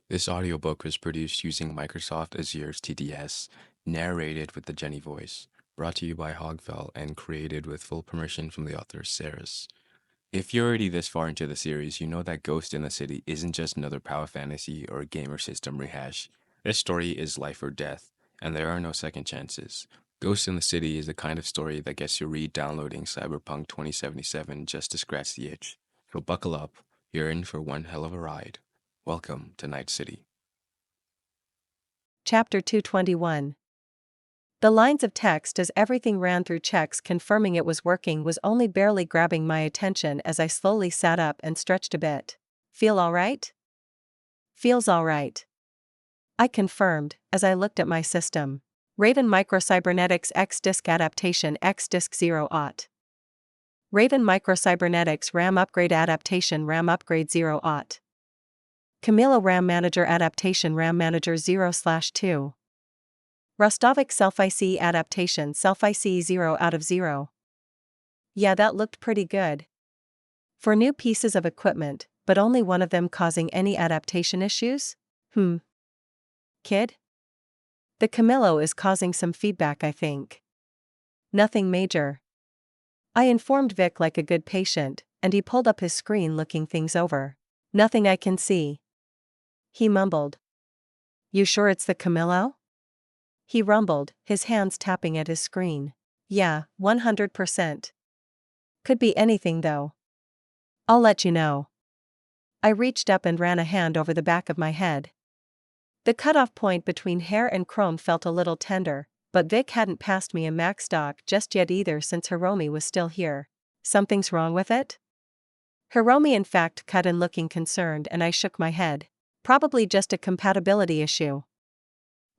This audiobook was produced using Microsoft Azure's TDS, narrated with the Jenny voice, brought to you by Hogfell, and created with full permission from the author Seras. If you're already this far into the series, you know that Ghost in the City isn't just another power fantasy or gamer system rehash. This story is life or death, and there are no second chances. Ghost in the City is the kind of story that gets you re-downloading Cyberpunk 2077 just to scratch the itch. So buckle up, you're in for one hell of a ride. Welcome to Night City. Chapter 221. The lines of text as everything ran through checks confirming it was working was only barely grabbing my attention as I slowly sat up and stretched a bit. Feel alright? Feels alright. I confirmed, as I looked at my system. Raven Microcybernetics X-Disk Adaptation X-Disk 0 aught. Raven Microcybernetics RAM Upgrade Adaptation RAM Upgrade 0 aught. Camilo RAM Manager Adaptation RAM Manager 0/2. Rostovic Self-IC Adaptation Self-IC 0 out of 0. Yeah, that looked pretty good. For new pieces of equipment, but only one of them causing any adaptation issues? Kid? The Camilo is causing some feedback, I think. Nothing major. I informed Vic like a good patient, and he pulled up his screen looking things over. Nothing I can see. He mumbled. You sure it's the Camilo? He rumbled, his hands tapping at his screen. Yeah, 100%. Could be anything though. I'll let you know. I reached up and ran a hand over the back of my head. The cutoff point between hair and chrome felt a little tender, but Vic hadn't passed me a max stock just yet either since Hiromi was still here. Something's wrong with it? Hiromi in fact cut in looking concerned and I shook my head. Probably just a compatibility issue.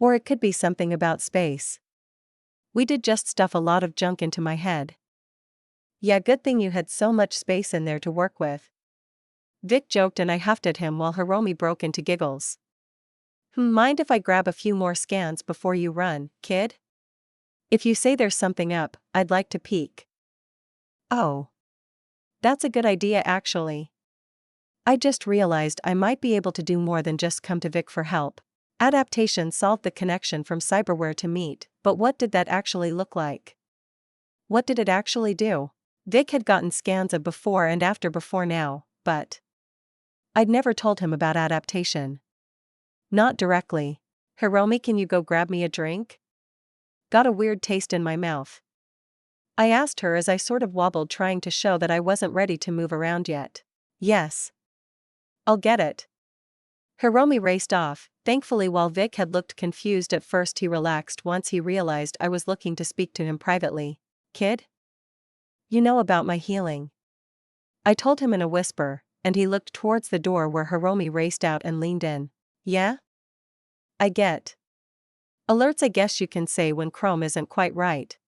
Or it could be something about space. We did just stuff a lot of junk into my head. Yeah, good thing you had so much space in there to work with. Vic joked and I huffed at him while Hiromi broke into giggles. Mind if I grab a few more scans before you run, kid? If you say there's something up, I'd like to peek. Oh. That's a good idea actually. I just realized I might be able to do more than just come to Vic for help. Adaptation solved the connection from cyberware to meat, but what did that actually look like? What did it actually do? Vic had gotten scans of before and after before now, but I'd never told him about adaptation. Not directly. Hiromi, can you go grab me a drink? Got a weird taste in my mouth. I asked her as I sort of wobbled trying to show that I wasn't ready to move around yet. Yes. I'll get it. Hiromi raced off, thankfully while Vic had looked confused at first he relaxed once he realized I was looking to speak to him privately. Kid? You know about my healing. I told him in a whisper, and he looked towards the door where Hiromi raced out and leaned in. Yeah? I get. Alerts I guess you can say when Chrome isn't quite right.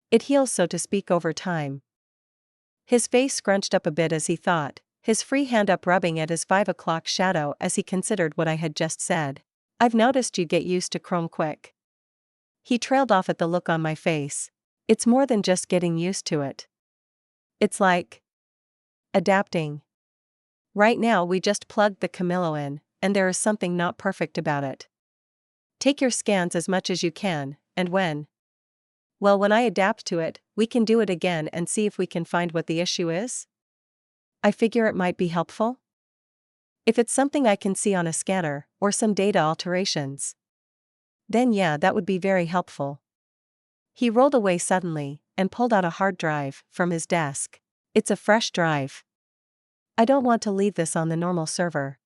It heals so to speak over time. His face scrunched up a bit as he thought, his free hand up rubbing at his 5 o'clock shadow as he considered what I had just said. I've noticed you get used to Chrome quick. He trailed off at the look on my face. It's more than just getting used to it. It's like adapting. Right now we just plugged the Camilo in, and there is something not perfect about it. Take your scans as much as you can, and when I adapt to it, we can do it again and see if we can find what the issue is? I figure it might be helpful. If it's something I can see on a scanner, or some data alterations, then yeah, that would be very helpful. He rolled away suddenly, and pulled out a hard drive from his desk. It's a fresh drive. I don't want to leave this on the normal server.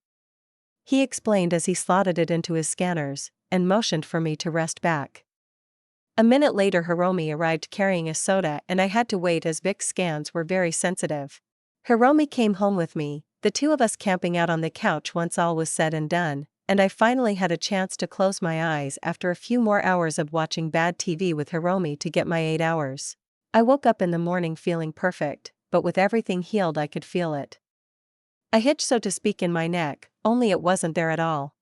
He explained as he slotted it into his scanners, and motioned for me to rest back. A minute later Hiromi arrived carrying a soda and I had to wait as Vic's scans were very sensitive. Hiromi came home with me, the two of us camping out on the couch once all was said and done, and I finally had a chance to close my eyes after a few more hours of watching bad TV with Hiromi to get my 8 hours. I woke up in the morning feeling perfect, but with everything healed I could feel it. A hitch so to speak in my neck, only it wasn't there at all.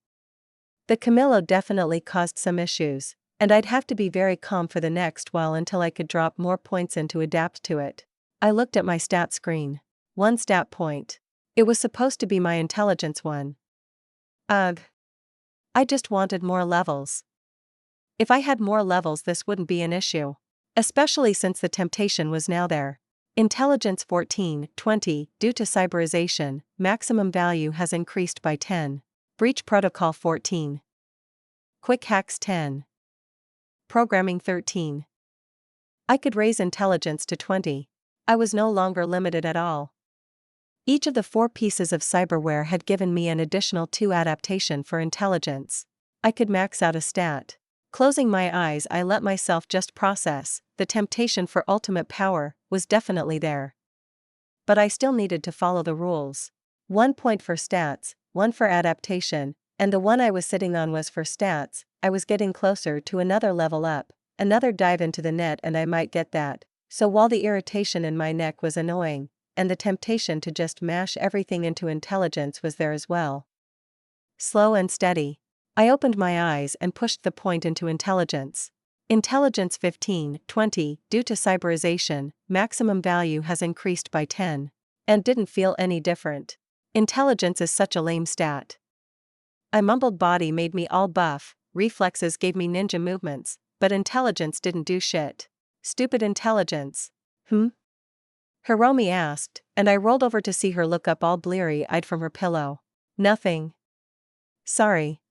The Camilo definitely caused some issues, and I'd have to be very calm for the next while until I could drop more points in to adapt to it. I looked at my stat screen. 1 stat point. It was supposed to be my intelligence one. Ugh. I just wanted more levels. If I had more levels, this wouldn't be an issue. Especially since the temptation was now there. Intelligence 14, 20, due to cyberization, maximum value has increased by 10. Breach Protocol 14. Quick Hacks 10. Programming 13. I could raise intelligence to 20. I was no longer limited at all. Each of the 4 pieces of cyberware had given me an additional 2 adaptation for intelligence. I could max out a stat. Closing my eyes, I let myself just process. The temptation for ultimate power was definitely there. But I still needed to follow the rules. 1 point for stats, 1 for adaptation, and the one I was sitting on was for stats. I was getting closer to another level up, another dive into the net, and I might get that. So while the irritation in my neck was annoying, and the temptation to just mash everything into intelligence was there as well. Slow and steady. I opened my eyes and pushed the point into intelligence. Intelligence 15, 20, due to cyberization, maximum value has increased by 10. And didn't feel any different. Intelligence is such a lame stat. I mumbled. Body made me all buff, reflexes gave me ninja movements, but intelligence didn't do shit. Stupid intelligence. Hiromi asked, and I rolled over to see her look up all bleary-eyed from her pillow. Nothing. Sorry.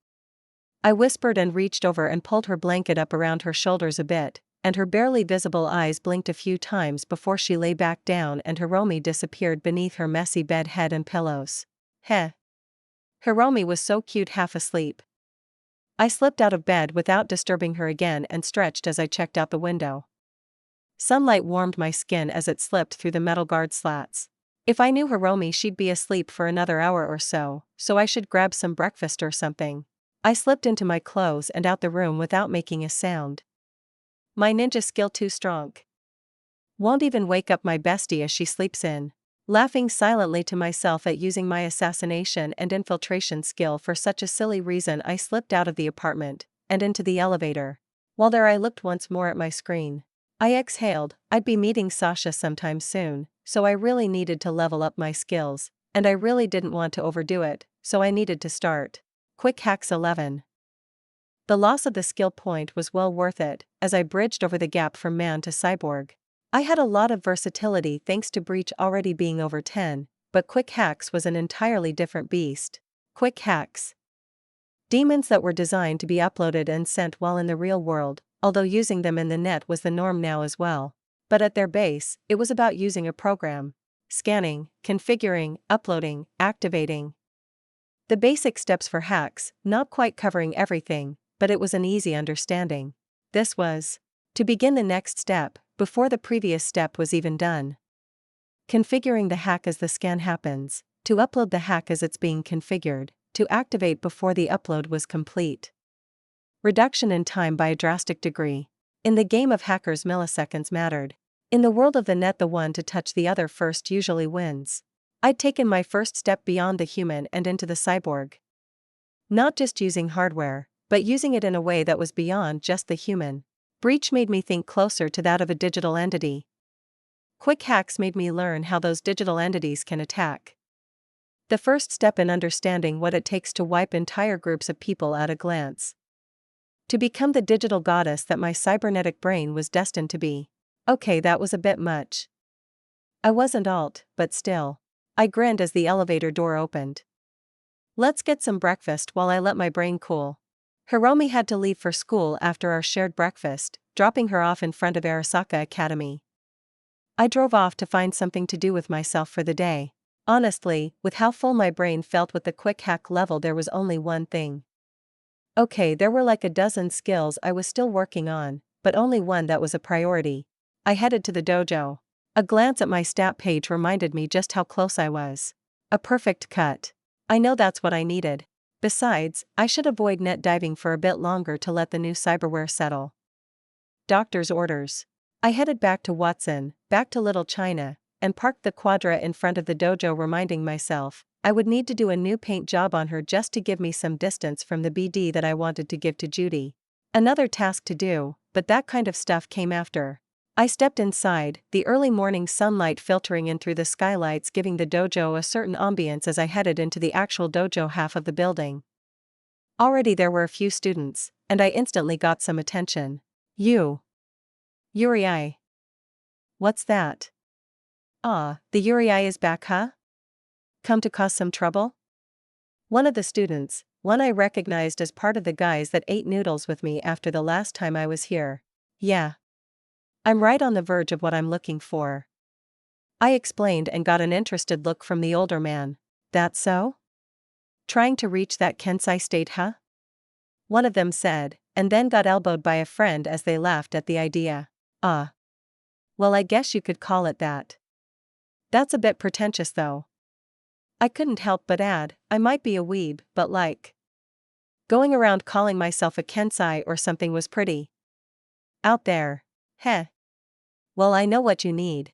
I whispered and reached over and pulled her blanket up around her shoulders a bit, and her barely visible eyes blinked a few times before she lay back down and Hiromi disappeared beneath her messy bed head and pillows. Heh. Hiromi was so cute, half asleep. I slipped out of bed without disturbing her again and stretched as I checked out the window. Sunlight warmed my skin as it slipped through the metal guard slats. If I knew Hiromi, she'd be asleep for another hour or so I should grab some breakfast or something. I slipped into my clothes and out the room without making a sound. My ninja skill too strong. Won't even wake up my bestie as she sleeps in. Laughing silently to myself at using my assassination and infiltration skill for such a silly reason, I slipped out of the apartment and into the elevator. While there, I looked once more at my screen. I exhaled. I'd be meeting Sasha sometime soon, so I really needed to level up my skills, and I really didn't want to overdo it, so I needed to start. Quick Hacks 11. The loss of the skill point was well worth it, as I bridged over the gap from man to cyborg. I had a lot of versatility thanks to Breach already being over 10, but Quick Hacks was an entirely different beast. Quick Hacks. Demons that were designed to be uploaded and sent while in the real world, although using them in the net was the norm now as well. But at their base, it was about using a program. Scanning, configuring, uploading, activating. The basic steps for hacks, not quite covering everything, but it was an easy understanding. This was to begin the next step, before the previous step was even done. Configuring the hack as the scan happens, to upload the hack as it's being configured, to activate before the upload was complete. Reduction in time by a drastic degree. In the game of hackers, milliseconds mattered. In the world of the net, the one to touch the other first usually wins. I'd taken my first step beyond the human and into the cyborg. Not just using hardware, but using it in a way that was beyond just the human. Breach made me think closer to that of a digital entity. Quick Hacks made me learn how those digital entities can attack. The first step in understanding what it takes to wipe entire groups of people at a glance. To become the digital goddess that my cybernetic brain was destined to be. Okay, that was a bit much. I wasn't alt, but still. I grinned as the elevator door opened. Let's get some breakfast while I let my brain cool. Hiromi had to leave for school after our shared breakfast, dropping her off in front of Arasaka Academy. I drove off to find something to do with myself for the day. Honestly, with how full my brain felt with the quick hack level, there was only one thing. Okay, there were like a dozen skills I was still working on, but only one that was a priority. I headed to the dojo. A glance at my stat page reminded me just how close I was. A perfect cut. I know that's what I needed. Besides, I should avoid net diving for a bit longer to let the new cyberware settle. Doctor's orders. I headed back to Watson, back to Little China, and parked the Quadra in front of the dojo, reminding myself I would need to do a new paint job on her just to give me some distance from the BD that I wanted to give to Judy. Another task to do, but that kind of stuff came after. I stepped inside, the early morning sunlight filtering in through the skylights giving the dojo a certain ambience as I headed into the actual dojo half of the building. Already there were a few students, and I instantly got some attention. Yuri. What's that? Ah, the Yuri is back, huh? Come to cause some trouble? One of the students, one I recognized as part of the guys that ate noodles with me after the last time I was here. Yeah. I'm right on the verge of what I'm looking for. I explained and got an interested look from the older man. That's so? Trying to reach that Kensai state, huh? One of them said, and then got elbowed by a friend as they laughed at the idea. Well, I guess you could call it that. That's a bit pretentious though. I couldn't help but add, I might be a weeb, but like, going around calling myself a Kensai or something was pretty out there. Heh. Well, I know what you need.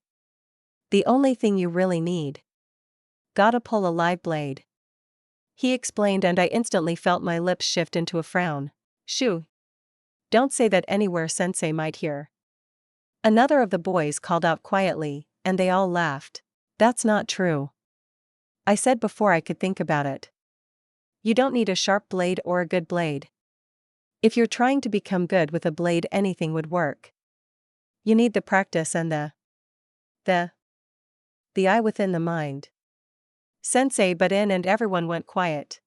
The only thing you really need. Gotta pull a live blade. He explained, and I instantly felt my lips shift into a frown. Shoo. Don't say that anywhere, Sensei might hear. Another of the boys called out quietly, and they all laughed. That's not true. I said before I could think about it. You don't need a sharp blade or a good blade. If you're trying to become good with a blade, anything would work. You need the practice and the eye within the mind. Sensei butt in and everyone went quiet.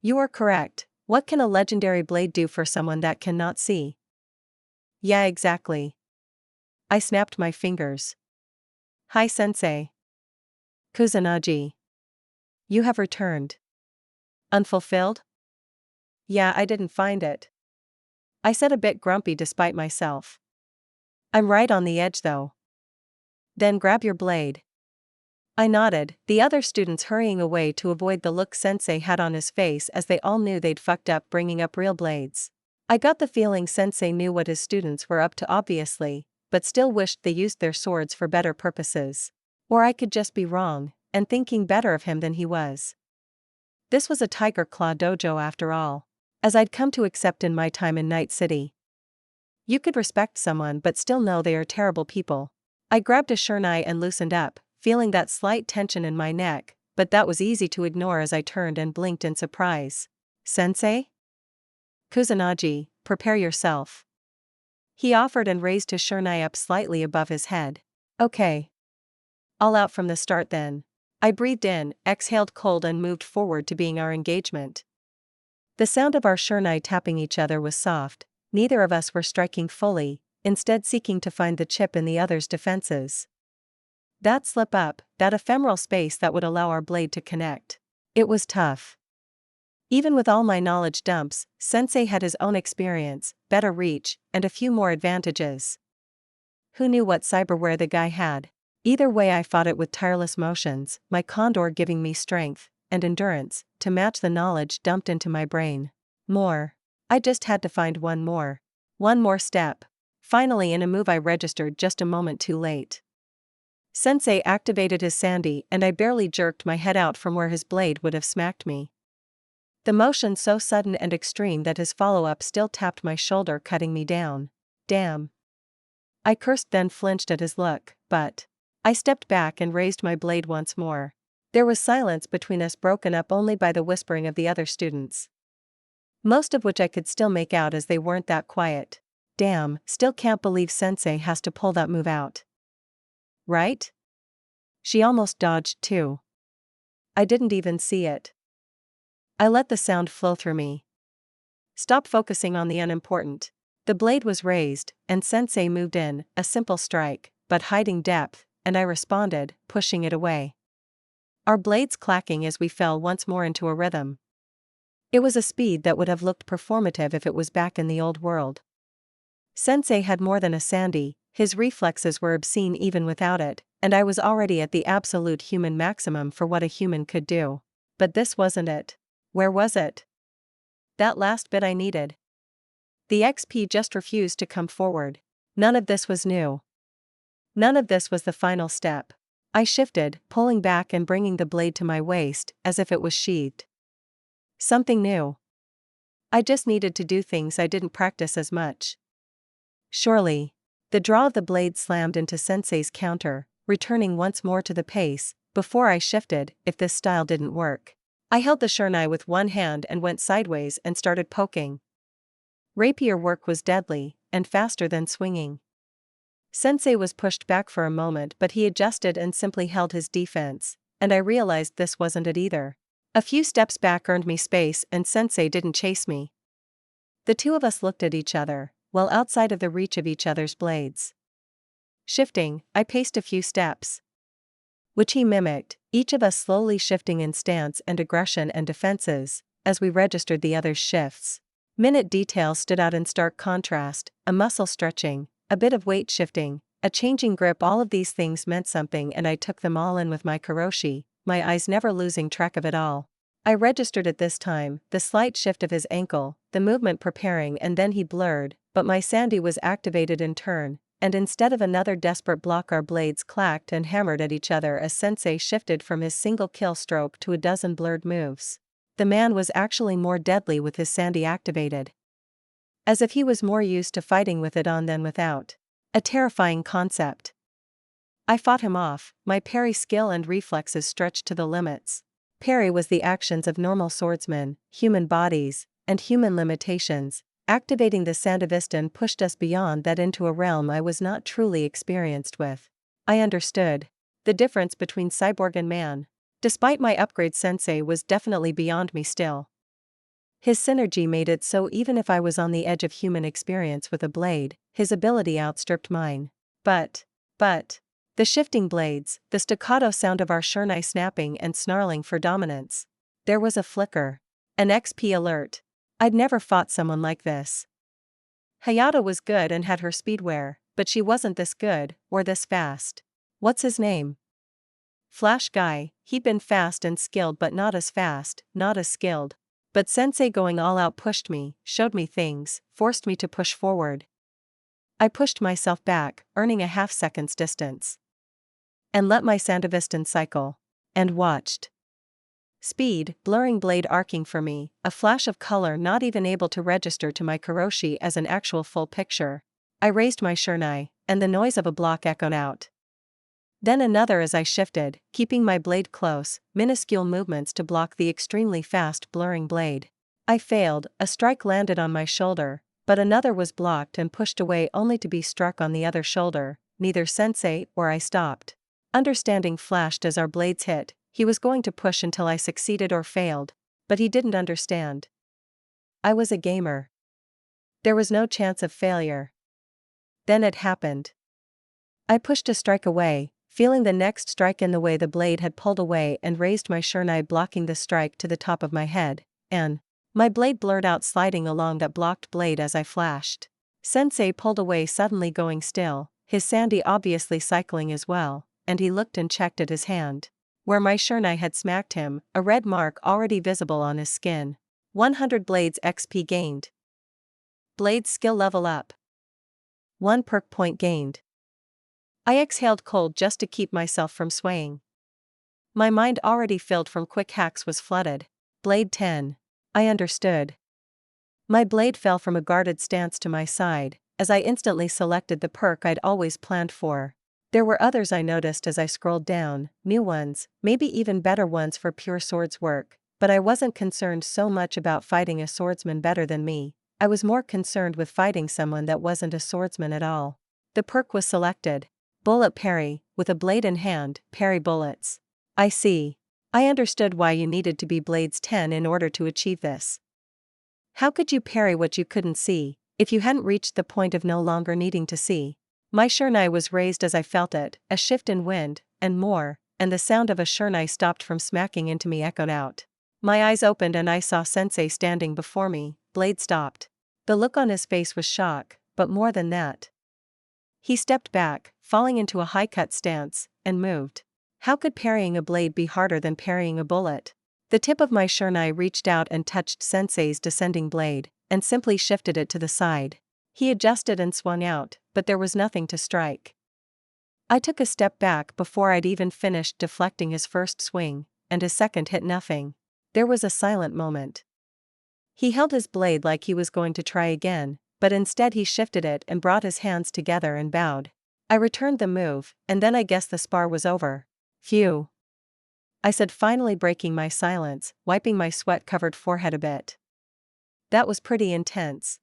You are correct. What can a legendary blade do for someone that cannot see? Yeah, exactly. I snapped my fingers. Hi, Sensei. Kusanagi. You have returned. Unfulfilled? Yeah, I didn't find it. I said, a bit grumpy despite myself. I'm right on the edge though. Then grab your blade. I nodded, the other students hurrying away to avoid the look Sensei had on his face, as they all knew they'd fucked up bringing up real blades. I got the feeling Sensei knew what his students were up to obviously, but still wished they used their swords for better purposes. Or I could just be wrong, and thinking better of him than he was. This was a Tiger Claw dojo after all, as I'd come to accept in my time in Night City. You could respect someone but still know they are terrible people. I grabbed a shurnai and loosened up, feeling that slight tension in my neck, but that was easy to ignore as I turned and blinked in surprise. Sensei? Kusanagi, prepare yourself. He offered and raised his shurnai up slightly above his head. Okay. All out from the start then. I breathed in, exhaled cold, and moved forward to being our engagement. The sound of our shurnai tapping each other was soft. Neither of us were striking fully, instead seeking to find the chip in the other's defenses. That slip up, that ephemeral space that would allow our blade to connect. It was tough. Even with all my knowledge dumps, Sensei had his own experience, better reach, and a few more advantages. Who knew what cyberware the guy had? Either way, I fought it with tireless motions, my condor giving me strength and endurance to match the knowledge dumped into my brain. More. I just had to find one more step. Finally, in a move I registered just a moment too late. Sensei activated his Sandy, and I barely jerked my head out from where his blade would have smacked me. The motion so sudden and extreme that his follow-up still tapped my shoulder, cutting me down. Damn. I cursed, then flinched at his look, but I stepped back and raised my blade once more. There was silence between us, broken up only by the whispering of the other students. Most of which I could still make out as they weren't that quiet. Damn, still can't believe Sensei has to pull that move out. Right? She almost dodged too. I didn't even see it. I let the sound flow through me. Stop focusing on the unimportant. The blade was raised, and Sensei moved in, a simple strike, but hiding depth, and I responded, pushing it away. Our blades clacking as we fell once more into a rhythm. It was a speed that would have looked performative if it was back in the old world. Sensei had more than a Sandy, his reflexes were obscene even without it, and I was already at the absolute human maximum for what a human could do. But this wasn't it. Where was it? That last bit I needed. The XP just refused to come forward. None of this was new. None of this was the final step. I shifted, pulling back and bringing the blade to my waist, as if it was sheathed. Something new. I just needed to do things I didn't practice as much. Surely. The draw of the blade slammed into Sensei's counter, returning once more to the pace. Before I shifted, if this style didn't work, I held the shurnai with one hand and went sideways and started poking. Rapier work was deadly, and faster than swinging. Sensei was pushed back for a moment, but he adjusted and simply held his defense, and I realized this wasn't it either. A few steps back earned me space and Sensei didn't chase me. The two of us looked at each other, well outside of the reach of each other's blades. Shifting, I paced a few steps, which he mimicked, each of us slowly shifting in stance and aggression and defenses, as we registered the other's shifts. Minute details stood out in stark contrast, a muscle stretching, a bit of weight shifting, a changing grip. All of these things meant something and I took them all in with my karoshi, my eyes never losing track of it all. I registered it this time, the slight shift of his ankle, the movement preparing, and then he blurred, but my Sandy was activated in turn, and instead of another desperate block our blades clacked and hammered at each other as Sensei shifted from his single kill stroke to a dozen blurred moves. The man was actually more deadly with his Sandy activated. As if he was more used to fighting with it on than without. A terrifying concept. I fought him off, my parry skill and reflexes stretched to the limits. Parry was the actions of normal swordsmen, human bodies, and human limitations. Activating the Sandavistan pushed us beyond that into a realm I was not truly experienced with. I understood the difference between cyborg and man. Despite my upgrade, Sensei was definitely beyond me still. His synergy made it so even if I was on the edge of human experience with a blade, his ability outstripped mine. But, the shifting blades, the staccato sound of our shurnai snapping and snarling for dominance. There was a flicker. An XP alert. I'd never fought someone like this. Hayato was good and had her speedwear, but she wasn't this good, or this fast. What's his name? Flash guy. He'd been fast and skilled but not as fast, not as skilled. But Sensei going all out pushed me, showed me things, forced me to push forward. I pushed myself back, earning a half-second's distance. And let my Sandavistan cycle. And watched. Speed, blurring blade arcing for me, a flash of color not even able to register to my karoshi as an actual full picture. I raised my shurnai, and the noise of a block echoed out. Then another as I shifted, keeping my blade close, minuscule movements to block the extremely fast blurring blade. I failed, a strike landed on my shoulder, but another was blocked and pushed away only to be struck on the other shoulder. Neither Sensei or I stopped. Understanding flashed as our blades hit. He was going to push until I succeeded or failed, but he didn't understand. I was a gamer. There was no chance of failure. Then it happened. I pushed a strike away, feeling the next strike in the way the blade had pulled away and raised my shurnai blocking the strike to the top of my head, and my blade blurred out sliding along that blocked blade as I flashed. Sensei pulled away suddenly going still, his Sandy obviously cycling as well, and he looked and checked at his hand. Where my shurnai had smacked him, a red mark already visible on his skin. 100 blades XP gained. Blades skill level up. 1 perk point gained. I exhaled cold just to keep myself from swaying. My mind already filled from quick hacks was flooded. Blade 10. I understood. My blade fell from a guarded stance to my side, as I instantly selected the perk I'd always planned for. There were others I noticed as I scrolled down, new ones, maybe even better ones for pure swords work, but I wasn't concerned so much about fighting a swordsman better than me. I was more concerned with fighting someone that wasn't a swordsman at all. The perk was selected. Bullet parry, with a blade in hand, parry bullets. I see. I understood why you needed to be blades 10 in order to achieve this. How could you parry what you couldn't see, if you hadn't reached the point of no longer needing to see? My shurnai was raised as I felt it, a shift in wind, and more, and the sound of a shurnai stopped from smacking into me echoed out. My eyes opened and I saw Sensei standing before me, blade stopped. The look on his face was shock, but more than that. He stepped back, falling into a high-cut stance, and moved. How could parrying a blade be harder than parrying a bullet? The tip of my shurnai reached out and touched Sensei's descending blade, and simply shifted it to the side. He adjusted and swung out, but there was nothing to strike. I took a step back before I'd even finished deflecting his first swing, and his second hit nothing. There was a silent moment. He held his blade like he was going to try again, but instead he shifted it and brought his hands together and bowed. I returned the move, and then I guess the spar was over. Phew. I said, finally breaking my silence, wiping my sweat-covered forehead a bit. That was pretty intense.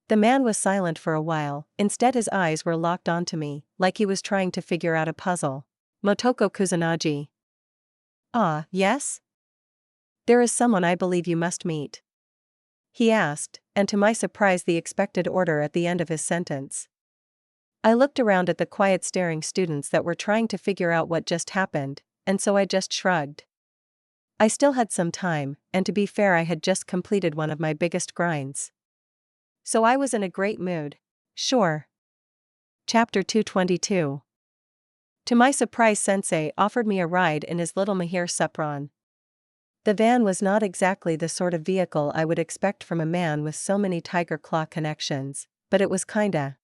The man was silent for a while, instead his eyes were locked onto me, like he was trying to figure out a puzzle. Motoko Kusanagi. Ah, yes? There is someone I believe you must meet. He asked, and to my surprise the expected order at the end of his sentence. I looked around at the quiet staring students that were trying to figure out what just happened, and so I just shrugged. I still had some time, and to be fair I had just completed one of my biggest grinds. So I was in a great mood. Sure. Chapter 222. To my surprise, Sensei offered me a ride in his little Mahir Supron. The van was not exactly the sort of vehicle I would expect from a man with so many tiger claw connections, but it was kinda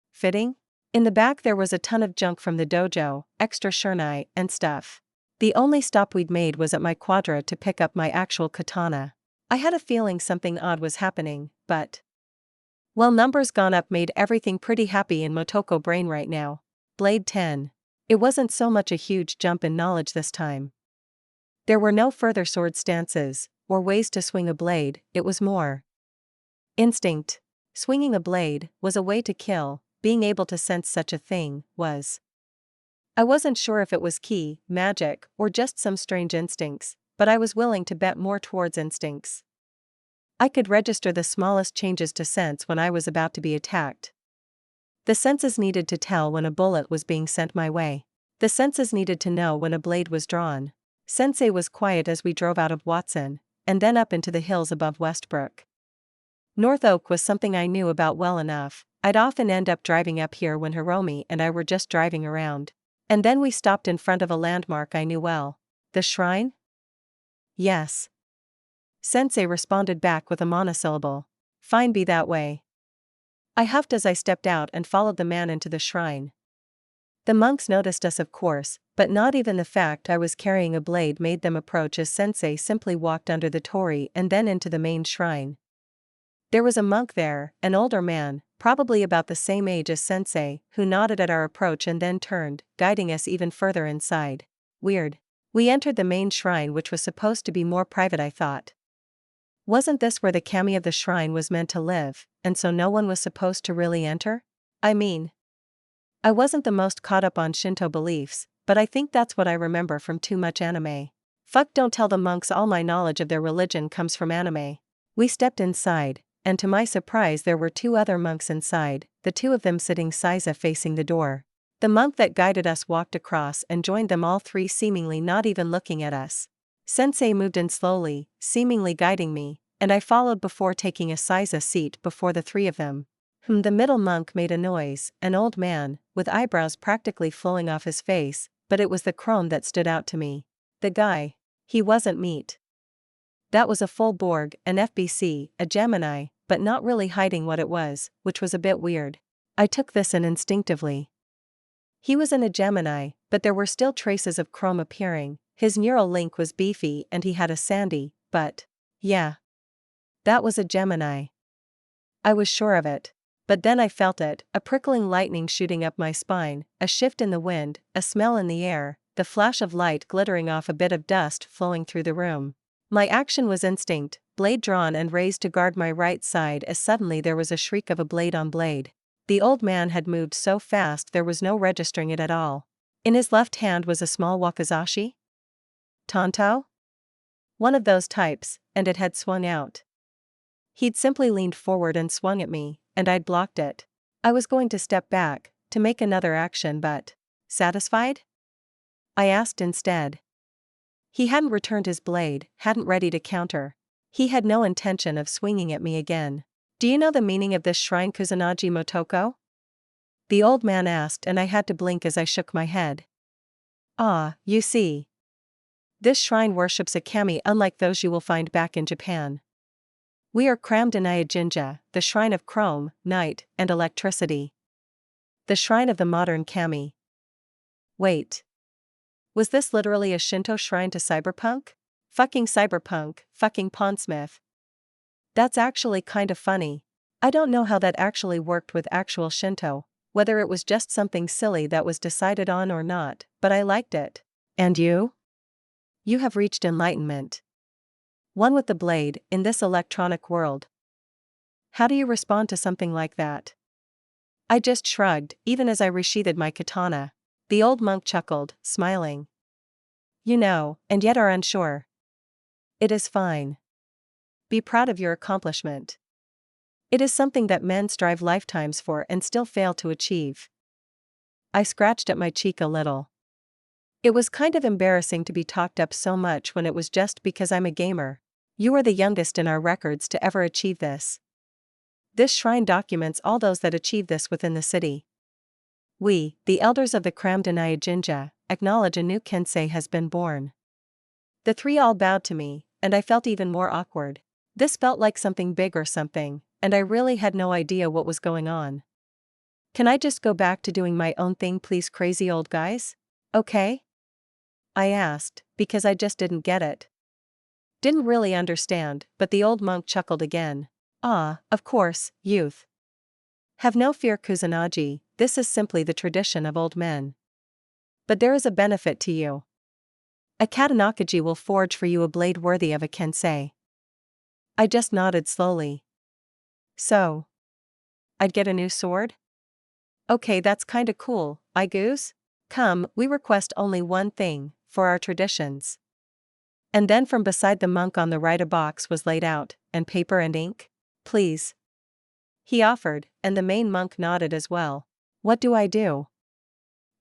fitting. In the back there was a ton of junk from the dojo, extra shurnai, and stuff. The only stop we'd made was at my quadra to pick up my actual katana. I had a feeling something odd was happening, but well, numbers gone up made everything pretty happy in Motoko brain right now. Blade 10. It wasn't so much a huge jump in knowledge this time. There were no further sword stances, or ways to swing a blade, it was more instinct. Swinging a blade was a way to kill, being able to sense such a thing was. I wasn't sure if it was key, magic, or just some strange instincts, but I was willing to bet more towards instincts. I could register the smallest changes to sense when I was about to be attacked. The senses needed to tell when a bullet was being sent my way. The senses needed to know when a blade was drawn. Sensei was quiet as we drove out of Watson, and then up into the hills above Westbrook. North Oak was something I knew about well enough. I'd often end up driving up here when Hiromi and I were just driving around. And then we stopped in front of a landmark I knew well. The shrine? Yes. Sensei responded back with a monosyllable. Fine, be that way. I huffed as I stepped out and followed the man into the shrine. The monks noticed us, of course, but not even the fact I was carrying a blade made them approach as Sensei simply walked under the torii and then into the main shrine. There was a monk there, an older man, probably about the same age as Sensei, who nodded at our approach and then turned, guiding us even further inside. Weird. We entered the main shrine, which was supposed to be more private, I thought. Wasn't this where the kami of the shrine was meant to live, and so no one was supposed to really enter? I mean, I wasn't the most caught up on Shinto beliefs, but I think that's what I remember from too much anime. Fuck, don't tell the monks all my knowledge of their religion comes from anime. We stepped inside, and to my surprise there were two other monks inside, the two of them sitting Saiza facing the door. The monk that guided us walked across and joined them, all three seemingly not even looking at us. Sensei moved in slowly, seemingly guiding me, and I followed before taking a Saiza seat before the three of them. The middle monk made a noise, an old man, with eyebrows practically flowing off his face, but it was the crone that stood out to me. The guy. He wasn't meat. That was a full Borg, an FBC, a Gemini, but not really hiding what it was, which was a bit weird. I took this in instinctively. He was in a Gemini, but there were still traces of chrome appearing. His neural link was beefy and he had a sandy, but yeah. That was a Gemini. I was sure of it. But then I felt it, a prickling lightning shooting up my spine, a shift in the wind, a smell in the air, the flash of light glittering off a bit of dust flowing through the room. My action was instinct, blade drawn and raised to guard my right side as suddenly there was a shriek of a blade on blade. The old man had moved so fast there was no registering it at all. In his left hand was a small wakizashi? Tonto? One of those types, and it had swung out. He'd simply leaned forward and swung at me, and I'd blocked it. I was going to step back, to make another action, but satisfied? I asked instead. He hadn't returned his blade, hadn't ready to counter. He had no intention of swinging at me again. Do you know the meaning of this shrine, Kusanagi Motoko? The old man asked, and I had to blink as I shook my head. Ah, you see. This shrine worships a kami unlike those you will find back in Japan. We are crammed in Ayajinja, the shrine of chrome, night, and electricity. The shrine of the modern kami. Wait. Was this literally a Shinto shrine to Cyberpunk? Fucking Cyberpunk, fucking Pondsmith. That's actually kinda funny. I don't know how that actually worked with actual Shinto, whether it was just something silly that was decided on or not, but I liked it. And you? You have reached enlightenment. One with the blade, in this electronic world. How do you respond to something like that? I just shrugged, even as I resheathed my katana. The old monk chuckled, smiling. You know, and yet are unsure. It is fine. Be proud of your accomplishment. It is something that men strive lifetimes for and still fail to achieve. I scratched at my cheek a little. It was kind of embarrassing to be talked up so much when it was just because I'm a gamer. You are the youngest in our records to ever achieve this. This shrine documents all those that achieve this within the city. We, the elders of the Kramdenaya Jinja, acknowledge a new Kensei has been born. The three all bowed to me, and I felt even more awkward. This felt like something big or something, and I really had no idea what was going on. Can I just go back to doing my own thing, please, crazy old guys? Okay? I asked, because I just didn't get it. Didn't really understand, but the old monk chuckled again. Ah, of course, youth. Have no fear, Kusanagi, this is simply the tradition of old men. But there is a benefit to you. A Katanakaji will forge for you a blade worthy of a Kensei. I just nodded slowly. So? I'd get a new sword? Okay, that's kinda cool, I goose. Come, we request only one thing, for our traditions. And then from beside the monk on the right a box was laid out, and paper and ink? Please. He offered, and the main monk nodded as well. What do I do?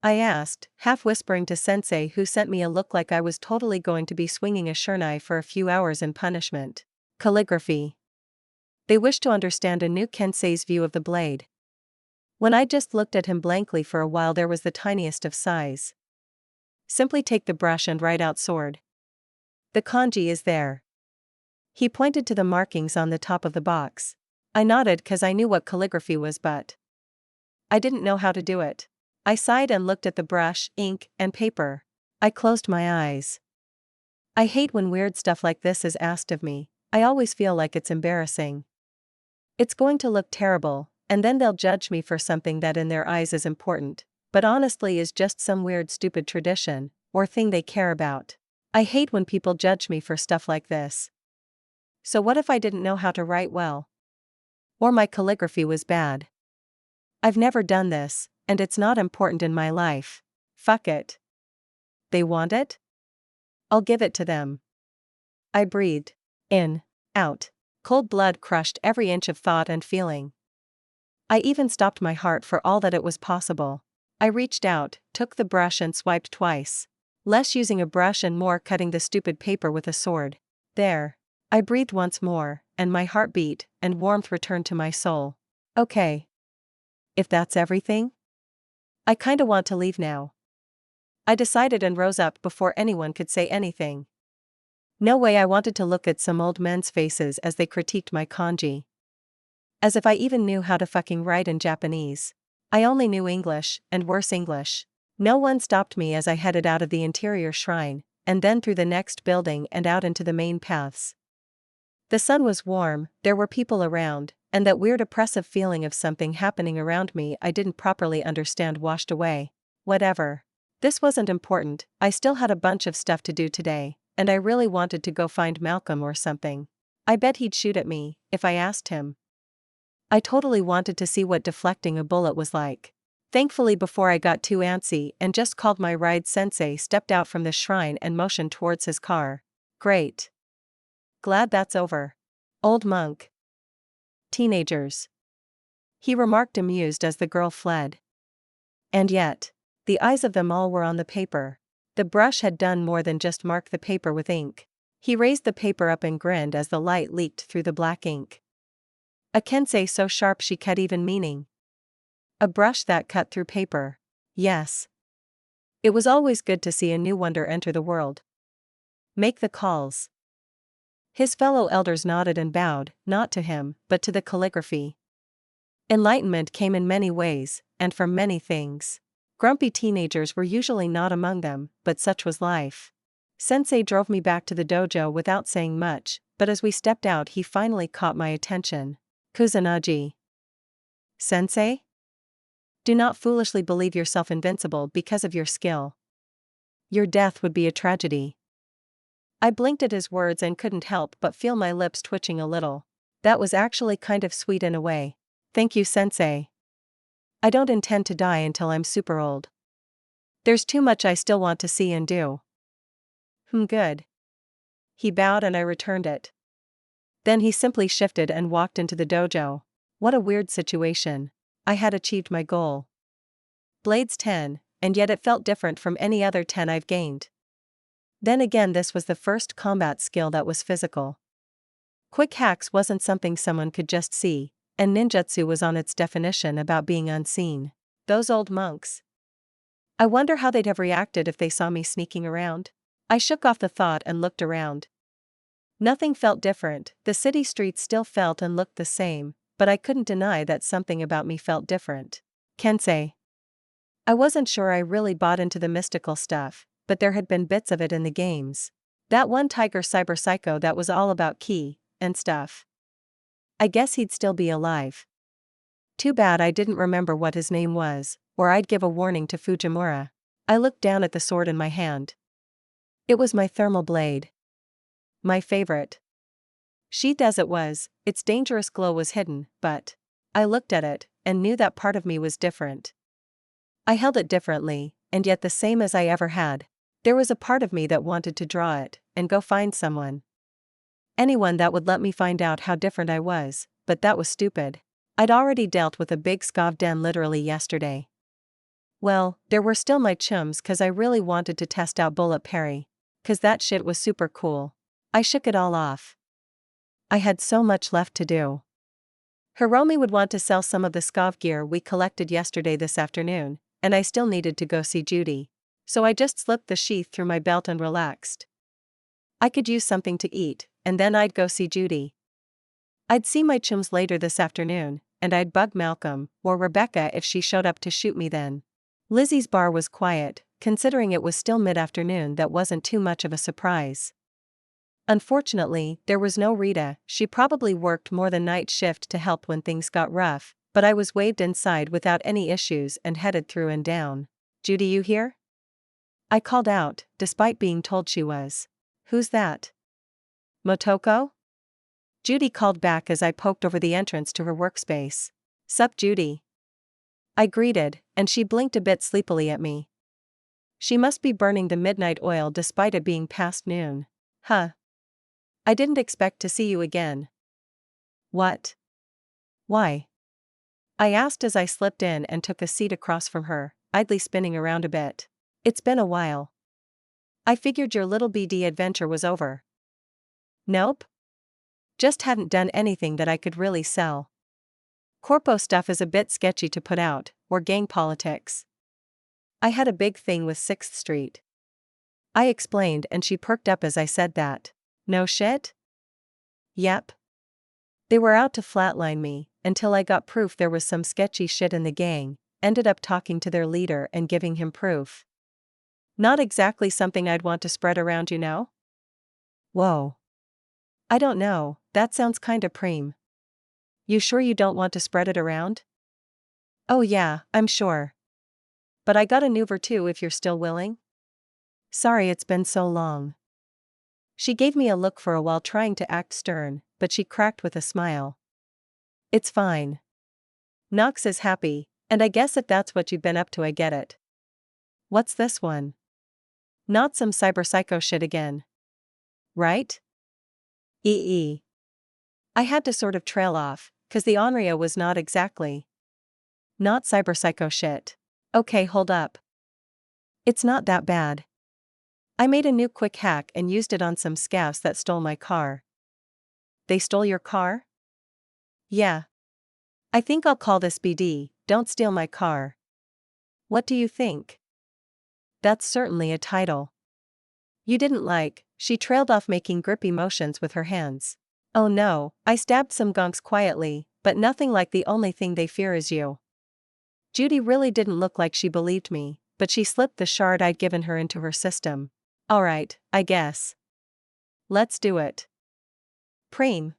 I asked, half whispering to Sensei, who sent me a look like I was totally going to be swinging a shurnai for a few hours in punishment. Calligraphy. They wished to understand a new Kensei's view of the blade. When I just looked at him blankly for a while, there was the tiniest of sighs. Simply take the brush and write out sword. The kanji is there. He pointed to the markings on the top of the box. I nodded cause I knew what calligraphy was, but I didn't know how to do it. I sighed and looked at the brush, ink, and paper. I closed my eyes. I hate when weird stuff like this is asked of me. I always feel like it's embarrassing. It's going to look terrible, and then they'll judge me for something that in their eyes is important, but honestly is just some weird stupid tradition, or thing they care about. I hate when people judge me for stuff like this. So what if I didn't know how to write well? Or my calligraphy was bad? I've never done this, and it's not important in my life. Fuck it. They want it? I'll give it to them. I breathed. In. Out. Cold blood crushed every inch of thought and feeling. I even stopped my heart for all that it was possible. I reached out, took the brush and swiped twice. Less using a brush and more cutting the stupid paper with a sword. There. I breathed once more, and my heart beat, and warmth returned to my soul. Okay. If that's everything? I kinda want to leave now. I decided and rose up before anyone could say anything. No way, I wanted to look at some old men's faces as they critiqued my kanji. As if I even knew how to fucking write in Japanese. I only knew English, and worse English. No one stopped me as I headed out of the interior shrine, and then through the next building and out into the main paths. The sun was warm, there were people around, and that weird oppressive feeling of something happening around me I didn't properly understand washed away. Whatever. This wasn't important, I still had a bunch of stuff to do today, and I really wanted to go find Malcolm or something. I bet he'd shoot at me, if I asked him. I totally wanted to see what deflecting a bullet was like. Thankfully, before I got too antsy and just called my ride, Sensei stepped out from the shrine and motioned towards his car. Great. Glad that's over. Old monk. Teenagers. He remarked, amused, as the girl fled. And yet, the eyes of them all were on the paper. The brush had done more than just mark the paper with ink. He raised the paper up and grinned as the light leaked through the black ink. A kensei so sharp she cut even meaning. A brush that cut through paper. Yes. It was always good to see a new wonder enter the world. Make the calls. His fellow elders nodded and bowed, not to him, but to the calligraphy. Enlightenment came in many ways, and from many things. Grumpy teenagers were usually not among them, but such was life. Sensei drove me back to the dojo without saying much, but as we stepped out he finally caught my attention. Kusanagi. Sensei? Do not foolishly believe yourself invincible because of your skill. Your death would be a tragedy. I blinked at his words and couldn't help but feel my lips twitching a little. That was actually kind of sweet in a way. Thank you, Sensei. I don't intend to die until I'm super old. There's too much I still want to see and do. Good. He bowed and I returned it. Then he simply shifted and walked into the dojo. What a weird situation. I had achieved my goal. Blades 10, and yet it felt different from any other 10 I've gained. Then again, this was the first combat skill that was physical. Quick hacks wasn't something someone could just see, and ninjutsu was on its definition about being unseen. Those old monks. I wonder how they'd have reacted if they saw me sneaking around. I shook off the thought and looked around. Nothing felt different, the city streets still felt and looked the same, but I couldn't deny that something about me felt different. Kensei. I wasn't sure I really bought into the mystical stuff, but there had been bits of it in the games. That one tiger cyber psycho that was all about ki and stuff. I guess he'd still be alive. Too bad I didn't remember what his name was, or I'd give a warning to Fujimura. I looked down at the sword in my hand. It was my thermal blade. My favorite. Sheathed as it was, its dangerous glow was hidden, but I looked at it, and knew that part of me was different. I held it differently, and yet the same as I ever had. There was a part of me that wanted to draw it, and go find someone. Anyone that would let me find out how different I was, but that was stupid. I'd already dealt with a big scavden literally yesterday. Well, there were still my chums cause I really wanted to test out bullet parry. Cause that shit was super cool. I shook it all off. I had so much left to do. Hiromi would want to sell some of the scav gear we collected yesterday this afternoon, and I still needed to go see Judy. So I just slipped the sheath through my belt and relaxed. I could use something to eat, and then I'd go see Judy. I'd see my chums later this afternoon, and I'd bug Malcolm, or Rebecca if she showed up to shoot me then. Lizzie's bar was quiet, considering it was still mid-afternoon. That wasn't too much of a surprise. Unfortunately, there was no Rita. She probably worked more than night shift to help when things got rough, but I was waved inside without any issues and headed through and down. Judy, you here? I called out, despite being told she was. Who's that? Motoko? Judy called back as I poked over the entrance to her workspace. Sup, Judy? I greeted, and she blinked a bit sleepily at me. She must be burning the midnight oil despite it being past noon. Huh. I didn't expect to see you again. What? Why? I asked as I slipped in and took a seat across from her, idly spinning around a bit. It's been a while. I figured your little BD adventure was over. Nope. Just hadn't done anything that I could really sell. Corpo stuff is a bit sketchy to put out, or gang politics. I had a big thing with 6th Street. I explained and she perked up as I said that. No shit? Yep. They were out to flatline me, until I got proof there was some sketchy shit in the gang, ended up talking to their leader and giving him proof. Not exactly something I'd want to spread around, you know? Whoa. I don't know, that sounds kinda preem. You sure you don't want to spread it around? Oh yeah, I'm sure. But I got a neuver too if you're still willing. Sorry it's been so long. She gave me a look for a while trying to act stern, but she cracked with a smile. It's fine. Nox is happy, and I guess if that's what you've been up to I get it. What's this one? Not some cyber psycho shit again. Right? I had to sort of trail off, cause the Onryo was not exactly. Not cyber psycho shit. Okay, hold up. It's not that bad. I made a new quick hack and used it on some scavs that stole my car. They stole your car? Yeah. I think I'll call this BD, Don't Steal My Car. What do you think? That's certainly a title. You didn't like, she trailed off making grippy motions with her hands. Oh no, I stabbed some gonks quietly, but nothing like the only thing they fear is you. Judy really didn't look like she believed me, but she slipped the shard I'd given her into her system. Alright, I guess. Let's do it. Preem.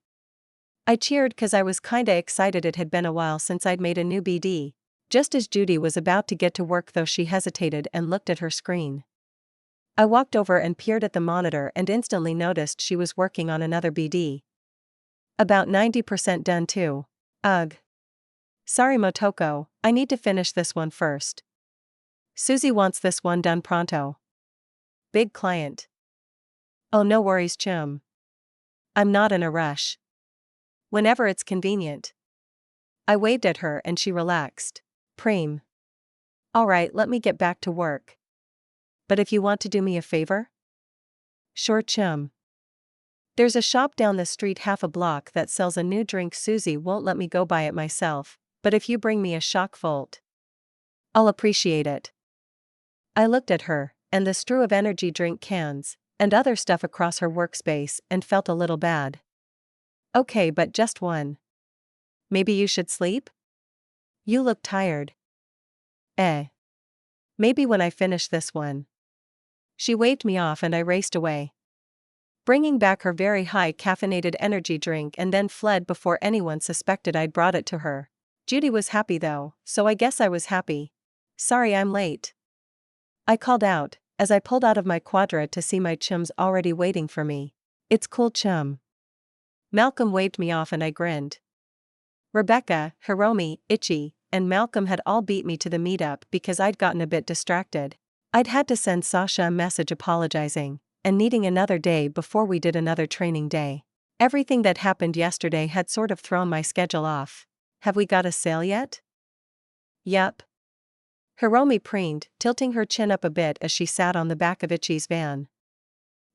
I cheered cause I was kinda excited. It had been a while since I'd made a new BD. Just as Judy was about to get to work though, she hesitated and looked at her screen. I walked over and peered at the monitor and instantly noticed she was working on another BD. About 90% done too. Ugh. Sorry Motoko, I need to finish this one first. Susie wants this one done pronto. Big client. Oh no worries chum. I'm not in a rush. Whenever it's convenient. I waved at her and she relaxed. Preem. Alright, let me get back to work. But if you want to do me a favor? Sure chum. There's a shop down the street half a block that sells a new drink. Susie won't let me go buy it myself, but if you bring me a shock volt, I'll appreciate it. I looked at her, and the strew of energy drink cans, and other stuff across her workspace and felt a little bad. Okay, but just one. Maybe you should sleep? You look tired. Maybe when I finish this one. She waved me off and I raced away, bringing back her very high caffeinated energy drink, and then fled before anyone suspected I'd brought it to her. Judy was happy though, so I guess I was happy. Sorry I'm late. I called out, as I pulled out of my quadra to see my chums already waiting for me. It's cool chum. Malcolm waved me off and I grinned. Rebecca, Hiromi, Ichi, and Malcolm had all beat me to the meetup because I'd gotten a bit distracted. I'd had to send Sasha a message apologizing, and needing another day before we did another training day. Everything that happened yesterday had sort of thrown my schedule off. Have we got a sale yet? Yup. Hiromi preened, tilting her chin up a bit as she sat on the back of Ichi's van.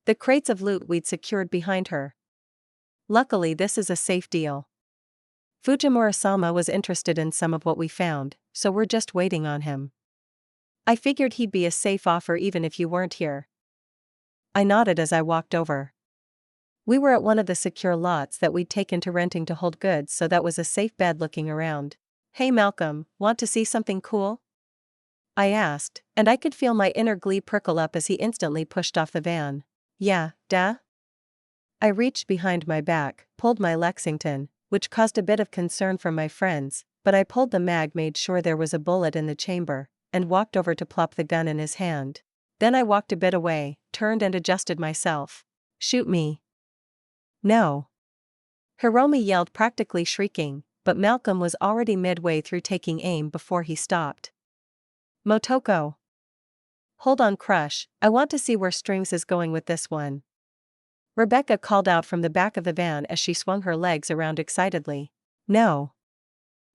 The crates of loot we'd secured behind her. Luckily this is a safe deal. Fujimura-sama was interested in some of what we found, so we're just waiting on him. I figured he'd be a safe offer even if you weren't here. I nodded as I walked over. We were at one of the secure lots that we'd taken to renting to hold goods, so that was a safe bed. Looking around. Hey Malcolm, want to see something cool? I asked, and I could feel my inner glee prickle up as he instantly pushed off the van. Yeah, duh? I reached behind my back, pulled my Lexington, which caused a bit of concern from my friends, but I pulled the mag, made sure there was a bullet in the chamber, and walked over to plop the gun in his hand. Then I walked a bit away, turned and adjusted myself. Shoot me. No. Hiromi yelled, practically shrieking, but Malcolm was already midway through taking aim before he stopped. Motoko. Hold on crush, I want to see where Strings is going with this one. Rebecca called out from the back of the van as she swung her legs around excitedly. No.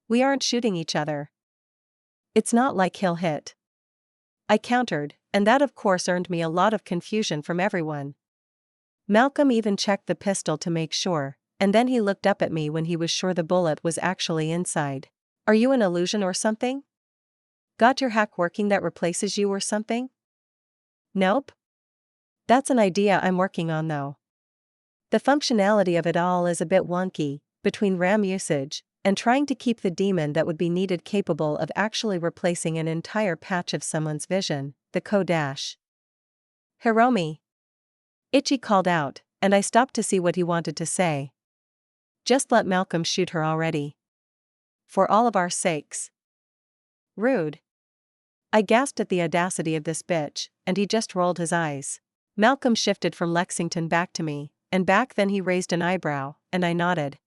We aren't shooting each other. It's not like he'll hit. I countered, and that of course earned me a lot of confusion from everyone. Malcolm even checked the pistol to make sure, and then he looked up at me when he was sure the bullet was actually inside. Are you an illusion or something? Got your hack working that replaces you or something? Nope. That's an idea I'm working on though. The functionality of it all is a bit wonky, between RAM usage, and trying to keep the demon that would be needed capable of actually replacing an entire patch of someone's vision, the Kodash. Hiromi. Ichi called out, and I stopped to see what he wanted to say. Just let Malcolm shoot her already. For all of our sakes. Rude. I gasped at the audacity of this bitch, and he just rolled his eyes. Malcolm shifted from Lexington back to me, and back then he raised an eyebrow, and I nodded.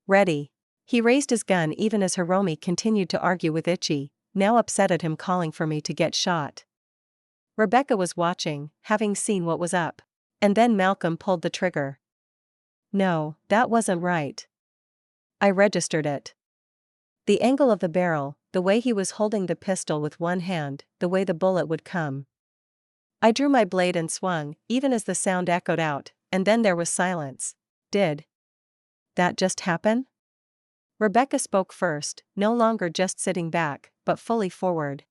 Ready. He raised his gun even as Hiromi continued to argue with Ichi, now upset at him calling for me to get shot. Rebecca was watching, having seen what was up. And then Malcolm pulled the trigger. No, that wasn't right. I registered it. The angle of the barrel, the way he was holding the pistol with one hand, the way the bullet would come. I drew my blade and swung, even as the sound echoed out, and then there was silence. Did that just happen? Rebecca spoke first, no longer just sitting back, but fully forward.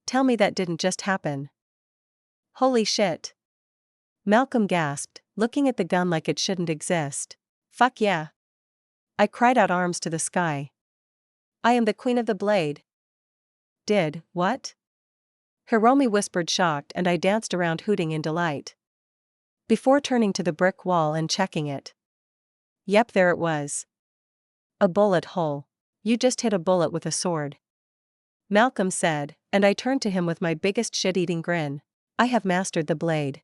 Tell me that didn't just happen. Holy shit. Malcolm gasped, looking at the gun like it shouldn't exist. Fuck yeah. I cried out, arms to the sky. I am the queen of the blade. Did what? Hiromi whispered, shocked, and I danced around hooting in delight. Before turning to the brick wall and checking it. Yep, there it was. A bullet hole. You just hit a bullet with a sword. Malcolm said, and I turned to him with my biggest shit-eating grin. I have mastered the blade.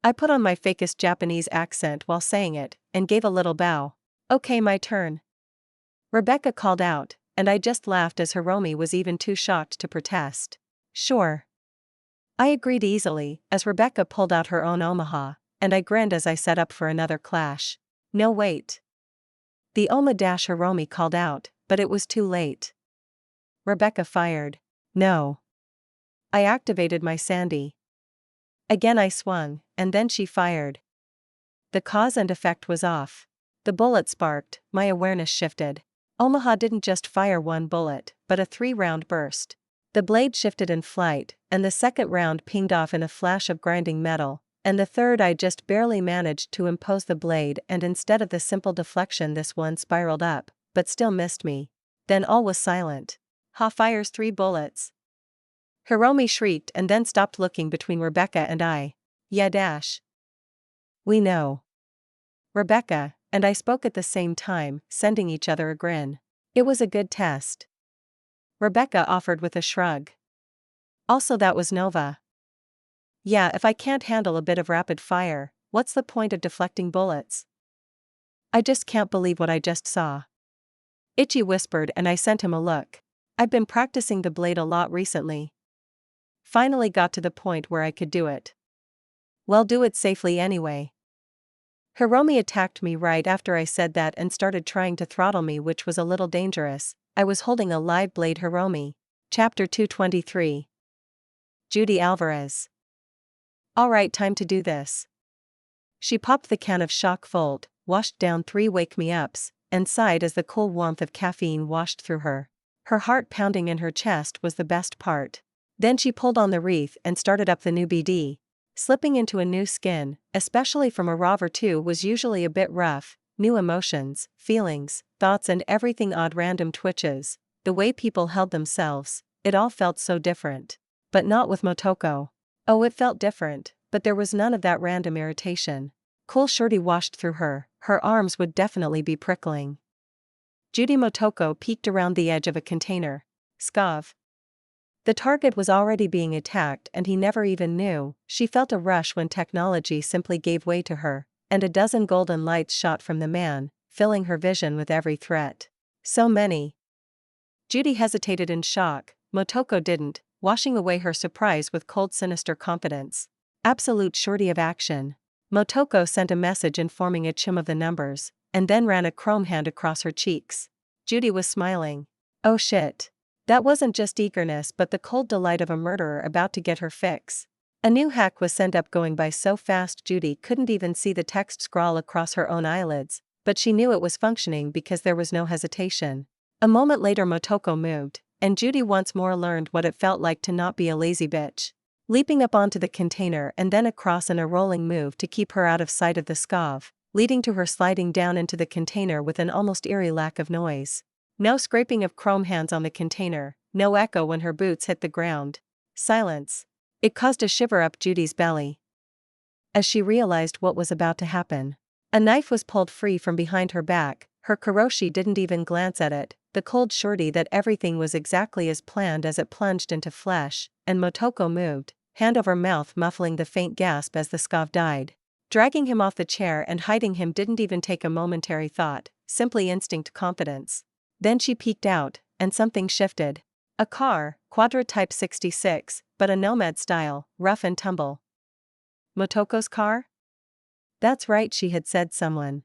I put on my fakest Japanese accent while saying it, and gave a little bow. Okay, my turn. Rebecca called out, and I just laughed as Hiromi was even too shocked to protest. Sure. I agreed easily, as Rebecca pulled out her own Omaha, and I grinned as I set up for another clash. No wait. The Hiromi called out, but it was too late. Rebecca fired. No. I activated my Sandy. Again I swung, and then she fired. The cause and effect was off. The bullet sparked, my awareness shifted. Omaha didn't just fire one bullet, but a 3-round burst. The blade shifted in flight, and the second round pinged off in a flash of grinding metal, and the third I just barely managed to impose the blade, and instead of the simple deflection this one spiraled up, but still missed me. Then all was silent. Ha fires 3 bullets. Hiromi shrieked and then stopped looking between Rebecca and I. Yeah dash. We know. Rebecca and I spoke at the same time, sending each other a grin. It was a good test. Rebecca offered with a shrug. Also that was Nova. Yeah, if I can't handle a bit of rapid fire, what's the point of deflecting bullets? I just can't believe what I just saw. Ichi whispered and I sent him a look. I've been practicing the blade a lot recently. Finally got to the point where I could do it. Well, do it safely anyway. Hiromi attacked me right after I said that and started trying to throttle me, which was a little dangerous. I was holding a live blade. Hiromi. Chapter 223. Judy Alvarez. Alright, time to do this. She popped the can of shock Volt, washed down 3 wake-me-ups, and sighed as the cool warmth of caffeine washed through her. Her heart pounding in her chest was the best part. Then she pulled on the wreath and started up the new BD. Slipping into a new skin, especially from a RAV or 2, was usually a bit rough. New emotions, feelings, thoughts, and everything, odd random twitches, the way people held themselves, it all felt so different. But not with Motoko. Oh, it felt different, but there was none of that random irritation. Cool shorty washed through her arms would definitely be prickling. Judy Motoko peeked around the edge of a container. Scav. The target was already being attacked and he never even knew. She felt a rush when technology simply gave way to her, and a dozen golden lights shot from the man, filling her vision with every threat. So many. Judy hesitated in shock. Motoko didn't, washing away her surprise with cold, sinister confidence. Absolute shorty of action. Motoko sent a message informing Ichim of the numbers, and then ran a chrome hand across her cheeks. Judy was smiling. Oh shit. That wasn't just eagerness but the cold delight of a murderer about to get her fix. A new hack was sent up, going by so fast Judy couldn't even see the text scrawl across her own eyelids, but she knew it was functioning because there was no hesitation. A moment later Motoko moved, and Judy once more learned what it felt like to not be a lazy bitch. Leaping up onto the container and then across in a rolling move to keep her out of sight of the Scav, leading to her sliding down into the container with an almost eerie lack of noise. No scraping of chrome hands on the container, no echo when her boots hit the ground. Silence. It caused a shiver up Judy's belly. As she realized what was about to happen. A knife was pulled free from behind her back. Her karoshi didn't even glance at it, the cold surety that everything was exactly as planned as it plunged into flesh, and Motoko moved, hand over mouth, muffling the faint gasp as the Scav died. Dragging him off the chair and hiding him didn't even take a momentary thought, simply instinct confidence. Then she peeked out, and something shifted. A car, Quadra Type 66, but a Nomad style, rough and tumble. Motoko's car? That's right, she had said someone.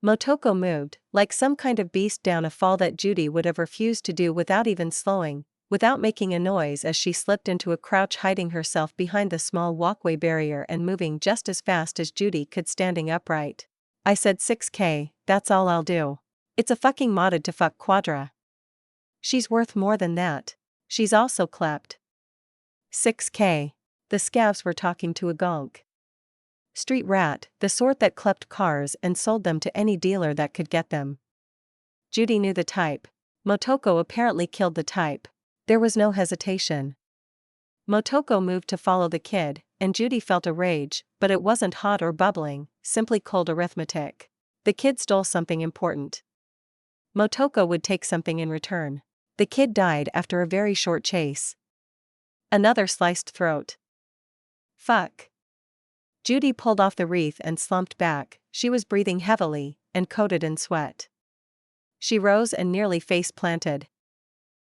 Motoko moved, like some kind of beast, down a fall that Judy would have refused to do without even slowing, without making a noise, as she slipped into a crouch, hiding herself behind the small walkway barrier and moving just as fast as Judy could, standing upright. I said 6K, that's all I'll do. It's a fucking modded to fuck Quadra. She's worth more than that. She's also clept. 6K. The scavs were talking to a gonk. Street rat, the sort that clept cars and sold them to any dealer that could get them. Judy knew the type. Motoko apparently killed the type. There was no hesitation. Motoko moved to follow the kid, and Judy felt a rage, but it wasn't hot or bubbling, simply cold arithmetic. The kid stole something important. Motoko would take something in return. The kid died after a very short chase. Another sliced throat. Fuck. Judy pulled off the wreath and slumped back. She was breathing heavily and coated in sweat. She rose and nearly face-planted.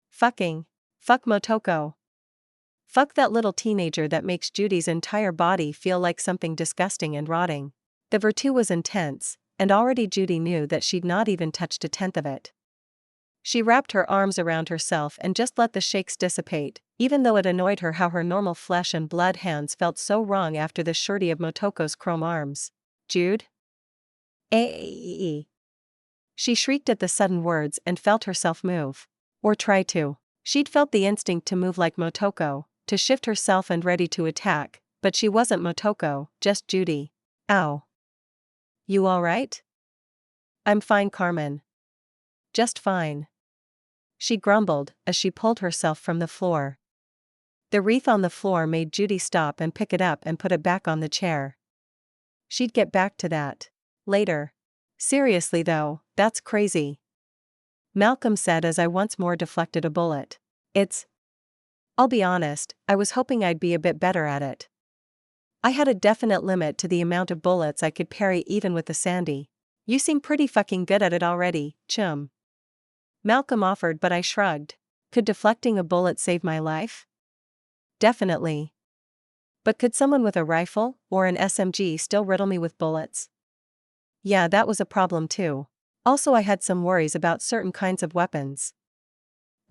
Fucking. Fuck Motoko. Fuck that little teenager that makes Judy's entire body feel like something disgusting and rotting. The virtue was intense, and already Judy knew that she'd not even touched a tenth of it. She wrapped her arms around herself and just let the shakes dissipate, even though it annoyed her how her normal flesh and blood hands felt so wrong after the surety of Motoko's chrome arms. Jude? Aeeee. She shrieked at the sudden words and felt herself move. Or try to. She'd felt the instinct to move like Motoko, to shift herself and ready to attack, but she wasn't Motoko, just Judy. Ow. You alright? I'm fine, Carmen. Just fine. She grumbled as she pulled herself from the floor. The wreath on the floor made Judy stop and pick it up and put it back on the chair. She'd get back to that later. Seriously though, that's crazy. Malcolm said as I once more deflected a bullet. I'll be honest, I was hoping I'd be a bit better at it. I had a definite limit to the amount of bullets I could parry even with the Sandy. You seem pretty fucking good at it already, chum. Malcolm offered, but I shrugged. Could deflecting a bullet save my life? Definitely. But could someone with a rifle or an SMG still riddle me with bullets? Yeah, that was a problem too. Also, I had some worries about certain kinds of weapons.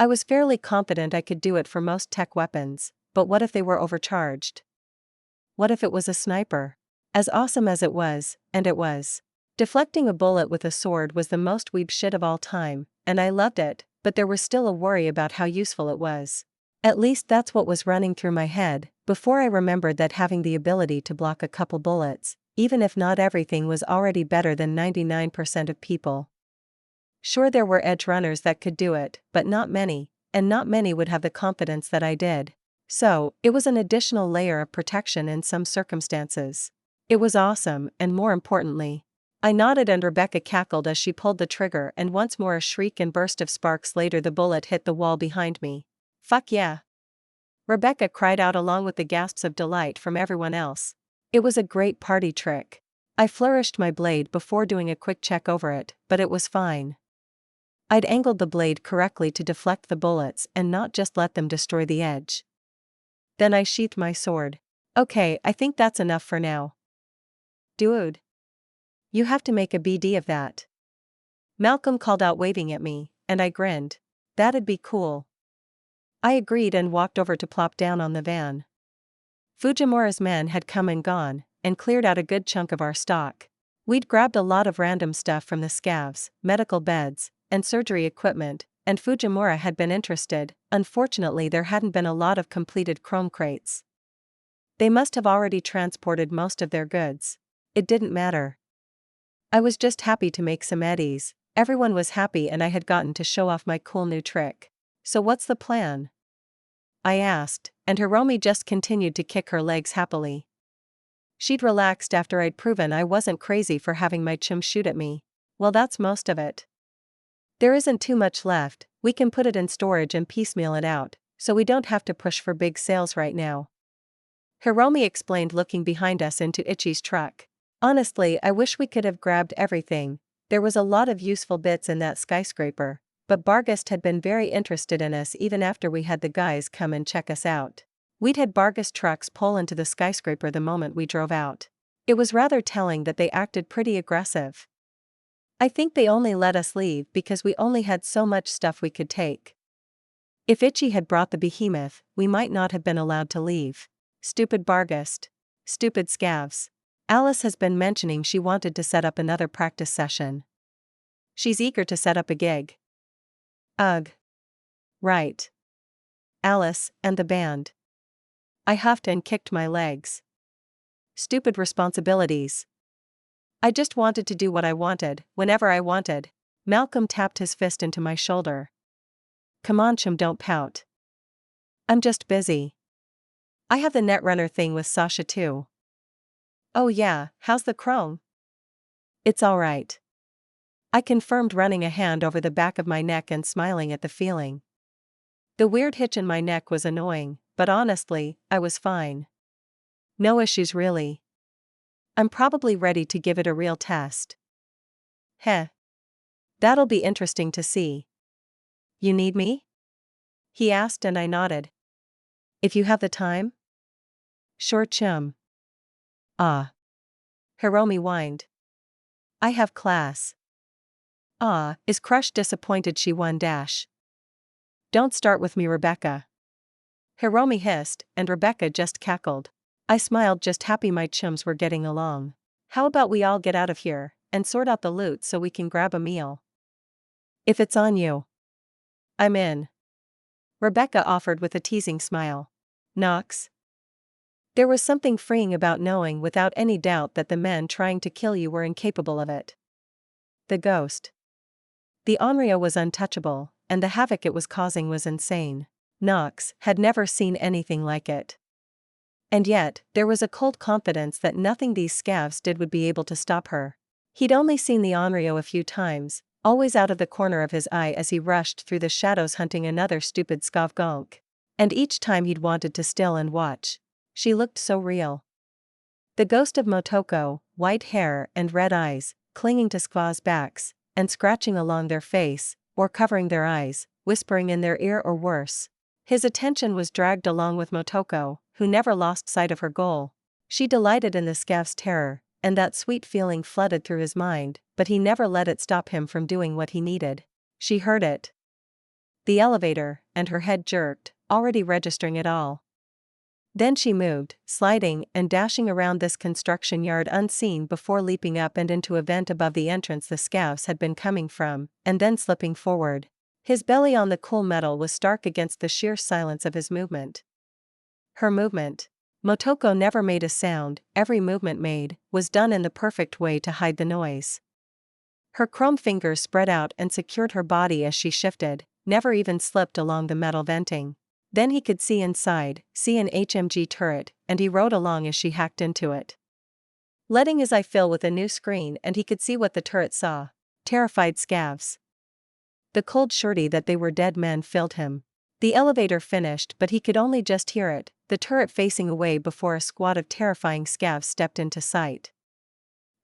I was fairly confident I could do it for most tech weapons, but what if they were overcharged? What if it was a sniper? As awesome as it was, and it was. Deflecting a bullet with a sword was the most weeb shit of all time, and I loved it, but there was still a worry about how useful it was. At least that's what was running through my head, before I remembered that having the ability to block a couple bullets, even if not everything, was already better than 99% of people. Sure, there were edge runners that could do it, but not many, and not many would have the confidence that I did. So, it was an additional layer of protection in some circumstances. It was awesome, and more importantly, I nodded and Rebecca cackled as she pulled the trigger, and once more a shriek and burst of sparks later the bullet hit the wall behind me. Fuck yeah! Rebecca cried out along with the gasps of delight from everyone else. It was a great party trick. I flourished my blade before doing a quick check over it, but it was fine. I'd angled the blade correctly to deflect the bullets and not just let them destroy the edge. Then I sheathed my sword. Okay, I think that's enough for now. Dude. You have to make a BD of that. Malcolm called out, waving at me, and I grinned. That'd be cool. I agreed and walked over to plop down on the van. Fujimura's men had come and gone, and cleared out a good chunk of our stock. We'd grabbed a lot of random stuff from the scavs, medical beds, and surgery equipment, and Fujimura had been interested. Unfortunately, there hadn't been a lot of completed chrome crates. They must have already transported most of their goods. It didn't matter. I was just happy to make some eddies. Everyone was happy and I had gotten to show off my cool new trick. So what's the plan? I asked, and Hiromi just continued to kick her legs happily. She'd relaxed after I'd proven I wasn't crazy for having my chum shoot at me. Well, that's most of it. There isn't too much left. We can put it in storage and piecemeal it out, so we don't have to push for big sales right now. Hiromi explained, looking behind us into Ichi's truck. Honestly, I wish we could have grabbed everything. There was a lot of useful bits in that skyscraper, but Bargast had been very interested in us even after we had the guys come and check us out. We'd had Bargast trucks pull into the skyscraper the moment we drove out. It was rather telling that they acted pretty aggressive. I think they only let us leave because we only had so much stuff we could take. If Ichi had brought the behemoth, we might not have been allowed to leave. Stupid Bargast. Stupid scavs. Alice has been mentioning she wanted to set up another practice session. She's eager to set up a gig. Ugh. Right. Alice, and the band. I huffed and kicked my legs. Stupid responsibilities. I just wanted to do what I wanted, whenever I wanted. Malcolm tapped his fist into my shoulder. Come on, chum, don't pout. I'm just busy. I have the Netrunner thing with Sasha too. Oh yeah, how's the chrome? It's alright. I confirmed, running a hand over the back of my neck and smiling at the feeling. The weird hitch in my neck was annoying, but honestly, I was fine. No issues really. I'm probably ready to give it a real test. Heh. That'll be interesting to see. You need me? He asked and I nodded. If you have the time? Sure chum. Ah. Hiromi whined. I have class. Ah, is crushed disappointed she won dash. Don't start with me Rebecca. Hiromi hissed, and Rebecca just cackled. I smiled just happy my chums were getting along. How about we all get out of here, and sort out the loot so we can grab a meal? If it's on you. I'm in. Rebecca offered with a teasing smile. Knox? There was something freeing about knowing without any doubt that the men trying to kill you were incapable of it. The ghost. The Onryo was untouchable, and the havoc it was causing was insane. Knox had never seen anything like it. And yet, there was a cold confidence that nothing these scavs did would be able to stop her. He'd only seen the Onryo a few times, always out of the corner of his eye as he rushed through the shadows hunting another stupid Skavgonk. And each time he'd wanted to still and watch. She looked so real. The ghost of Motoko, white hair and red eyes, clinging to Skva's backs, and scratching along their face, or covering their eyes, whispering in their ear or worse. His attention was dragged along with Motoko, who never lost sight of her goal. She delighted in the scav's terror, and that sweet feeling flooded through his mind, but he never let it stop him from doing what he needed. She heard it. The elevator, and her head jerked, already registering it all. Then she moved, sliding and dashing around this construction yard unseen before leaping up and into a vent above the entrance the scavs had been coming from, and then slipping forward. His belly on the cool metal was stark against the sheer silence of his movement. Her movement. Motoko never made a sound, every movement made, was done in the perfect way to hide the noise. Her chrome fingers spread out and secured her body as she shifted, never even slipped along the metal venting. Then he could see inside, see an HMG turret, and he rode along as she hacked into it. Letting his eye fill with a new screen and he could see what the turret saw. Terrified scavs. The cold surety that they were dead men filled him. The elevator finished but he could only just hear it, the turret facing away before a squad of terrifying scavs stepped into sight.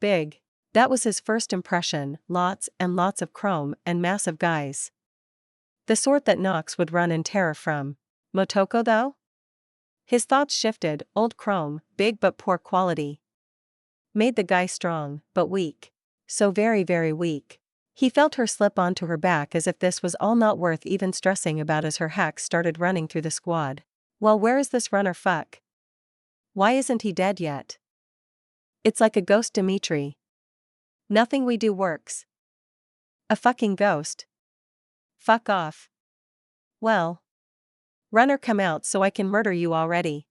Big. That was his first impression, lots and lots of chrome and massive guys. The sort that Knox would run in terror from. Motoko though? His thoughts shifted, old chrome, big but poor quality. Made the guy strong, but weak. So very very weak. He felt her slip onto her back as if this was all not worth even stressing about as her hacks started running through the squad. Well, where is this runner fuck? Why isn't he dead yet? It's like a ghost Dimitri. Nothing we do works. A fucking ghost. Fuck off. Well. Runner come out so I can murder you already.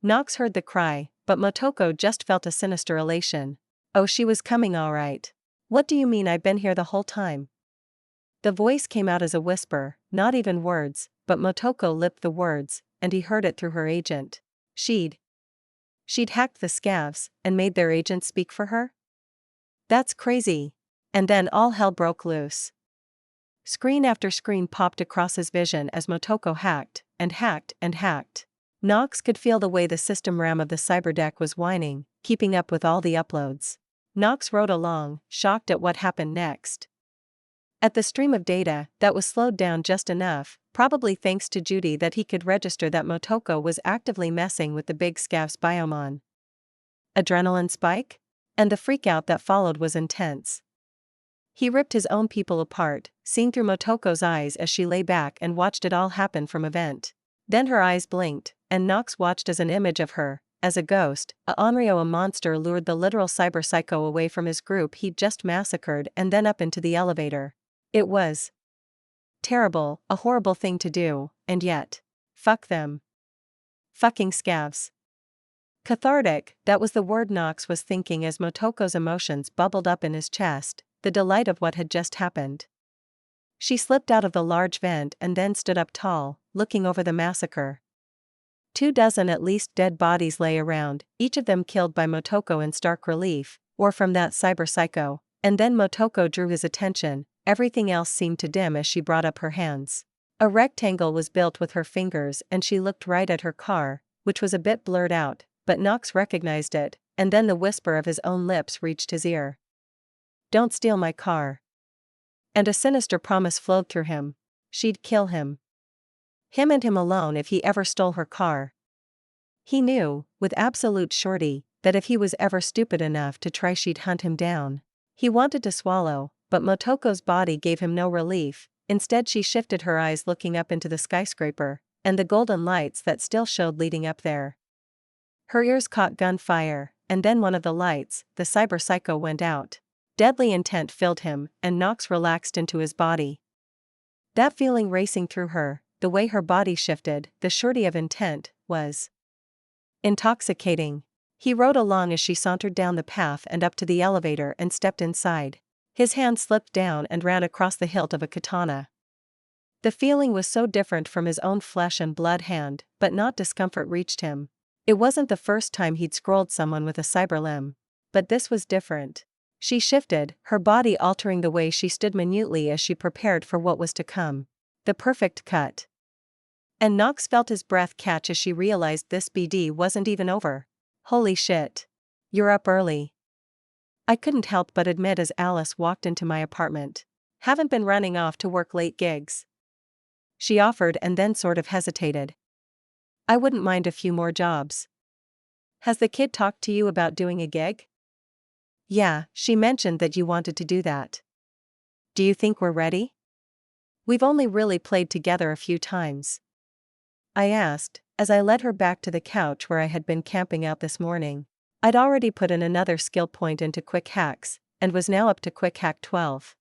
Knox heard the cry, but Motoko just felt a sinister elation. Oh, she was coming all right. What do you mean I've been here the whole time? The voice came out as a whisper, not even words, but Motoko lipped the words, and he heard it through her agent. She'd hacked the scavs, and made their agent speak for her? That's crazy. And then all hell broke loose. Screen after screen popped across his vision as Motoko hacked, and hacked, and hacked. Knox could feel the way the system RAM of the cyberdeck was whining, keeping up with all the uploads. Knox rode along, shocked at what happened next. At the stream of data, that was slowed down just enough, probably thanks to Judy, that he could register that Motoko was actively messing with the big scav's biomon. Adrenaline spike? And the freakout that followed was intense. He ripped his own people apart, seeing through Motoko's eyes as she lay back and watched it all happen from a vent. Then her eyes blinked, and Knox watched as an image of her, as a ghost, a Onryo, a monster, lured the literal cyber psycho away from his group he'd just massacred and then up into the elevator. It was terrible, a horrible thing to do, and yet, fuck them. Fucking scavs. Cathartic, that was the word Knox was thinking as Motoko's emotions bubbled up in his chest, the delight of what had just happened. She slipped out of the large vent and then stood up tall, looking over the massacre. 24 at least dead bodies lay around, each of them killed by Motoko in stark relief, or from that cyber psycho, and then Motoko drew his attention, everything else seemed to dim as she brought up her hands. A rectangle was built with her fingers and she looked right at her car, which was a bit blurred out, but Nox recognized it, and then the whisper of his own lips reached his ear. "Don't steal my car." And a sinister promise flowed through him. She'd kill him. Him and him alone if he ever stole her car. He knew, with absolute surety, that if he was ever stupid enough to try, she'd hunt him down. He wanted to swallow, but Motoko's body gave him no relief. Instead, she shifted her eyes, looking up into the skyscraper, and the golden lights that still showed leading up there. Her ears caught gunfire, and then one of the lights, the cyber psycho, went out. Deadly intent filled him, and Nox relaxed into his body. That feeling racing through her, the way her body shifted, the surety of intent, was intoxicating. He rode along as she sauntered down the path and up to the elevator and stepped inside. His hand slipped down and ran across the hilt of a katana. The feeling was so different from his own flesh and blood hand, but not discomfort reached him. It wasn't the first time he'd scrolled someone with a cyber limb. But this was different. She shifted, her body altering the way she stood minutely as she prepared for what was to come. The perfect cut. And Nox felt his breath catch as she realized this BD wasn't even over. "Holy shit. You're up early." I couldn't help but admit as Alice walked into my apartment. "Haven't been running off to work late gigs?" she offered, and then sort of hesitated. "I wouldn't mind a few more jobs." "Has the kid talked to you about doing a gig?" "Yeah, she mentioned that you wanted to do that." "Do you think we're ready?" "We've only really played together a few times," I asked, as I led her back to the couch where I had been camping out this morning. I'd already put in another skill point into Quick Hacks, and was now up to Quick Hack 12.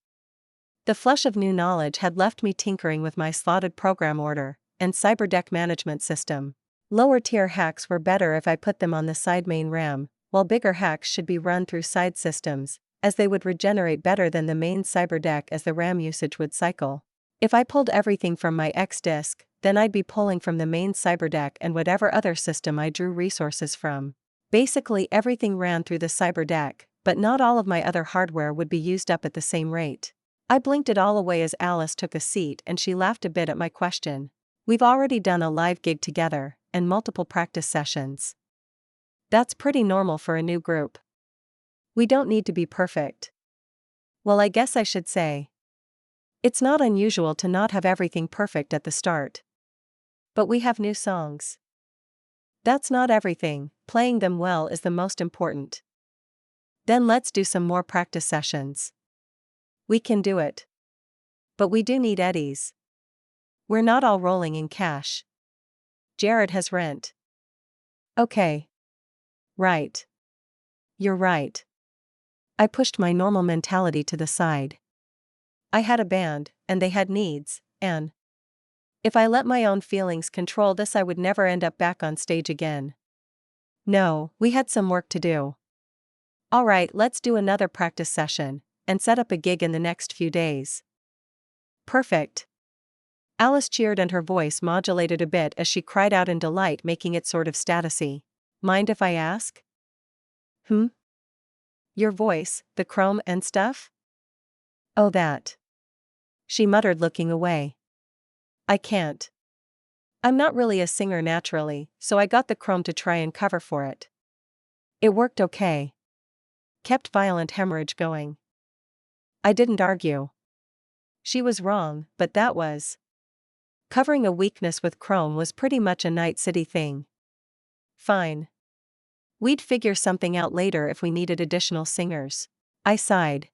The flush of new knowledge had left me tinkering with my slotted program order and cyberdeck management system. Lower tier hacks were better if I put them on the side main RAM, while bigger hacks should be run through side systems, as they would regenerate better than the main cyberdeck as the RAM usage would cycle. If I pulled everything from my X disk, then I'd be pulling from the main cyberdeck and whatever other system I drew resources from. Basically everything ran through the cyberdeck, but not all of my other hardware would be used up at the same rate. I blinked it all away as Alice took a seat, and she laughed a bit at my question. "We've already done a live gig together, and multiple practice sessions. That's pretty normal for a new group. We don't need to be perfect." "Well, I guess I should say, it's not unusual to not have everything perfect at the start. But we have new songs." "That's not everything, playing them well is the most important." "Then let's do some more practice sessions." "We can do it. But we do need eddies. We're not all rolling in cash. Jared has rent." "Okay. Right. You're right." I pushed my normal mentality to the side. I had a band, and they had needs, and if I let my own feelings control this, I would never end up back on stage again. No, we had some work to do. "All right, let's do another practice session, and set up a gig in the next few days." "Perfect." Alice cheered, and her voice modulated a bit as she cried out in delight, making it sort of statusy. "Mind if I ask?" Your voice, the chrome and stuff?" "Oh, that." She muttered, looking away. "I can't. I'm not really a singer naturally, so I got the chrome to try and cover for it. It worked okay. Kept violent hemorrhage going." I didn't argue. She was wrong, but that was. Covering a weakness with chrome was pretty much a Night City thing. "Fine. We'd figure something out later if we needed additional singers." I sighed.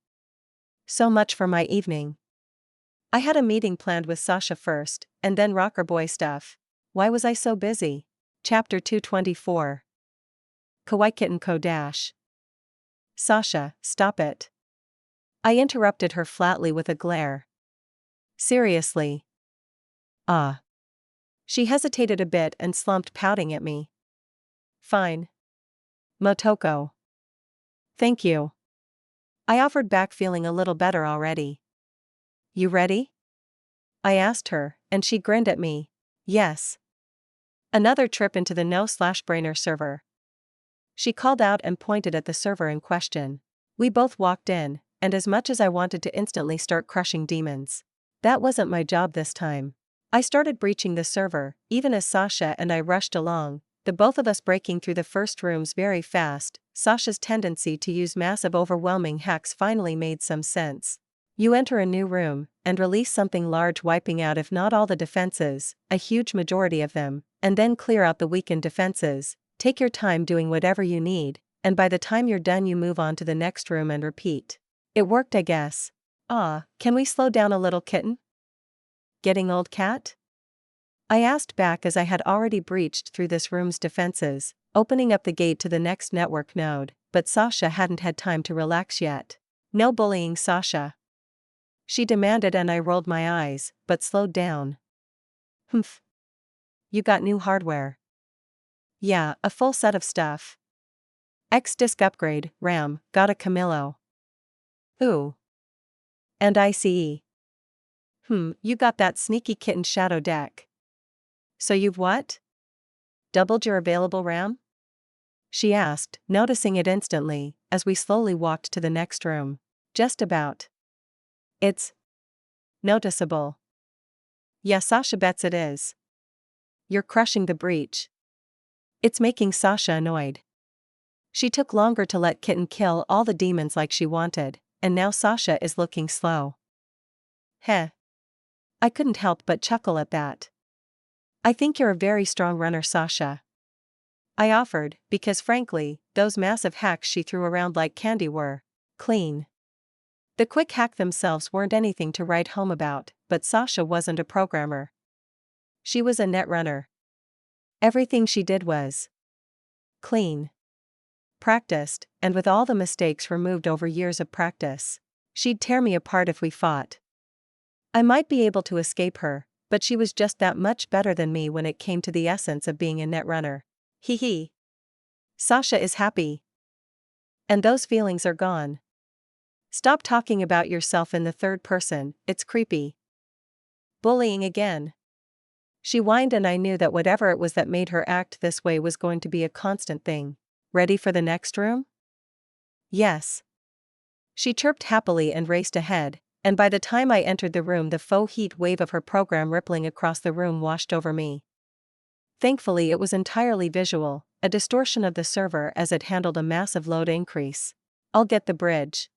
So much for my evening. I had a meeting planned with Sasha first, and then rocker boy stuff. Why was I so busy? Chapter 224. Kawaii Kitten Ko Dash. "Sasha, stop it." I interrupted her flatly with a glare. "Seriously?" "Ah." She hesitated a bit and slumped, pouting at me. "Fine. Motoko." "Thank you." I offered back, feeling a little better already. "You ready?" I asked her, and she grinned at me. "Yes." Another trip into the no/brainer server. She called out and pointed at the server in question. We both walked in, and as much as I wanted to instantly start crushing demons, that wasn't my job this time. I started breaching the server, even as Sasha and I rushed along, the both of us breaking through the first rooms very fast. Sasha's tendency to use massive overwhelming hacks finally made some sense. You enter a new room, and release something large, wiping out if not all the defenses, a huge majority of them, and then clear out the weakened defenses. Take your time doing whatever you need, and by the time you're done you move on to the next room and repeat. It worked, I guess. Can we slow down a little, kitten? Getting old, cat? I asked back as I had already breached through this room's defenses, opening up the gate to the next network node, but Sasha hadn't had time to relax yet. No bullying, Sasha, she demanded, and I rolled my eyes, but slowed down. Humph. You got new hardware? Yeah, a full set of stuff. X-Disk upgrade, RAM, got a Camillo. Ooh. And ICE. You got that sneaky kitten shadow deck. So you've what? Doubled your available RAM? She asked, noticing it instantly, as we slowly walked to the next room. Just about. It's noticeable. Yeah, Sasha bets it is. You're crushing the breach. It's making Sasha annoyed. She took longer to let Kitten kill all the demons like she wanted, and now Sasha is looking slow. Heh. I couldn't help but chuckle at that. I think you're a very strong runner, Sasha, I offered, because frankly, those massive hacks she threw around like candy were clean. The quick hack themselves weren't anything to write home about, but Sasha wasn't a programmer. She was a netrunner. Everything she did was clean, practiced, and with all the mistakes removed over years of practice. She'd tear me apart if we fought. I might be able to escape her, but she was just that much better than me when it came to the essence of being a netrunner. Hee hee. Sasha is happy. And those feelings are gone. Stop talking about yourself in the third person, it's creepy. Bullying again. She whined, and I knew that whatever it was that made her act this way was going to be a constant thing. Ready for the next room? Yes. She chirped happily and raced ahead, and by the time I entered the room the faux heat wave of her program rippling across the room washed over me. Thankfully it was entirely visual, a distortion of the server as it handled a massive load increase. I'll get the bridge.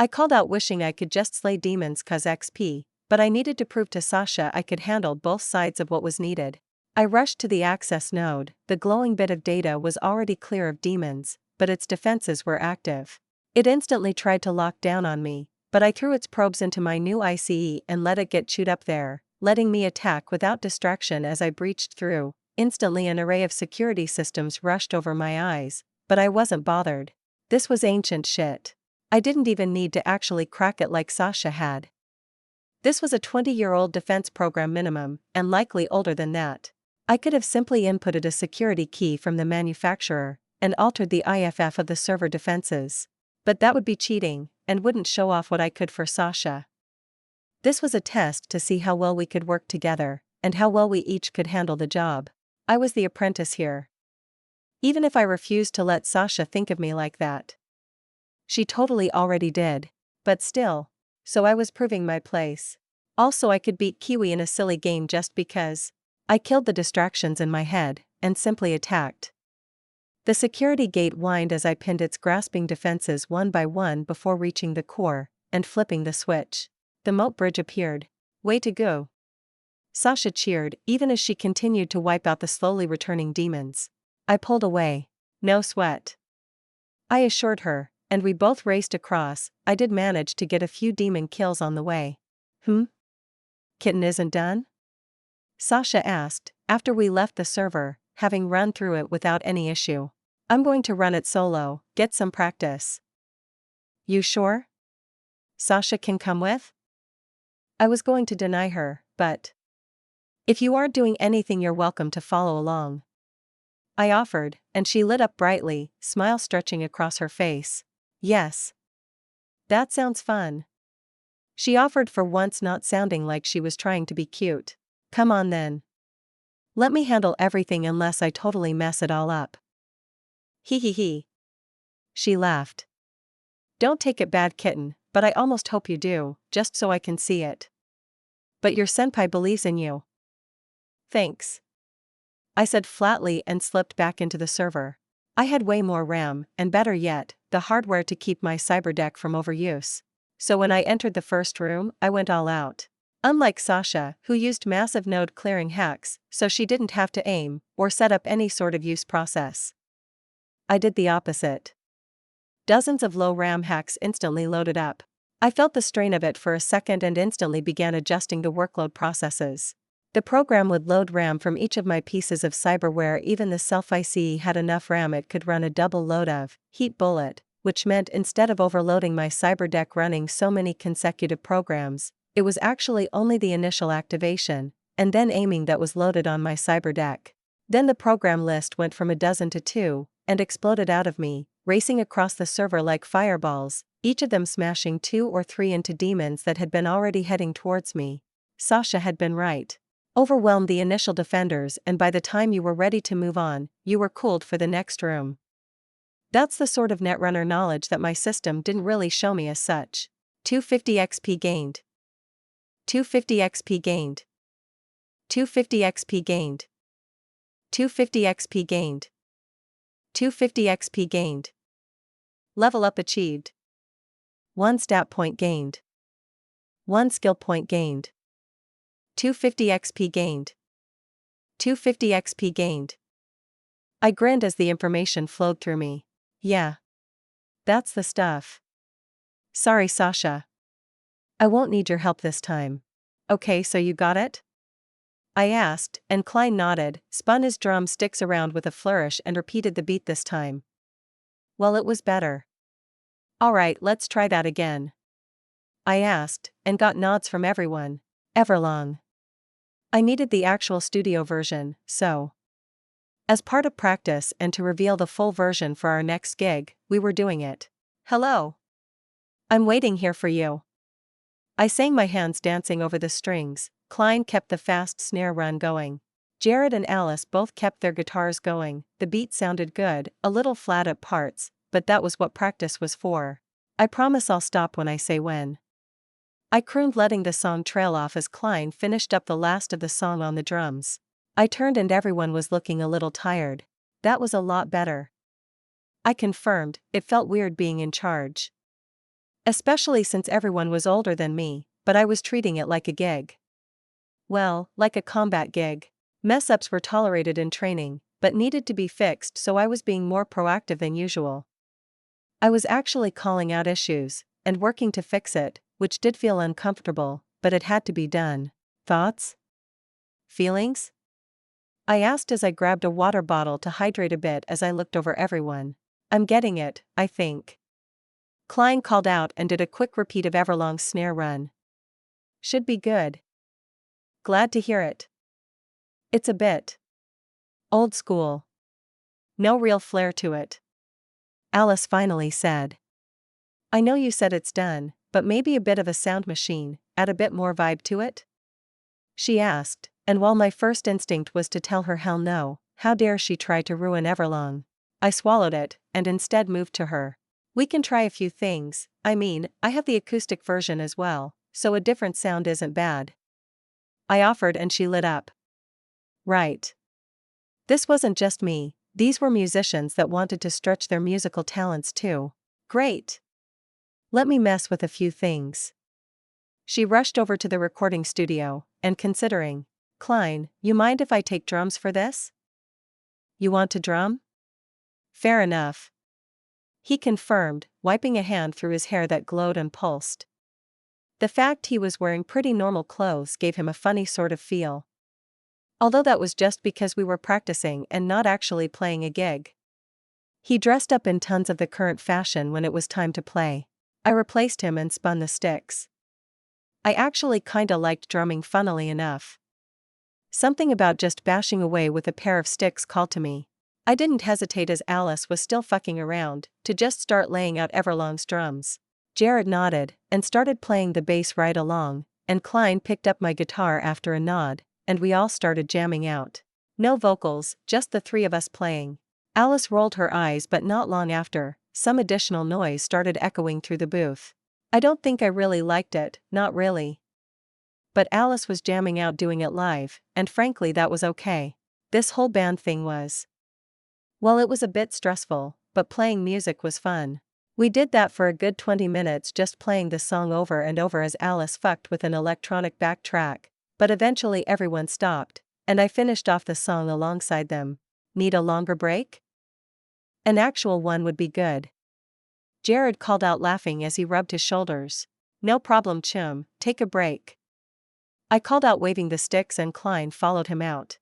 I called out, wishing I could just slay demons cause XP, but I needed to prove to Sasha I could handle both sides of what was needed. I rushed to the access node. The glowing bit of data was already clear of demons, but its defenses were active. It instantly tried to lock down on me, but I threw its probes into my new ICE and let it get chewed up there, letting me attack without distraction as I breached through. Instantly an array of security systems rushed over my eyes, but I wasn't bothered. This was ancient shit. I didn't even need to actually crack it like Sasha had. This was a 20-year-old defense program minimum, and likely older than that. I could have simply inputted a security key from the manufacturer, and altered the IFF of the server defenses. But that would be cheating, and wouldn't show off what I could for Sasha. This was a test to see how well we could work together, and how well we each could handle the job. I was the apprentice here. Even if I refused to let Sasha think of me like that. She totally already did. But still. So I was proving my place. Also, I could beat Kiwi in a silly game just because. I killed the distractions in my head, and simply attacked. The security gate whined as I pinned its grasping defenses one by one before reaching the core, and flipping the switch. The moat bridge appeared. Way to go. Sasha cheered, even as she continued to wipe out the slowly returning demons. I pulled away. No sweat, I assured her, and we both raced across. I did manage to get a few demon kills on the way. Kitten isn't done? Sasha asked, after we left the server, having run through it without any issue. I'm going to run it solo, get some practice. You sure? Sasha can come with? I was going to deny her, but if you aren't doing anything you're welcome to follow along, I offered, and she lit up brightly, smile stretching across her face. Yes. That sounds fun. She offered, for once not sounding like she was trying to be cute. Come on then. Let me handle everything unless I totally mess it all up. Hee hee hee. She laughed. Don't take it bad, kitten, but I almost hope you do, just so I can see it. But your senpai believes in you. Thanks. I said flatly and slipped back into the server. I had way more RAM, and better yet, the hardware to keep my cyberdeck from overuse. So when I entered the first room, I went all out. Unlike Sasha, who used massive node clearing hacks, so she didn't have to aim or set up any sort of use process. I did the opposite. Dozens of low RAM hacks instantly loaded up. I felt the strain of it for a second and instantly began adjusting the workload processes. The program would load RAM from each of my pieces of cyberware. Even the Self-IC had enough RAM it could run a double load of heat bullet, which meant instead of overloading my cyberdeck running so many consecutive programs, it was actually only the initial activation, and then aiming that was loaded on my cyberdeck. Then the program list went from a dozen to 2, and exploded out of me, racing across the server like fireballs, each of them smashing 2 or 3 into demons that had been already heading towards me. Sasha had been right. Overwhelm the initial defenders, and by the time you were ready to move on, you were cooled for the next room. That's the sort of netrunner knowledge that my system didn't really show me as such. 250 XP gained. 250 XP gained. 250 XP gained. 250 XP gained. 250 XP gained. Level up achieved. 1 stat point gained. 1 skill point gained. 250 XP gained. 250 XP gained. I grinned as the information flowed through me. Yeah. That's the stuff. Sorry, Sasha. I won't need your help this time. Okay, so you got it? I asked, and Klein nodded, spun his drumsticks around with a flourish and repeated the beat this time. Well, it was better. Alright, let's try that again. I asked, and got nods from everyone. Everlong. I needed the actual studio version, so. As part of practice and to reveal the full version for our next gig, we were doing it. Hello. I'm waiting here for you. I sang, my hands dancing over the strings. Klein kept the fast snare run going. Jared and Alice both kept their guitars going. The beat sounded good, a little flat at parts, but that was what practice was for. I promise I'll stop when I say when. I crooned, letting the song trail off as Klein finished up the last of the song on the drums. I turned and everyone was looking a little tired. That was a lot better. I confirmed, it felt weird being in charge. Especially since everyone was older than me, but I was treating it like a gig. Well, like a combat gig. Mess-ups were tolerated in training, but needed to be fixed, so I was being more proactive than usual. I was actually calling out issues, and working to fix it, which did feel uncomfortable, but it had to be done. Thoughts? Feelings? I asked as I grabbed a water bottle to hydrate a bit as I looked over everyone. I'm getting it, I think. Klein called out and did a quick repeat of Everlong's snare run. Should be good. Glad to hear it. It's a bit old school. No real flair to it. Alice finally said. I know you said it's done, but maybe a bit of a sound machine, add a bit more vibe to it? She asked, and while my first instinct was to tell her hell no, how dare she try to ruin Everlong, I swallowed it, and instead moved to her. We can try a few things. I mean, I have the acoustic version as well, so a different sound isn't bad. I offered and she lit up. Right. This wasn't just me, these were musicians that wanted to stretch their musical talents too. Great. Let me mess with a few things. She rushed over to the recording studio, and considering, Klein, you mind if I take drums for this? You want to drum? Fair enough. He confirmed, wiping a hand through his hair that glowed and pulsed. The fact he was wearing pretty normal clothes gave him a funny sort of feel. Although that was just because we were practicing and not actually playing a gig. He dressed up in tons of the current fashion when it was time to play. I replaced him and spun the sticks. I actually kinda liked drumming, funnily enough. Something about just bashing away with a pair of sticks called to me. I didn't hesitate as Alice was still fucking around, to just start laying out Everlong's drums. Jared nodded, and started playing the bass right along, and Klein picked up my guitar after a nod, and we all started jamming out. No vocals, just the 3 of us playing. Alice rolled her eyes, but not long after, some additional noise started echoing through the booth. I don't think I really liked it, not really. But Alice was jamming out doing it live, and frankly that was okay. This whole band thing was. Well, it was a bit stressful, but playing music was fun. We did that for a good 20 minutes, just playing the song over and over as Alice fucked with an electronic backtrack, but eventually everyone stopped, and I finished off the song alongside them. Need a longer break? An actual one would be good. Jared called out laughing as he rubbed his shoulders. No problem, chum, take a break. I called out waving the sticks, and Klein followed him out.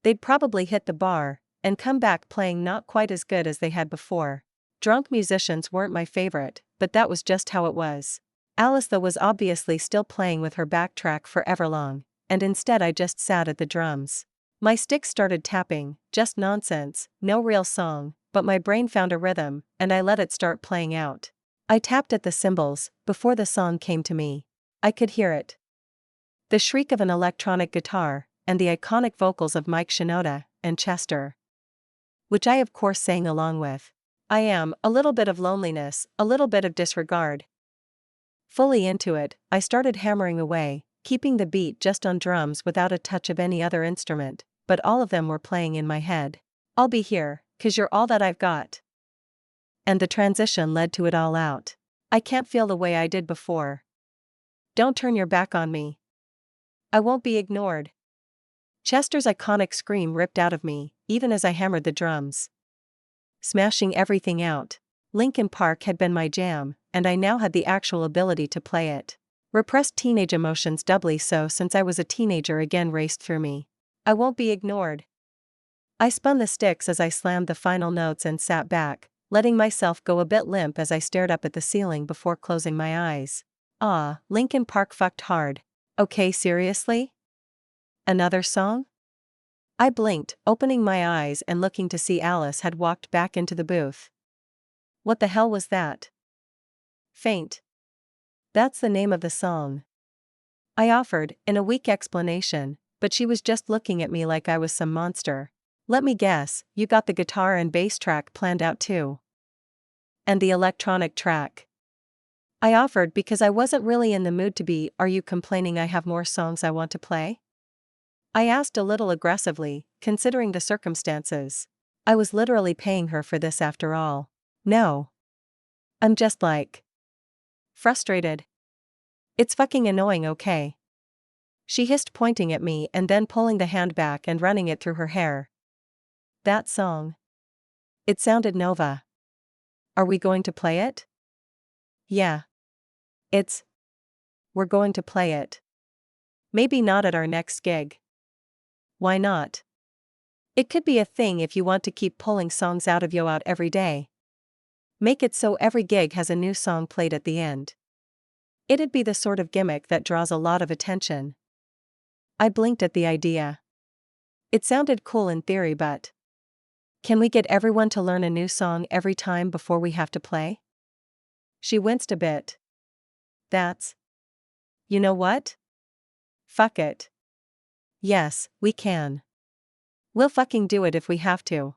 They'd probably hit the bar and come back playing not quite as good as they had before. Drunk musicians weren't my favorite, but that was just how it was. Alice, though, was obviously still playing with her backtrack for everlong, and instead I just sat at the drums. My sticks started tapping, just nonsense, no real song, but my brain found a rhythm, and I let it start playing out. I tapped at the cymbals before the song came to me. I could hear it. The shriek of an electronic guitar, and the iconic vocals of Mike Shinoda and Chester, which I of course sang along with. I am, a little bit of loneliness, a little bit of disregard. Fully into it, I started hammering away, keeping the beat just on drums without a touch of any other instrument, but all of them were playing in my head. I'll be here, 'cause you're all that I've got. And the transition led to it all out. I can't feel the way I did before. Don't turn your back on me. I won't be ignored. Chester's iconic scream ripped out of me, even as I hammered the drums, smashing everything out. Linkin Park had been my jam, and I now had the actual ability to play it. Repressed teenage emotions, doubly so since I was a teenager, again raced through me. I won't be ignored. I spun the sticks as I slammed the final notes and sat back, letting myself go a bit limp as I stared up at the ceiling before closing my eyes. Linkin Park fucked hard. Okay, seriously? Another song? I blinked, opening my eyes and looking to see Alice had walked back into the booth. What the hell was that? Faint. That's the name of the song. I offered, in a weak explanation, but she was just looking at me like I was some monster. Let me guess, you got the guitar and bass track planned out too. And the electronic track. I offered because I wasn't really in the mood to be. Are you complaining I have more songs I want to play? I asked a little aggressively, considering the circumstances. I was literally paying her for this after all. No. I'm just like. Frustrated. It's fucking annoying, okay? She hissed, pointing at me and then pulling the hand back and running it through her hair. That song. It sounded Nova. Are we going to play it? Yeah. We're going to play it. Maybe not at our next gig. Why not? It could be a thing if you want to keep pulling songs out of you out every day. Make it so every gig has a new song played at the end. It'd be the sort of gimmick that draws a lot of attention. I blinked at the idea. It sounded cool in theory, but can we get everyone to learn a new song every time before we have to play? She winced a bit. That's. You know what? Fuck it. Yes, we can. We'll fucking do it if we have to.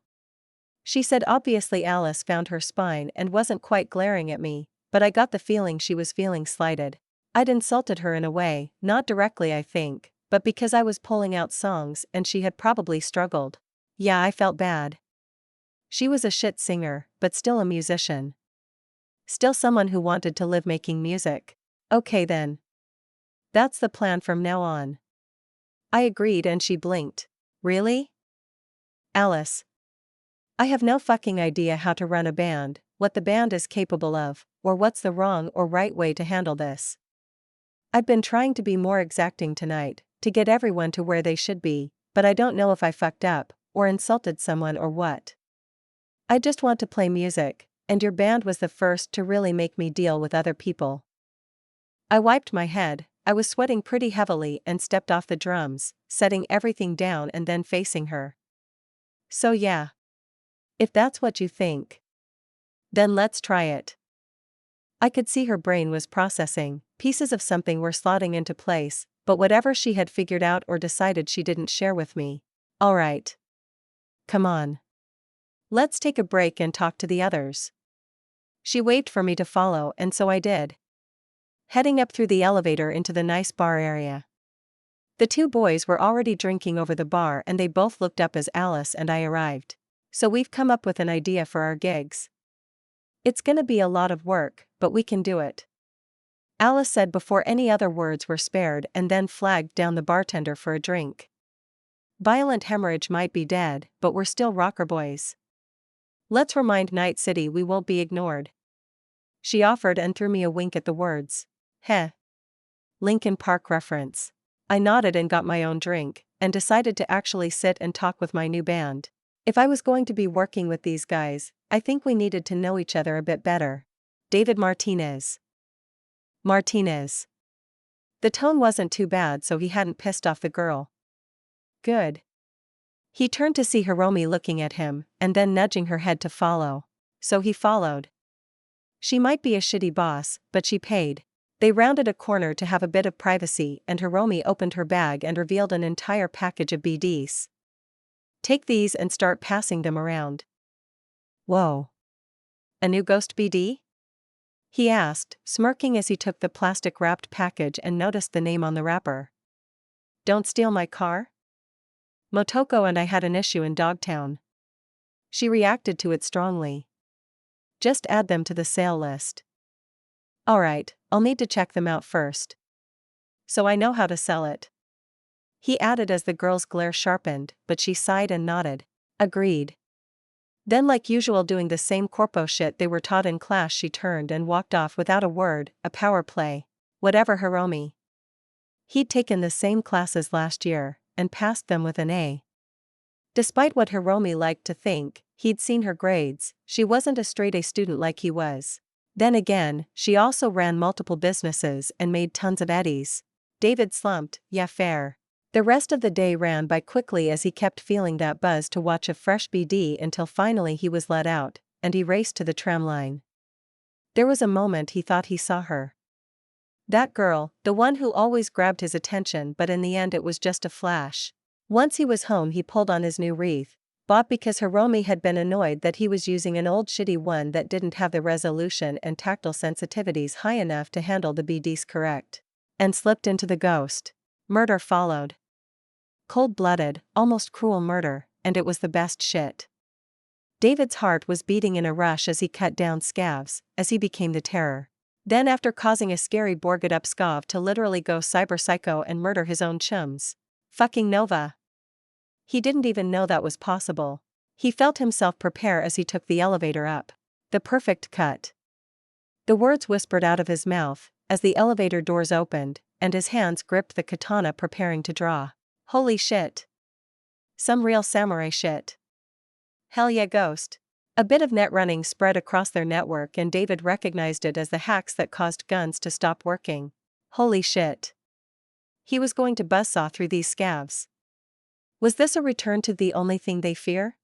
She said. Obviously Alice found her spine and wasn't quite glaring at me, but I got the feeling she was feeling slighted. I'd insulted her in a way, not directly I think, but because I was pulling out songs and she had probably struggled. Yeah, I felt bad. She was a shit singer, but still a musician. Still someone who wanted to live making music. Okay then. That's the plan from now on. I agreed and she blinked. Really? Alice. I have no fucking idea how to run a band, what the band is capable of, or what's the wrong or right way to handle this. I've been trying to be more exacting tonight, to get everyone to where they should be, but I don't know if I fucked up, or insulted someone or what. I just want to play music, and your band was the first to really make me deal with other people. I wiped my head. I was sweating pretty heavily and stepped off the drums, setting everything down and then facing her. So yeah. If that's what you think, then let's try it. I could see her brain was processing, pieces of something were slotting into place, but whatever she had figured out or decided she didn't share with me. Alright. Come on. Let's take a break and talk to the others. She waved for me to follow and so I did. Heading up through the elevator into the nice bar area. The two boys were already drinking over the bar and they both looked up as Alice and I arrived. So we've come up with an idea for our gigs. It's gonna be a lot of work, but we can do it. Alice said before any other words were spared and then flagged down the bartender for a drink. Violent hemorrhage might be dead, but we're still rocker boys. Let's remind Night City we won't be ignored. She offered and threw me a wink at the words. Heh. Linkin Park reference. I nodded and got my own drink, and decided to actually sit and talk with my new band. If I was going to be working with these guys, I think we needed to know each other a bit better. David Martinez. Martinez. The tone wasn't too bad, so he hadn't pissed off the girl. Good. He turned to see Hiromi looking at him, and then nudging her head to follow. So he followed. She might be a shitty boss, but she paid. They rounded a corner to have a bit of privacy, and Hiromi opened her bag and revealed an entire package of BDs. Take these and start passing them around. Whoa. A new ghost BD? He asked, smirking as he took the plastic-wrapped package and noticed the name on the wrapper. Don't steal my car? Motoko and I had an issue in Dogtown. She reacted to it strongly. Just add them to the sale list. Alright, I'll need to check them out first. So I know how to sell it. He added as the girl's glare sharpened, but she sighed and nodded. Agreed. Then, like usual, doing the same corpo shit they were taught in class, she turned and walked off without a word. A power play. Whatever, Hiromi. He'd taken the same classes last year, and passed them with an A. Despite what Hiromi liked to think, he'd seen her grades, she wasn't a straight A student like he was. Then again, she also ran multiple businesses and made tons of eddies. David slumped. Yeah, fair. The rest of the day ran by quickly as he kept feeling that buzz to watch a fresh BD until finally he was let out, and he raced to the tram line. There was a moment he thought he saw her. That girl, the one who always grabbed his attention, but in the end it was just a flash. Once he was home, he pulled on his new wreath, bought because Hiromi had been annoyed that he was using an old shitty one that didn't have the resolution and tactile sensitivities high enough to handle the BDs correct. And slipped into the ghost. Murder followed. Cold-blooded, almost cruel murder, and it was the best shit. David's heart was beating in a rush as he cut down scavs, as he became the terror. Then, after causing a scary Borged-up scav to literally go cyber psycho and murder his own chums. Fucking Nova. He didn't even know that was possible. He felt himself prepare as he took the elevator up. The perfect cut. The words whispered out of his mouth, as the elevator doors opened, and his hands gripped the katana preparing to draw. Holy shit. Some real samurai shit. Hell yeah, ghost. A bit of Netrunning spread across their network and David recognized it as the hacks that caused guns to stop working. Holy shit. He was going to buzzsaw through these scavs. Was this a return to the only thing they fear?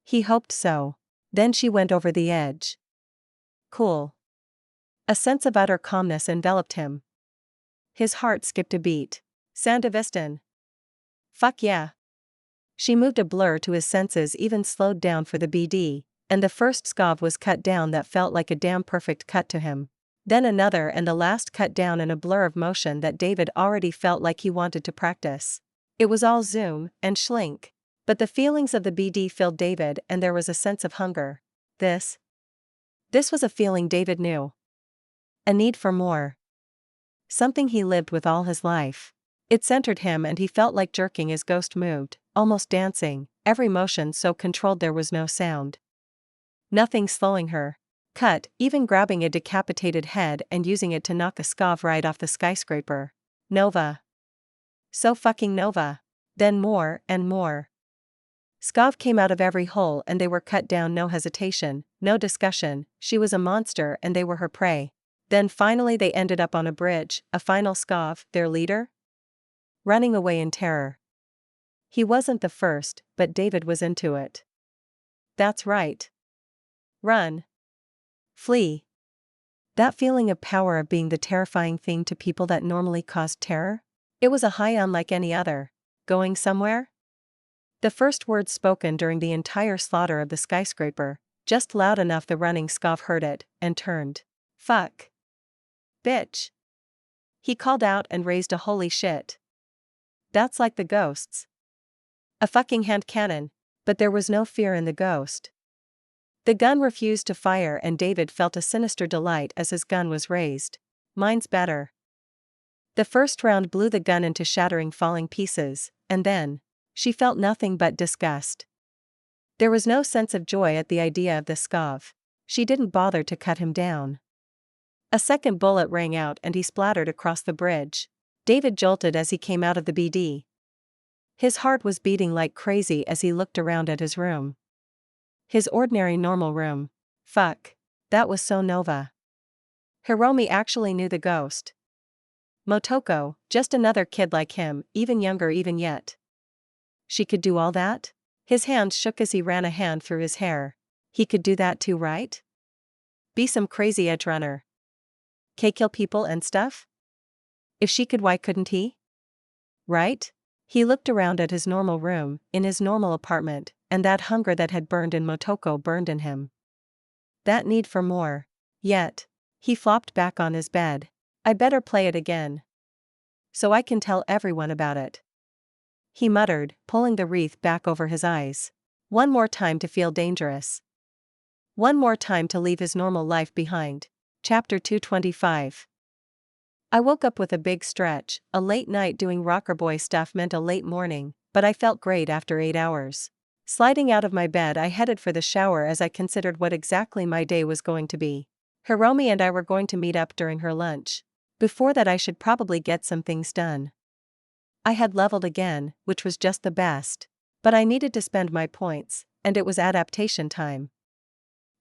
He hoped so. Then she went over the edge. Cool. A sense of utter calmness enveloped him. His heart skipped a beat. Sandevistan. Fuck yeah. She moved a blur to his senses, even slowed down for the BD, and the first scav was cut down that felt like a damn perfect cut to him. Then another and the last cut down in a blur of motion that David already felt like he wanted to practice. It was all zoom and schlink. But the feelings of the BD filled David and there was a sense of hunger. This was a feeling David knew. A need for more. Something he lived with all his life. It centered him and he felt like jerking as Ghost moved, almost dancing, every motion so controlled there was no sound. Nothing slowing her. Cut, even grabbing a decapitated head and using it to knock a scav right off the skyscraper. Nova. So fucking Nova. Then more and more. Scav came out of every hole and they were cut down, no hesitation, no discussion. She was a monster and they were her prey. Then finally they ended up on a bridge, a final scav, their leader? Running away in terror. He wasn't the first, but David was into it. That's right. Run. Flee. That feeling of power of being the terrifying thing to people that normally caused terror? It was a high unlike any other. Going somewhere? The first words spoken during the entire slaughter of the skyscraper, just loud enough the running scav heard it, and turned. Fuck. Bitch. He called out and raised a holy shit. That's like the ghosts. A fucking hand cannon. But there was no fear in the ghost. The gun refused to fire and David felt a sinister delight as his gun was raised. Mine's better. The first round blew the gun into shattering falling pieces, and then, she felt nothing but disgust. There was no sense of joy at the idea of the scav. She didn't bother to cut him down. A second bullet rang out and he splattered across the bridge. David jolted as he came out of the BD. His heart was beating like crazy as he looked around at his room. His ordinary normal room. Fuck. That was so Nova. Hiromi actually knew the ghost. Motoko, just another kid like him, even younger even yet. She could do all that? His hands shook as he ran a hand through his hair. He could do that too, right? Be some crazy edge runner. Kill people and stuff? If she could, why couldn't he? Right? He looked around at his normal room, in his normal apartment, and that hunger that had burned in Motoko burned in him. That need for more. Yet. He flopped back on his bed. I better play it again. So I can tell everyone about it. He muttered, pulling the wreath back over his eyes. One more time to feel dangerous. One more time to leave his normal life behind. Chapter 225. I woke up with a big stretch. A late night doing rocker boy stuff meant a late morning, but I felt great after 8 hours. Sliding out of my bed, I headed for the shower as I considered what exactly my day was going to be. Hiromi and I were going to meet up during her lunch. Before that, I should probably get some things done. I had leveled again, which was just the best. But I needed to spend my points, and it was adaptation time.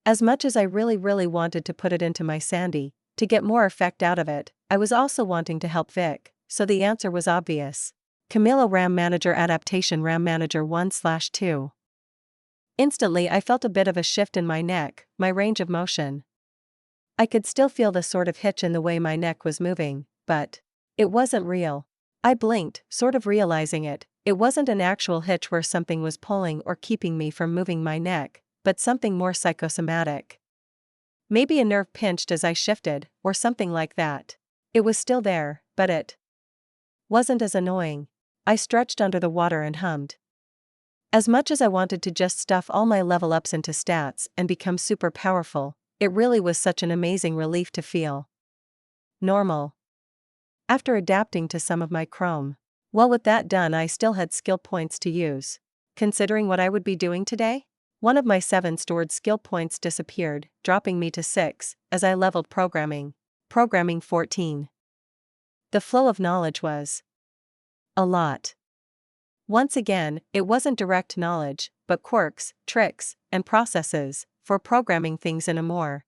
As much as I really wanted to put it into my Sandy, to get more effect out of it, I was also wanting to help Vic, so the answer was obvious. Camilo RAM Manager Adaptation RAM Manager 1/2. Instantly I felt a bit of a shift in my neck, my range of motion. I could still feel the sort of hitch in the way my neck was moving, but it wasn't real. I blinked, sort of realizing it. It wasn't an actual hitch where something was pulling or keeping me from moving my neck, but something more psychosomatic. Maybe a nerve pinched as I shifted, or something like that. It was still there, but it wasn't as annoying. I stretched under the water and hummed. As much as I wanted to just stuff all my level ups into stats and become super powerful, it really was such an amazing relief to feel normal. After adapting to some of my chrome. Well, with that done, I still had skill points to use. Considering what I would be doing today, one of my 7 stored skill points disappeared, dropping me to 6, as I leveled programming. Programming 14. The flow of knowledge was a lot. Once again, it wasn't direct knowledge, but quirks, tricks, and processes for programming things in a more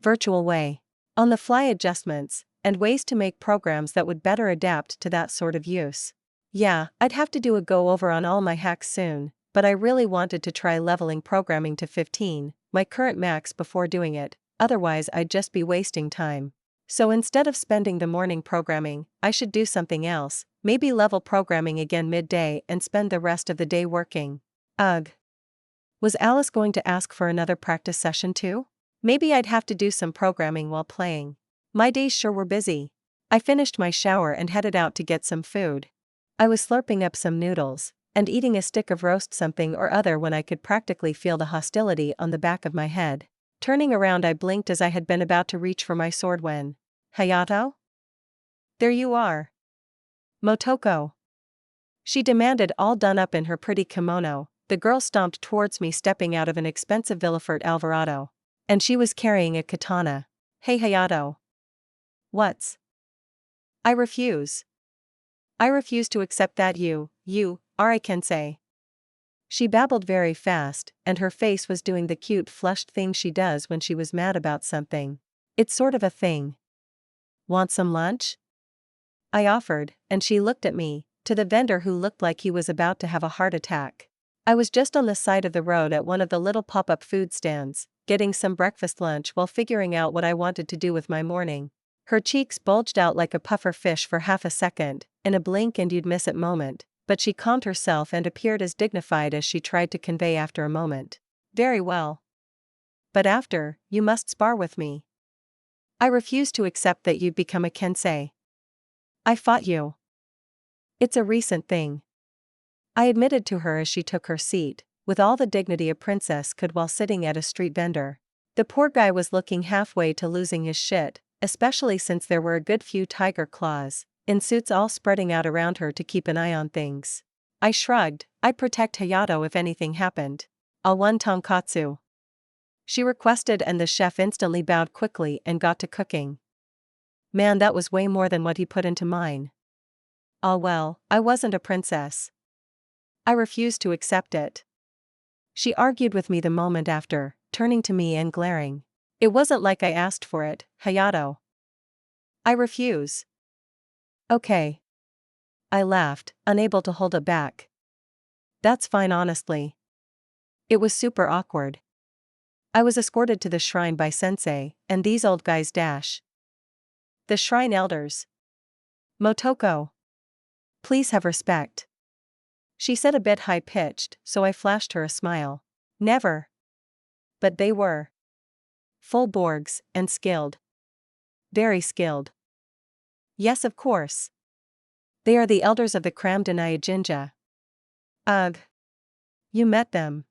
virtual way. On-the-fly adjustments, and ways to make programs that would better adapt to that sort of use. Yeah, I'd have to do a go-over on all my hacks soon, but I really wanted to try leveling programming to 15, my current max, before doing it, otherwise I'd just be wasting time. So instead of spending the morning programming, I should do something else, maybe level programming again midday and spend the rest of the day working. Ugh. Was Alice going to ask for another practice session too? Maybe I'd have to do some programming while playing. My days sure were busy. I finished my shower and headed out to get some food. I was slurping up some noodles and eating a stick of roast something or other when I could practically feel the hostility on the back of my head. Turning around, I blinked as I had been about to reach for my sword when Hayato? There you are. Motoko. She demanded, all done up in her pretty kimono. The girl stomped towards me, stepping out of an expensive Villefort Alvarado. And she was carrying a katana. Hey Hayato. What's? I refuse. I refuse to accept that you are a Kensei. She babbled very fast, and her face was doing the cute flushed thing she does when she was mad about something. It's sort of a thing. Want some lunch? I offered, and she looked at me, to the vendor who looked like he was about to have a heart attack. I was just on the side of the road at one of the little pop-up food stands, getting some breakfast lunch while figuring out what I wanted to do with my morning. Her cheeks bulged out like a puffer fish for half a second, in a blink and you'd miss it moment, but she calmed herself and appeared as dignified as she tried to convey after a moment. Very well. But after, you must spar with me. I refuse to accept that you've become a Kensei. I fought you. It's a recent thing, I admitted to her as she took her seat, with all the dignity a princess could while sitting at a street vendor. The poor guy was looking halfway to losing his shit, especially since there were a good few tiger claws, in suits all spreading out around her to keep an eye on things. I shrugged, I'd protect Hayato if anything happened. I'll one tonkatsu, she requested, and the chef instantly bowed quickly and got to cooking. Man, that was way more than what he put into mine. Ah well, I wasn't a princess. I refused to accept it. She argued with me the moment after, turning to me and glaring. It wasn't like I asked for it, Hayato. I refuse. Okay. I laughed, unable to hold it back. That's fine, honestly. It was super awkward. I was escorted to the shrine by Sensei, and these old guys dash. The shrine elders. Motoko. Please have respect. She said a bit high-pitched, so I flashed her a smile. Never. But they were. Full Borgs, and skilled. Very skilled. Yes, of course. They are the elders of the Kramdenaya Jinja. Ugh. You met them.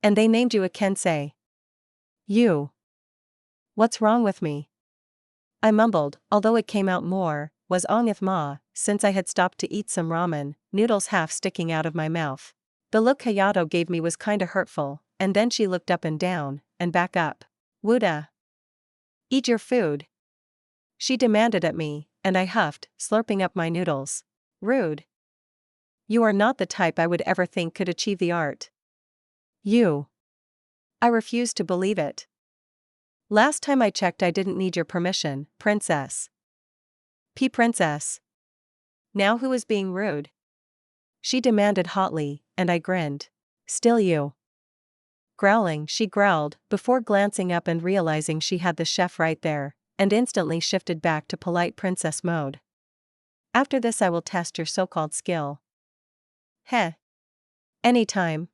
And they named you a Kensei. You. What's wrong with me? I mumbled, although it came out more, was ongith ma, since I had stopped to eat some ramen, noodles half sticking out of my mouth. The look Hayato gave me was kinda hurtful, and then she looked up and down, and back up. Wuda. Eat your food. She demanded at me, and I huffed, slurping up my noodles. Rude. You are not the type I would ever think could achieve the art. You. I refused to believe it. Last time I checked, I didn't need your permission, princess. Princess. Now who is being rude? She demanded hotly, and I grinned. Still you. Growling, she growled, before glancing up and realizing she had the chef right there, and instantly shifted back to polite princess mode. After this I will test your so-called skill. Heh. Anytime.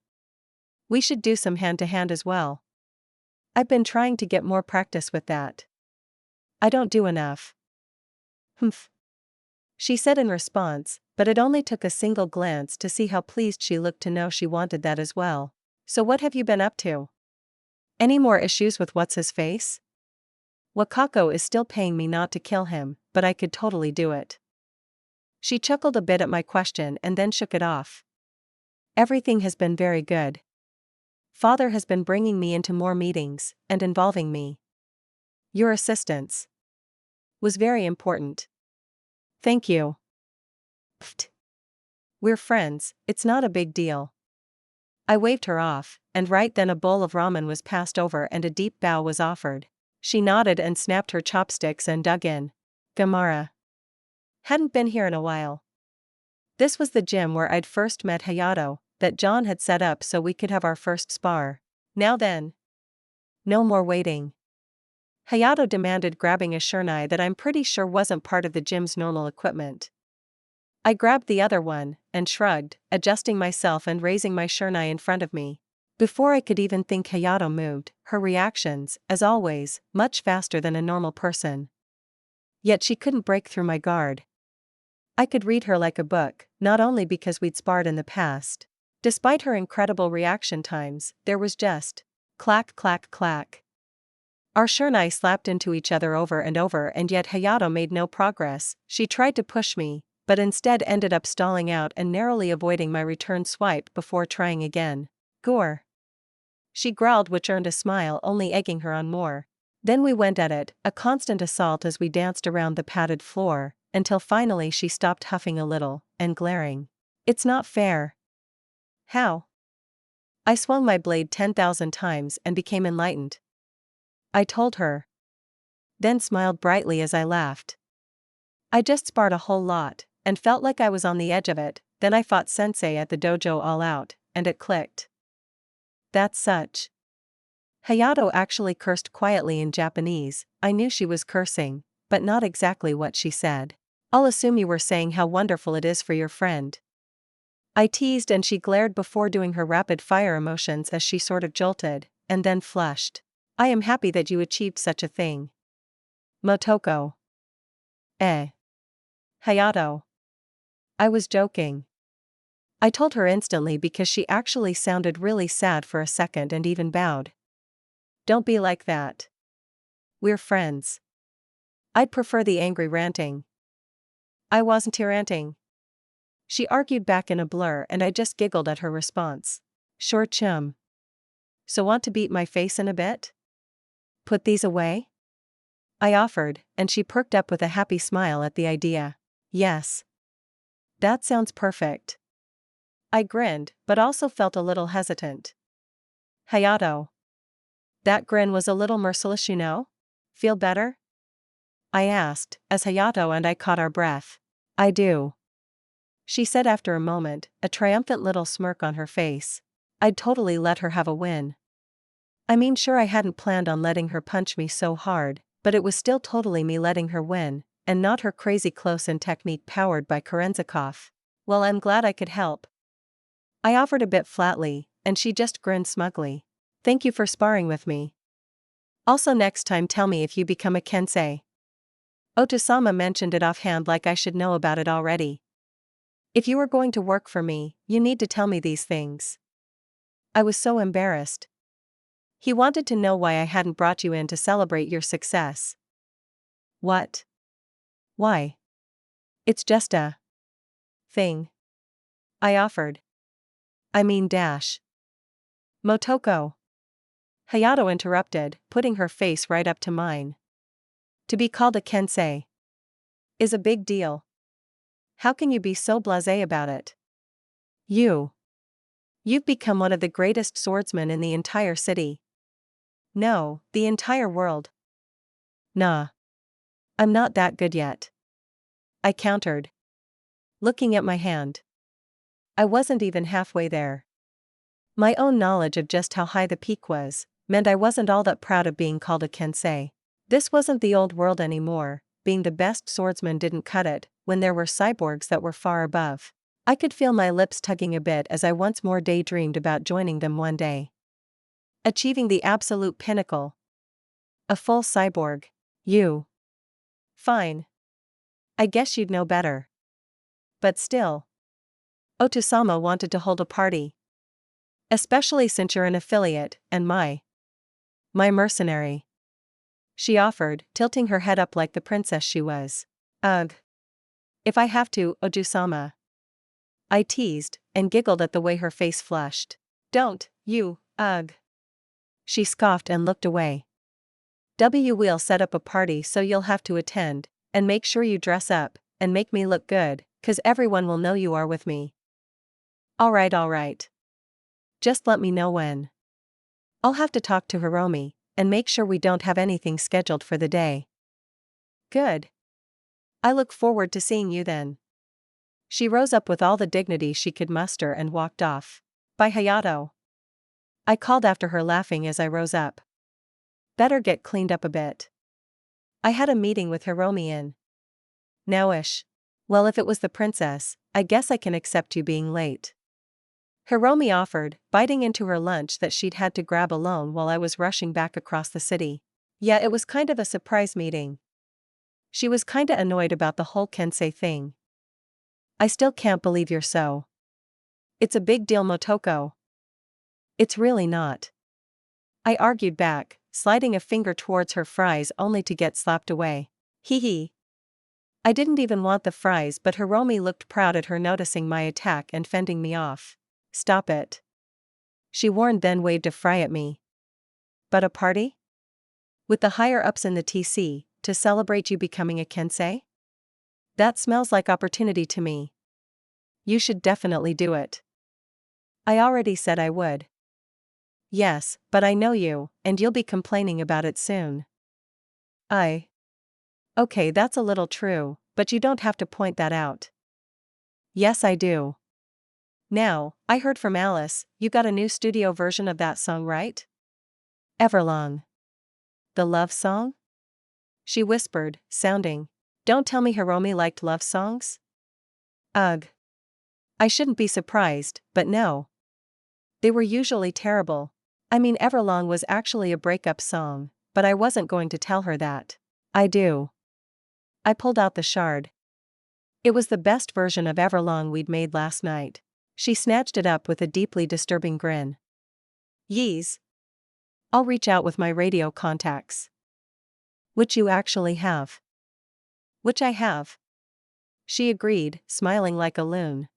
We should do some hand-to-hand as well. I've been trying to get more practice with that. I don't do enough. Humph. She said in response, but it only took a single glance to see how pleased she looked to know she wanted that as well. So what have you been up to? Any more issues with what's-his-face? Wakako is still paying me not to kill him, but I could totally do it. She chuckled a bit at my question and then shook it off. Everything has been very good. Father has been bringing me into more meetings, and involving me. Your assistance was very important. Thank you. Pfft. We're friends, it's not a big deal. I waved her off, and right then a bowl of ramen was passed over and a deep bow was offered. She nodded and snapped her chopsticks and dug in. Gamara. Hadn't been here in a while. This was the gym where I'd first met Hayato, that John had set up so we could have our first spar. Now then. No more waiting. Hayato demanded, grabbing a shurnai that I'm pretty sure wasn't part of the gym's normal equipment. I grabbed the other one, and shrugged, adjusting myself and raising my shurnai in front of me. Before I could even think, Hayato moved, her reactions, as always, much faster than a normal person. Yet she couldn't break through my guard. I could read her like a book, not only because we'd sparred in the past. Despite her incredible reaction times, there was just clack clack clack. Our shurnai slapped into each other over and over, and yet Hayato made no progress. She tried to push me, but instead ended up stalling out and narrowly avoiding my return swipe before trying again. Gore. She growled, which earned a smile, only egging her on more. Then we went at it, a constant assault as we danced around the padded floor, until finally she stopped huffing a little, and glaring. It's not fair. How? I swung my blade 10,000 times and became enlightened. I told her. Then smiled brightly as I laughed. I just sparred a whole lot, and felt like I was on the edge of it. Then I fought Sensei at the dojo all out, and it clicked. That's such. Hayato actually cursed quietly in Japanese. I knew she was cursing, but not exactly what she said. I'll assume you were saying how wonderful it is for your friend. I teased, and she glared before doing her rapid-fire emotions as she sort of jolted, and then flushed. I am happy that you achieved such a thing. Motoko. Hayato. I was joking. I told her instantly because she actually sounded really sad for a second and even bowed. Don't be like that. We're friends. I'd prefer the angry ranting. I wasn't ranting. She argued back in a blur and I just giggled at her response. Sure, chum. So want to beat my face in a bit? Put these away? I offered, and she perked up with a happy smile at the idea. Yes. That sounds perfect. I grinned, but also felt a little hesitant. Hayato. That grin was a little merciless, you know? Feel better? I asked, as Hayato and I caught our breath. I do. She said after a moment, a triumphant little smirk on her face. I'd totally let her have a win. I mean, sure, I hadn't planned on letting her punch me so hard, but it was still totally me letting her win, and not her crazy close-in technique powered by Kerenzikov. Well, I'm glad I could help. I offered a bit flatly, and she just grinned smugly. Thank you for sparring with me. Also, next time tell me if you become a Kensei. Otosama mentioned it offhand like I should know about it already. If you are going to work for me, you need to tell me these things. I was so embarrassed. He wanted to know why I hadn't brought you in to celebrate your success. What? Why? It's just a thing. I offered. I mean dash. Motoko. Hayato interrupted, putting her face right up to mine. To be called a Kensei is a big deal. How can you be so blasé about it? You've become one of the greatest swordsmen in the entire city. No, the entire world. Nah. I'm not that good yet. I countered, looking at my hand. I wasn't even halfway there. My own knowledge of just how high the peak was meant I wasn't all that proud of being called a Kensei. This wasn't the old world anymore. Being the best swordsman didn't cut it when there were cyborgs that were far above. I could feel my lips tugging a bit as I once more daydreamed about joining them one day. Achieving the absolute pinnacle. A full cyborg. You. Fine. I guess you'd know better. But still. Otosama wanted to hold a party. Especially since you're an affiliate, and my mercenary. She offered, tilting her head up like the princess she was. Ugh. If I have to, Otosama. I teased, and giggled at the way her face flushed. Don't, you, ugh. She scoffed and looked away. We'll set up a party so you'll have to attend, and make sure you dress up, and make me look good, 'cause everyone will know you are with me. Alright. Just let me know when. I'll have to talk to Hiromi, and make sure we don't have anything scheduled for the day. Good. I look forward to seeing you then. She rose up with all the dignity she could muster and walked off. Bye, Hayato. I called after her, laughing as I rose up. Better get cleaned up a bit. I had a meeting with Hiromi in nowish. Well, if it was the princess, I guess I can accept you being late. Hiromi offered, biting into her lunch that she'd had to grab alone while I was rushing back across the city. Yeah, it was kind of a surprise meeting. She was kinda annoyed about the whole Kensei thing. I still can't believe you're so. It's a big deal, Motoko. It's really not. I argued back, sliding a finger towards her fries only to get slapped away. Hee. I didn't even want the fries, but Hiromi looked proud at her noticing my attack and fending me off. Stop it. She warned, then waved a fry at me. But a party? With the higher-ups in the TC, to celebrate you becoming a Kensei? That smells like opportunity to me. You should definitely do it. I already said I would. Yes, but I know you, and you'll be complaining about it soon. Okay, that's a little true, but you don't have to point that out. Yes, I do. Now, I heard from Alice, you got a new studio version of that song, right? Everlong. The love song? She whispered, sounding. Don't tell me Hiromi liked love songs? Ugh. I shouldn't be surprised, but no. They were usually terrible. I mean, Everlong was actually a breakup song, but I wasn't going to tell her that. I do. I pulled out the shard. It was the best version of Everlong we'd made last night. She snatched it up with a deeply disturbing grin. Yees. I'll reach out with my radio contacts. Which you actually have. Which I have. She agreed, smiling like a loon.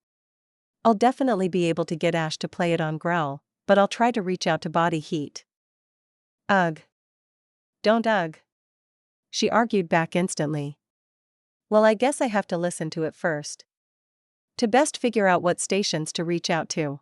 I'll definitely be able to get Ash to play it on Growl, but I'll try to reach out to Body Heat. Ugh. Don't ugh. She argued back instantly. Well, I guess I have to listen to it first. To best figure out what stations to reach out to.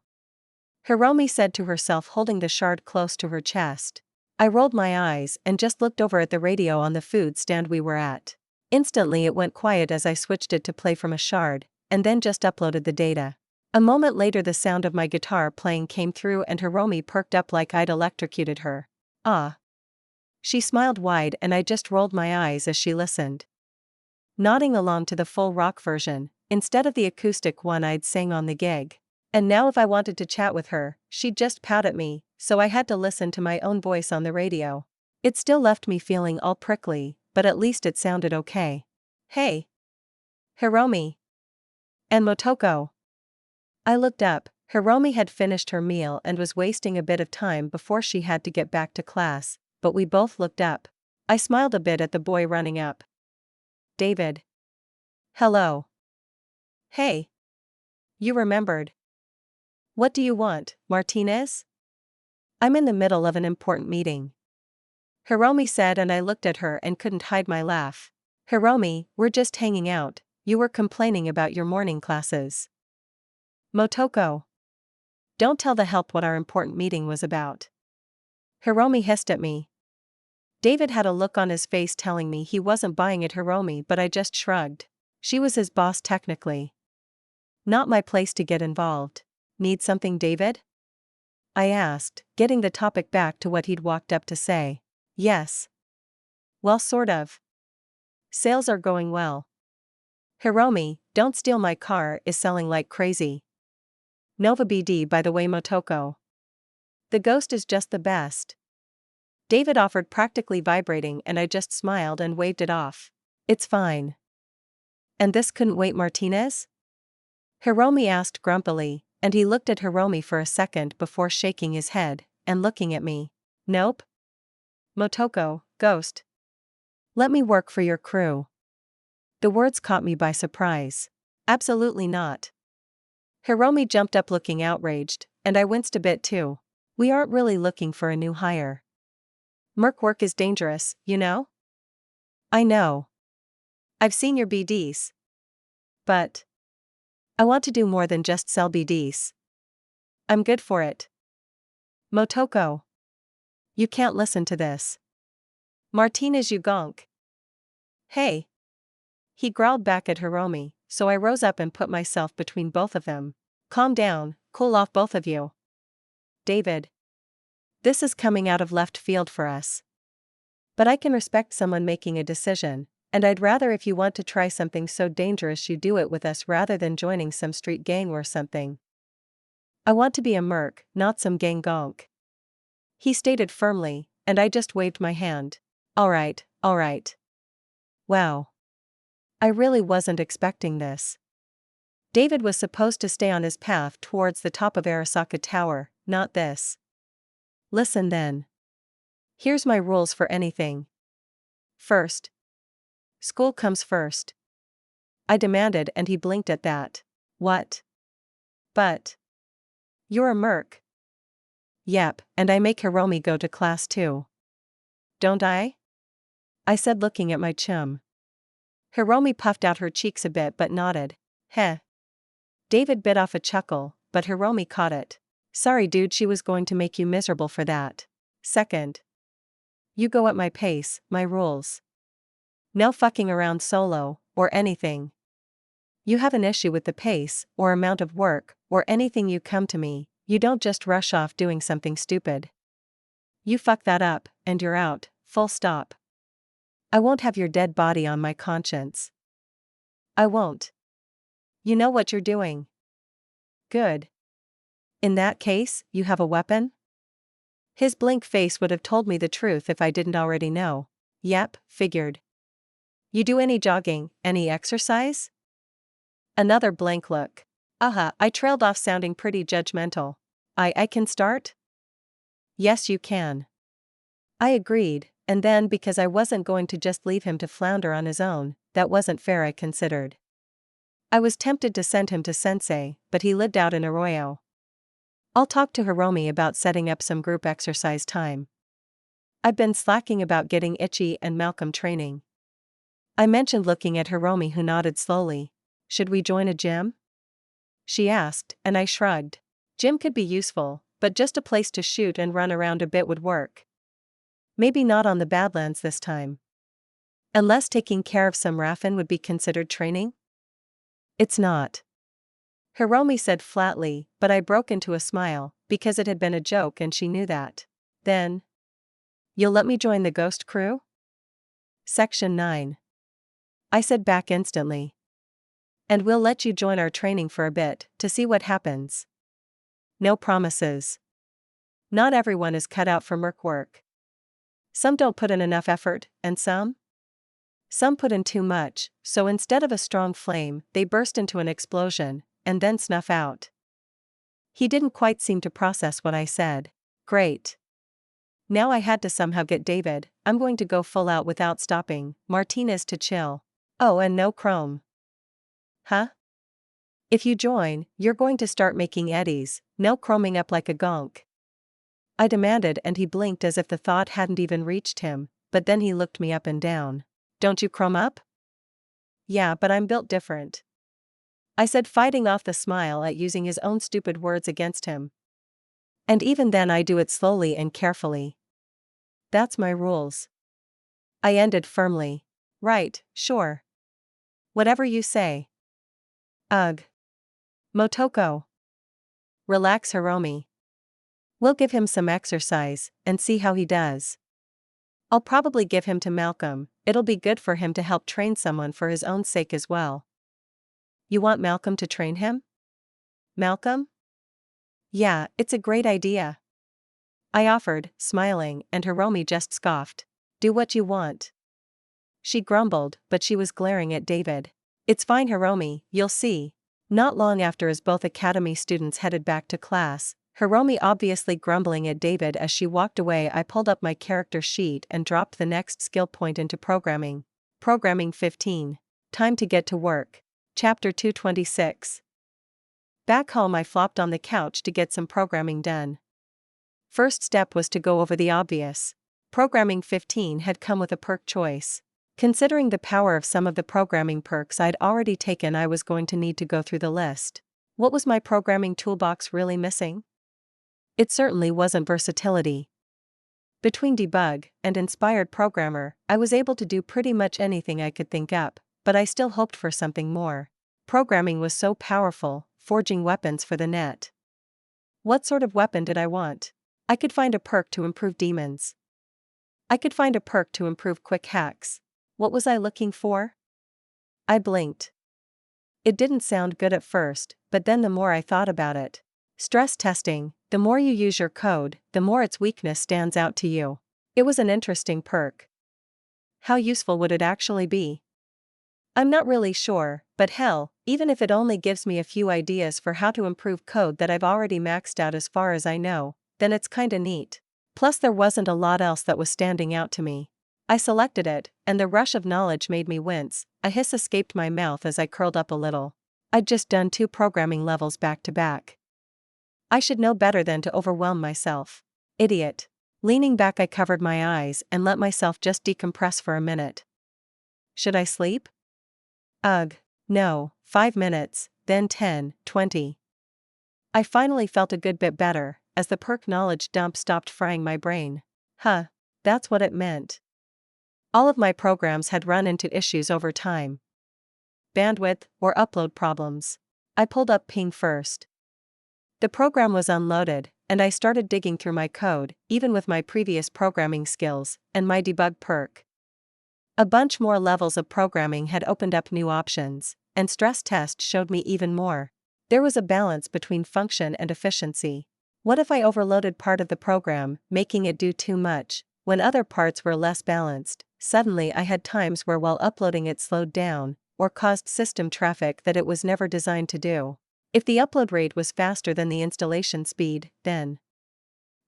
Hiromi said to herself, holding the shard close to her chest. I rolled my eyes and just looked over at the radio on the food stand we were at. Instantly it went quiet as I switched it to play from a shard, and then just uploaded the data. A moment later the sound of my guitar playing came through and Hiromi perked up like I'd electrocuted her. Ah. She smiled wide and I just rolled my eyes as she listened. Nodding along to the full rock version, instead of the acoustic one I'd sang on the gig. And now if I wanted to chat with her, she'd just pout at me, so I had to listen to my own voice on the radio. It still left me feeling all prickly, but at least it sounded okay. Hey. Hiromi. And Motoko. I looked up. Hiromi had finished her meal and was wasting a bit of time before she had to get back to class, but we both looked up. I smiled a bit at the boy running up. David. Hello. Hey. You remembered. What do you want, Martinez? I'm in the middle of an important meeting. Hiromi said and I looked at her and couldn't hide my laugh. Hiromi, we're just hanging out, you were complaining about your morning classes. Motoko. Don't tell the help what our important meeting was about. Hiromi hissed at me. David had a look on his face telling me he wasn't buying it Hiromi, but I just shrugged. She was his boss technically. Not my place to get involved. Need something, David? I asked, getting the topic back to what he'd walked up to say. Yes. Well, sort of. Sales are going well. Hiromi, Don't Steal My Car is selling like crazy. Nova BD by the way, Motoko. The ghost is just the best. David offered, practically vibrating, and I just smiled and waved it off. It's fine. And this couldn't wait, Martinez? Hiromi asked grumpily, and he looked at Hiromi for a second before shaking his head and looking at me. Nope. Motoko, ghost. Let me work for your crew. The words caught me by surprise. Absolutely not. Hiromi jumped up looking outraged, and I winced a bit too. We aren't really looking for a new hire. Merc work is dangerous, you know? I know. I've seen your BDs. But I want to do more than just sell BDs. I'm good for it. Motoko. You can't listen to this. Martinez, you gonk. Hey. He growled back at Hiromi, so I rose up and put myself between both of them. Calm down, cool off both of you. David. This is coming out of left field for us. But I can respect someone making a decision, and I'd rather if you want to try something so dangerous you do it with us rather than joining some street gang or something. I want to be a merc, not some gang gonk. He stated firmly, and I just waved my hand. Alright, alright. Wow. I really wasn't expecting this. David was supposed to stay on his path towards the top of Arasaka Tower, not this. Listen then. Here's my rules for anything. First. School comes first. I demanded and he blinked at that. What? But. You're a merc. Yep, and I make Hiromi go to class too. Don't I? I said looking at my chum. Hiromi puffed out her cheeks a bit but nodded. Heh. David bit off a chuckle, but Hiromi caught it. Sorry dude, she was going to make you miserable for that. Second. You go at my pace, my rules. No fucking around solo, or anything. You have an issue with the pace, or amount of work, or anything, you come to me, you don't just rush off doing something stupid. You fuck that up, and you're out, full stop. I won't have your dead body on my conscience. I won't. You know what you're doing. Good. In that case, you have a weapon? His blank face would have told me the truth if I didn't already know. Yep, figured. You do any jogging, any exercise? Another blank look. I trailed off sounding pretty judgmental. I can start? Yes, you can. I agreed, and then because I wasn't going to just leave him to flounder on his own, that wasn't fair, I considered. I was tempted to send him to Sensei, but he lived out in Arroyo. I'll talk to Hiromi about setting up some group exercise time. I've been slacking about getting Ichi and Malcolm training. I mentioned looking at Hiromi, who nodded slowly. Should we join a gym? She asked, and I shrugged. Gym could be useful, but just a place to shoot and run around a bit would work. Maybe not on the Badlands this time. Unless taking care of some Raffin would be considered training? It's not. Hiromi said flatly, but I broke into a smile, because it had been a joke and she knew that. Then, you'll let me join the ghost crew? Section 9. I said back instantly. And we'll let you join our training for a bit, to see what happens. No promises. Not everyone is cut out for merc work. Some don't put in enough effort, and some put in too much, so instead of a strong flame, they burst into an explosion, and then snuff out. He didn't quite seem to process what I said. Great. Now I had to somehow get David. I'm going to go full out without stopping. Martinez to chill. Oh, and no chrome. Huh? If you join, you're going to start making eddies, no chroming up like a gonk. I demanded, and he blinked as if the thought hadn't even reached him, but then he looked me up and down. Don't you chrome up? Yeah, but I'm built different. I said, fighting off the smile at using his own stupid words against him. And even then I do it slowly and carefully. That's my rules. I ended firmly. Right, sure. Whatever you say. Ugh. Motoko. Relax, Hiromi. We'll give him some exercise, and see how he does. I'll probably give him to Malcolm. It'll be good for him to help train someone for his own sake as well. You want Malcolm to train him? Malcolm? Yeah, it's a great idea. I offered, smiling, and Hiromi just scoffed. Do what you want. She grumbled, but she was glaring at David. It's fine, Hiromi, you'll see. Not long after, as both academy students headed back to class, Hiromi obviously grumbling at David as she walked away, I pulled up my character sheet and dropped the next skill point into programming. Programming 15. Time to get to work. Chapter 226. Back home, I flopped on the couch to get some programming done. First step was to go over the obvious. Programming 15 had come with a perk choice. Considering the power of some of the programming perks I'd already taken, I was going to need to go through the list. What was my programming toolbox really missing? It certainly wasn't versatility. Between debug and inspired programmer, I was able to do pretty much anything I could think up, but I still hoped for something more. Programming was so powerful, forging weapons for the net. What sort of weapon did I want? I could find a perk to improve demons. I could find a perk to improve quick hacks. What was I looking for? I blinked. It didn't sound good at first, but then the more I thought about it. Stress testing. The more you use your code, the more its weakness stands out to you. It was an interesting perk. How useful would it actually be? I'm not really sure, but hell, even if it only gives me a few ideas for how to improve code that I've already maxed out as far as I know, then it's kinda neat. Plus there wasn't a lot else that was standing out to me. I selected it, and the rush of knowledge made me wince. A hiss escaped my mouth as I curled up a little. I'd just done 2 programming levels back to back. I should know better than to overwhelm myself. Idiot. Leaning back, I covered my eyes and let myself just decompress for a minute. Should I sleep? Ugh. No. 5 minutes, then 10, 20. I finally felt a good bit better, as the perk knowledge dump stopped frying my brain. Huh. That's what it meant. All of my programs had run into issues over time. Bandwidth or upload problems. I pulled up Ping first. The program was unloaded, and I started digging through my code, even with my previous programming skills, and my debug perk. A bunch more levels of programming had opened up new options, and stress test showed me even more. There was a balance between function and efficiency. What if I overloaded part of the program, making it do too much, when other parts were less balanced? Suddenly I had times where while uploading it slowed down, or caused system traffic that it was never designed to do. If the upload rate was faster than the installation speed, then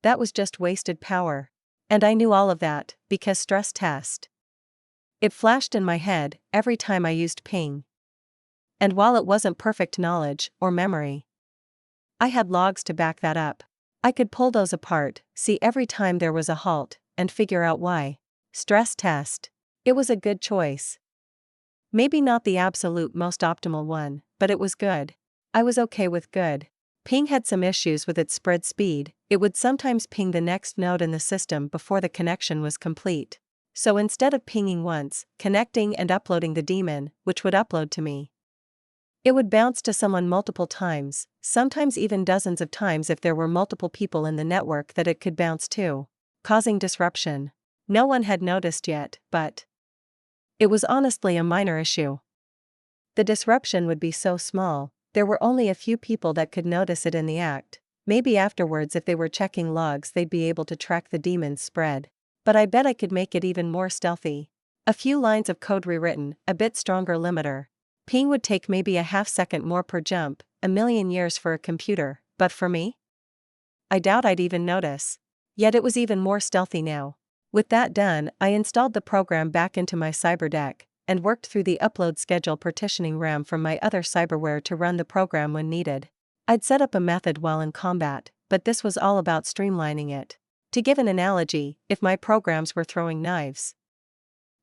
that was just wasted power. And I knew all of that, because stress test. It flashed in my head every time I used ping. And while it wasn't perfect knowledge or memory, I had logs to back that up. I could pull those apart, see every time there was a halt, and figure out why. Stress test. It was a good choice. Maybe not the absolute most optimal one, but it was good. I was okay with good. Ping had some issues with its spread speed. It would sometimes ping the next node in the system before the connection was complete. So instead of pinging once, connecting and uploading the daemon, which would upload to me, it would bounce to someone multiple times, sometimes even dozens of times if there were multiple people in the network that it could bounce to, causing disruption. No one had noticed yet, but it was honestly a minor issue. The disruption would be so small, there were only a few people that could notice it in the act. Maybe afterwards, if they were checking logs, they'd be able to track the demon's spread. But I bet I could make it even more stealthy. A few lines of code rewritten, a bit stronger limiter. Ping would take maybe a half second more per jump, a million years for a computer, but for me? I doubt I'd even notice. Yet it was even more stealthy now. With that done, I installed the program back into my cyberdeck, and worked through the upload schedule, partitioning RAM from my other cyberware to run the program when needed. I'd set up a method while in combat, but this was all about streamlining it. To give an analogy, if my programs were throwing knives.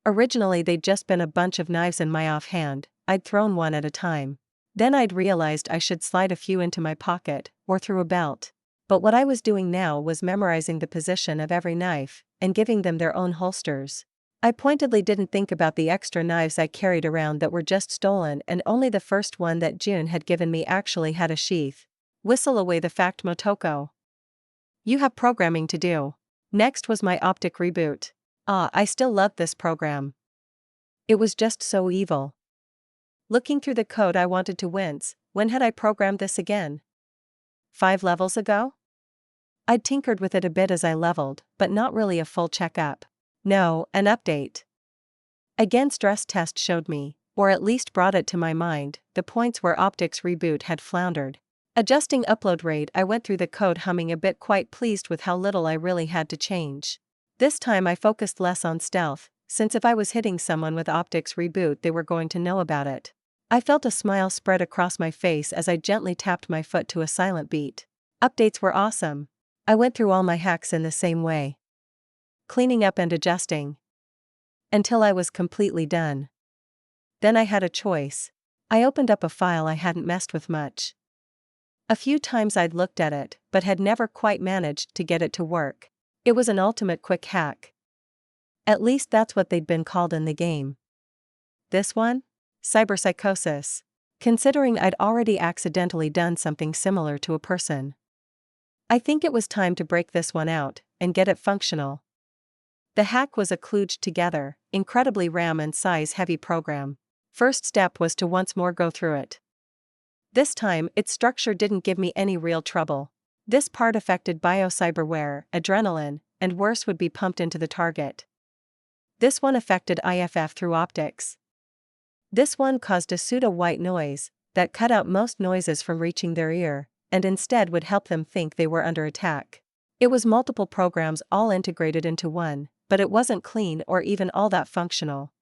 Originally they'd just been a bunch of knives in my offhand, I'd thrown one at a time. Then I'd realized I should slide a few into my pocket, or through a belt. But what I was doing now was memorizing the position of every knife, and giving them their own holsters. I pointedly didn't think about the extra knives I carried around that were just stolen, and only the first one that June had given me actually had a sheath. Whistle away the fact, Motoko. You have programming to do. Next was my optic reboot. I still loved this program. It was just so evil. Looking through the code, I wanted to wince. When had I programmed this again? 5 levels ago? I'd tinkered with it a bit as I leveled, but not really a full checkup. No, an update. Again, stress test showed me, or at least brought it to my mind, the points where optics reboot had floundered. Adjusting upload rate, I went through the code humming a bit, quite pleased with how little I really had to change. This time I focused less on stealth, since if I was hitting someone with optics reboot, they were going to know about it. I felt a smile spread across my face as I gently tapped my foot to a silent beat. Updates were awesome. I went through all my hacks in the same way, cleaning up and adjusting, until I was completely done. Then I had a choice. I opened up a file I hadn't messed with much. A few times I'd looked at it, but had never quite managed to get it to work. It was an ultimate quick hack. At least that's what they'd been called in the game. This one? Cyberpsychosis. Considering I'd already accidentally done something similar to a person, I think it was time to break this one out and get it functional. The hack was a kludged together, incredibly RAM and size heavy program. First step was to once more go through it. This time, its structure didn't give me any real trouble. This part affected biocyberware, adrenaline, and worse would be pumped into the target. This one affected IFF through optics. This one caused a pseudo-white noise that cut out most noises from reaching their ear, and instead would help them think they were under attack. It was multiple programs all integrated into one, but it wasn't clean or even all that functional.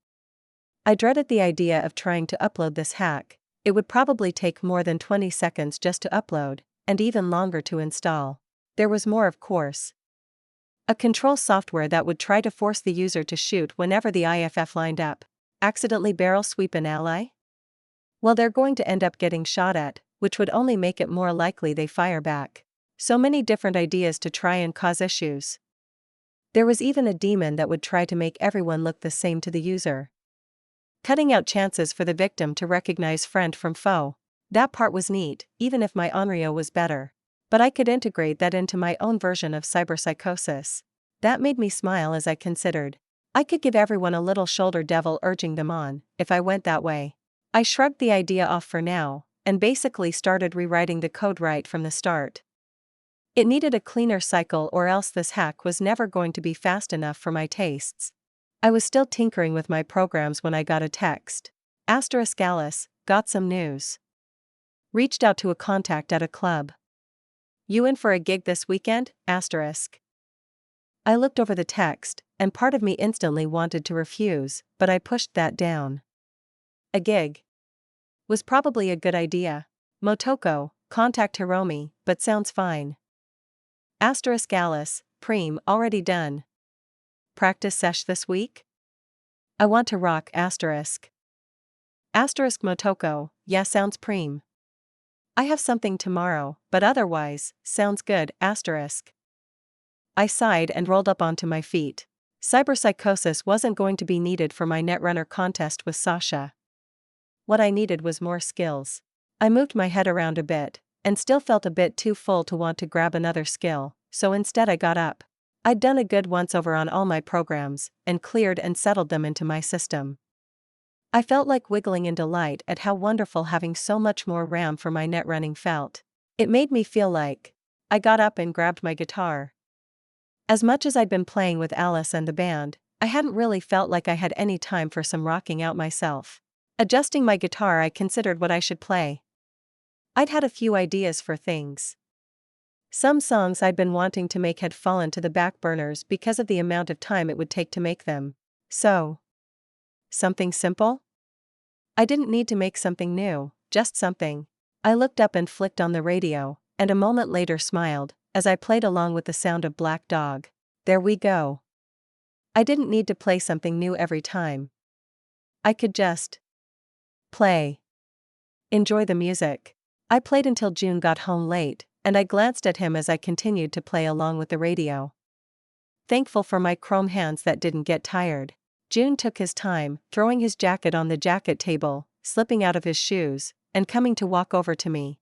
I dreaded the idea of trying to upload this hack. It would probably take more than 20 seconds just to upload, and even longer to install. There was more, of course. A control software that would try to force the user to shoot whenever the IFF lined up. Accidentally barrel sweep an ally? Well, they're going to end up getting shot at, which would only make it more likely they fire back. So many different ideas to try and cause issues. There was even a demon that would try to make everyone look the same to the user, cutting out chances for the victim to recognize friend from foe. That part was neat, even if my Onryo was better. But I could integrate that into my own version of cyberpsychosis. That made me smile as I considered. I could give everyone a little shoulder devil urging them on, if I went that way. I shrugged the idea off for now, and basically started rewriting the code right from the start. It needed a cleaner cycle, or else this hack was never going to be fast enough for my tastes. I was still tinkering with my programs when I got a text. Asterisk Alice, got some news. Reached out to a contact at a club. You in for a gig this weekend? Asterisk. I looked over the text, and part of me instantly wanted to refuse, but I pushed that down. A gig was probably a good idea. Motoko, contact Hiromi, but sounds fine. Asterisk Alice, preem, already done. Practice sesh this week? I want to rock asterisk. Asterisk Motoko, yeah sounds preem. I have something tomorrow, but otherwise, sounds good asterisk. I sighed and rolled up onto my feet. Cyberpsychosis wasn't going to be needed for my Netrunner contest with Sasha. What I needed was more skills. I moved my head around a bit, and still felt a bit too full to want to grab another skill, so instead I got up. I'd done a good once-over on all my programs, and cleared and settled them into my system. I felt like wiggling in delight at how wonderful having so much more RAM for my netrunning felt. It made me feel like I got up and grabbed my guitar. As much as I'd been playing with Alice and the band, I hadn't really felt like I had any time for some rocking out myself. Adjusting my guitar, I considered what I should play. I'd had a few ideas for things. Some songs I'd been wanting to make had fallen to the back burners because of the amount of time it would take to make them. So, something simple? I didn't need to make something new, just something. I looked up and flicked on the radio, and a moment later smiled, as I played along with the sound of Black Dog. There we go. I didn't need to play something new every time. I could just play. Enjoy the music. I played until June got home late, and I glanced at him as I continued to play along with the radio. Thankful for my chrome hands that didn't get tired. June took his time, throwing his jacket on the jacket table, slipping out of his shoes, and coming to walk over to me.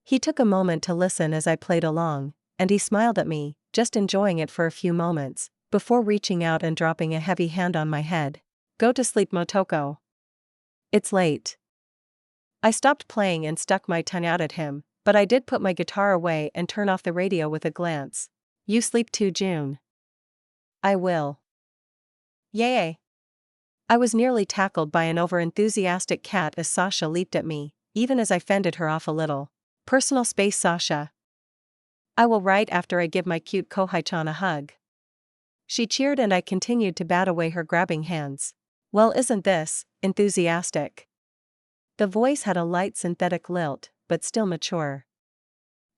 He took a moment to listen as I played along, and he smiled at me, just enjoying it for a few moments, before reaching out and dropping a heavy hand on my head. Go to sleep, Motoko. It's late. I stopped playing and stuck my tongue out at him, but I did put my guitar away and turn off the radio with a glance. You sleep too, June. I will. Yay! I was nearly tackled by an overenthusiastic cat as Sasha leaped at me, even as I fended her off a little. Personal space, Sasha. I will right after I give my cute Kohai-chan a hug. She cheered and I continued to bat away her grabbing hands. Well, isn't this enthusiastic? The voice had a light synthetic lilt, but still mature.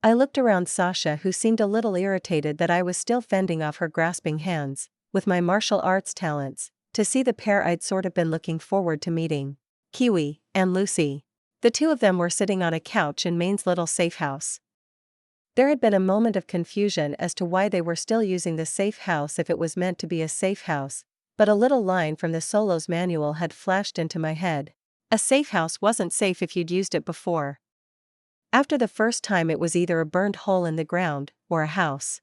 I looked around Sasha, who seemed a little irritated that I was still fending off her grasping hands, with my martial arts talents, to see the pair I'd sort of been looking forward to meeting. Kiwi and Lucy. The two of them were sitting on a couch in Maine's little safe house. There had been a moment of confusion as to why they were still using the safe house if it was meant to be a safe house, but a little line from the Solos manual had flashed into my head. A safe house wasn't safe if you'd used it before. After the first time, it was either a burned hole in the ground, or a house.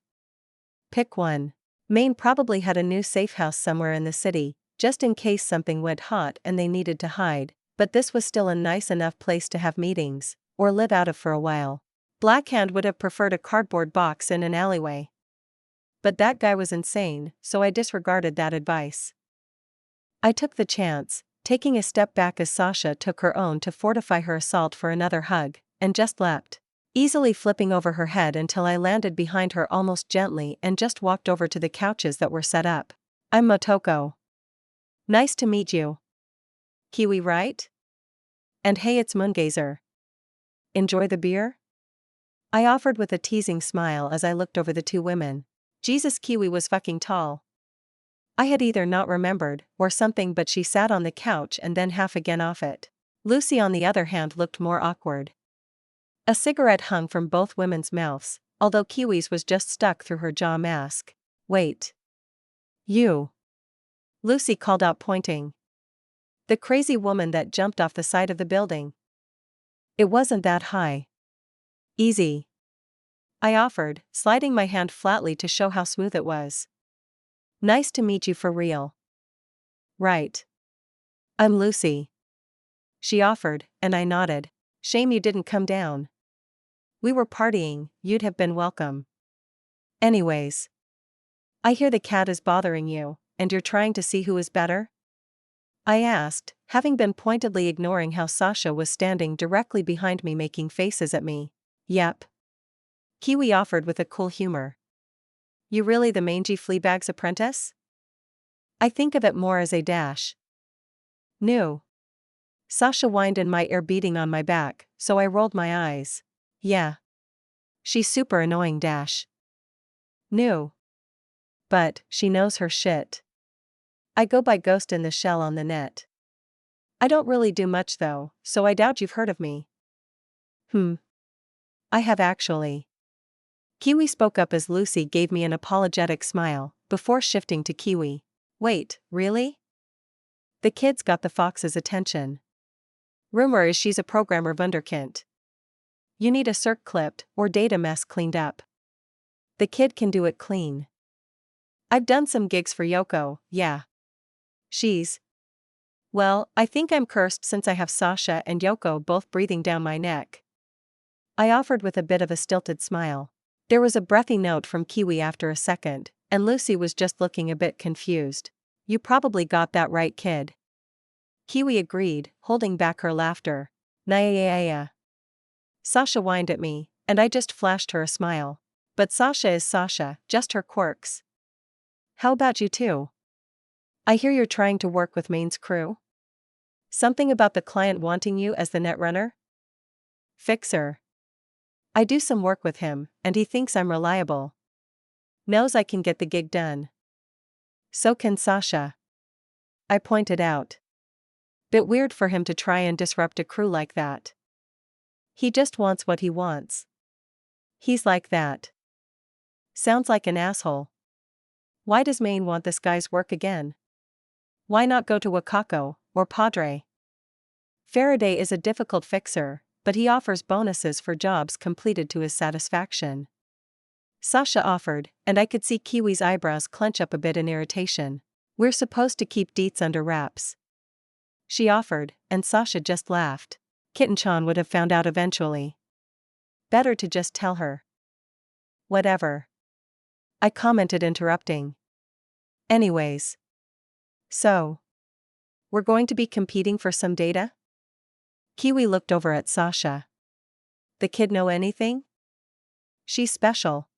Pick one. Maine probably had a new safe house somewhere in the city, just in case something went hot and they needed to hide, but this was still a nice enough place to have meetings, or live out of for a while. Blackhand would have preferred a cardboard box in an alleyway. But that guy was insane, so I disregarded that advice. I took the chance, taking a step back as Sasha took her own to fortify her assault for another hug, and just leapt, easily flipping over her head until I landed behind her almost gently and just walked over to the couches that were set up. I'm Motoko. Nice to meet you. Kiwi, right? And hey, it's Moongazer. Enjoy the beer? I offered with a teasing smile as I looked over the two women. Jesus, Kiwi was fucking tall. I had either not remembered or something, but she sat on the couch and then half again off it. Lucy, on the other hand, looked more awkward. A cigarette hung from both women's mouths, although Kiwi's was just stuck through her jaw mask. Wait. You. Lucy called out, pointing. The crazy woman that jumped off the side of the building. It wasn't that high. Easy. I offered, sliding my hand flatly to show how smooth it was. Nice to meet you for real. Right. I'm Lucy. She offered, and I nodded. Shame you didn't come down. We were partying, you'd have been welcome. Anyways. I hear the cat is bothering you, and you're trying to see who is better? I asked, having been pointedly ignoring how Sasha was standing directly behind me making faces at me. Yep. Kiwi offered with a cool humor. You really the mangy Fleabag's apprentice? I think of it more as a dash. New. Sasha whined in my ear beating on my back, so I rolled my eyes. Yeah. She's super annoying dash. New. But, she knows her shit. I go by Ghost in the Shell on the net. I don't really do much though, so I doubt you've heard of me. I have actually. Kiwi spoke up as Lucy gave me an apologetic smile, before shifting to Kiwi. Wait, really? The kid's got the fox's attention. Rumor is she's a programmer wunderkind. You need a circ clipped, or data mess cleaned up. The kid can do it clean. I've done some gigs for Yoko, yeah. Well, I think I'm cursed since I have Sasha and Yoko both breathing down my neck. I offered with a bit of a stilted smile. There was a breathy note from Kiwi after a second, and Lucy was just looking a bit confused. You probably got that right, kid. Kiwi agreed, holding back her laughter. Naya. Sasha whined at me, and I just flashed her a smile. But Sasha is Sasha, just her quirks. How about you too? I hear you're trying to work with Maine's crew? Something about the client wanting you as the netrunner? Fixer. I do some work with him, and he thinks I'm reliable. Knows I can get the gig done. So can Sasha. I pointed out. Bit weird for him to try and disrupt a crew like that. He just wants what he wants. He's like that. Sounds like an asshole. Why does Maine want this guy's work again? Why not go to Wakako, or Padre? Faraday is a difficult fixer, but he offers bonuses for jobs completed to his satisfaction. Sasha offered, and I could see Kiwi's eyebrows clench up a bit in irritation. We're supposed to keep deets under wraps. She offered, and Sasha just laughed. Kitten-chan would have found out eventually. Better to just tell her. Whatever. I commented, interrupting. Anyways. So. We're going to be competing for some data? Kiwi looked over at Sasha. The kid know anything? She's special.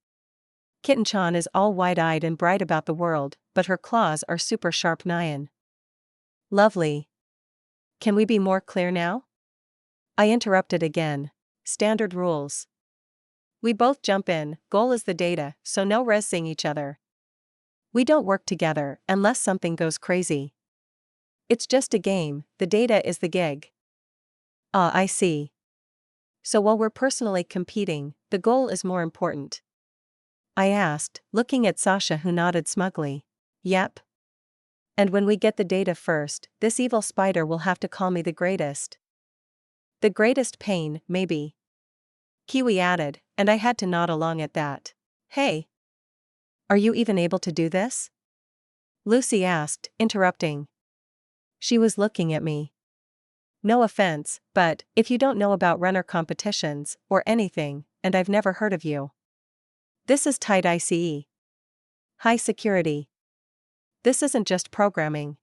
Kitten-chan is all wide-eyed and bright about the world, but her claws are super sharp nyan. Lovely. Can we be more clear now? I interrupted again. Standard rules. We both jump in, goal is the data, so no resing each other. We don't work together unless something goes crazy. It's just a game, the data is the gig. Ah, I see. So while we're personally competing, the goal is more important. I asked, looking at Sasha who nodded smugly. Yep. And when we get the data first, this evil spider will have to call me the greatest. The greatest pain, maybe. Kiwi added, and I had to nod along at that. Hey. Are you even able to do this? Lucy asked, interrupting. She was looking at me. No offense, but, if you don't know about runner competitions, or anything, and I've never heard of you. This is tight ICE. High security. This isn't just programming.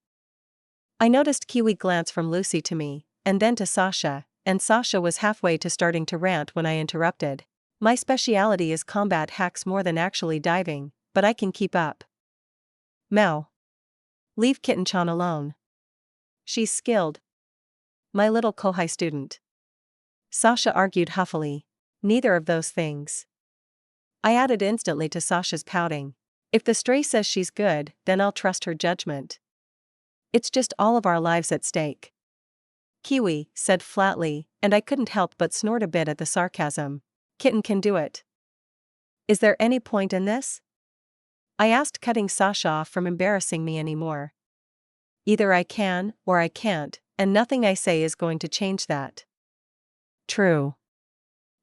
I noticed Kiwi glance from Lucy to me, and then to Sasha, and Sasha was halfway to starting to rant when I interrupted. My speciality is combat hacks more than actually diving, but I can keep up. Meow. Leave Kitten-chan alone. She's skilled. My little Kohai student. Sasha argued huffily. Neither of those things. I added instantly to Sasha's pouting. If the stray says she's good, then I'll trust her judgment. It's just all of our lives at stake. Kiwi said flatly, and I couldn't help but snort a bit at the sarcasm. Kitten can do it. Is there any point in this? I asked, cutting Sasha off from embarrassing me anymore. Either I can, or I can't, and nothing I say is going to change that. True.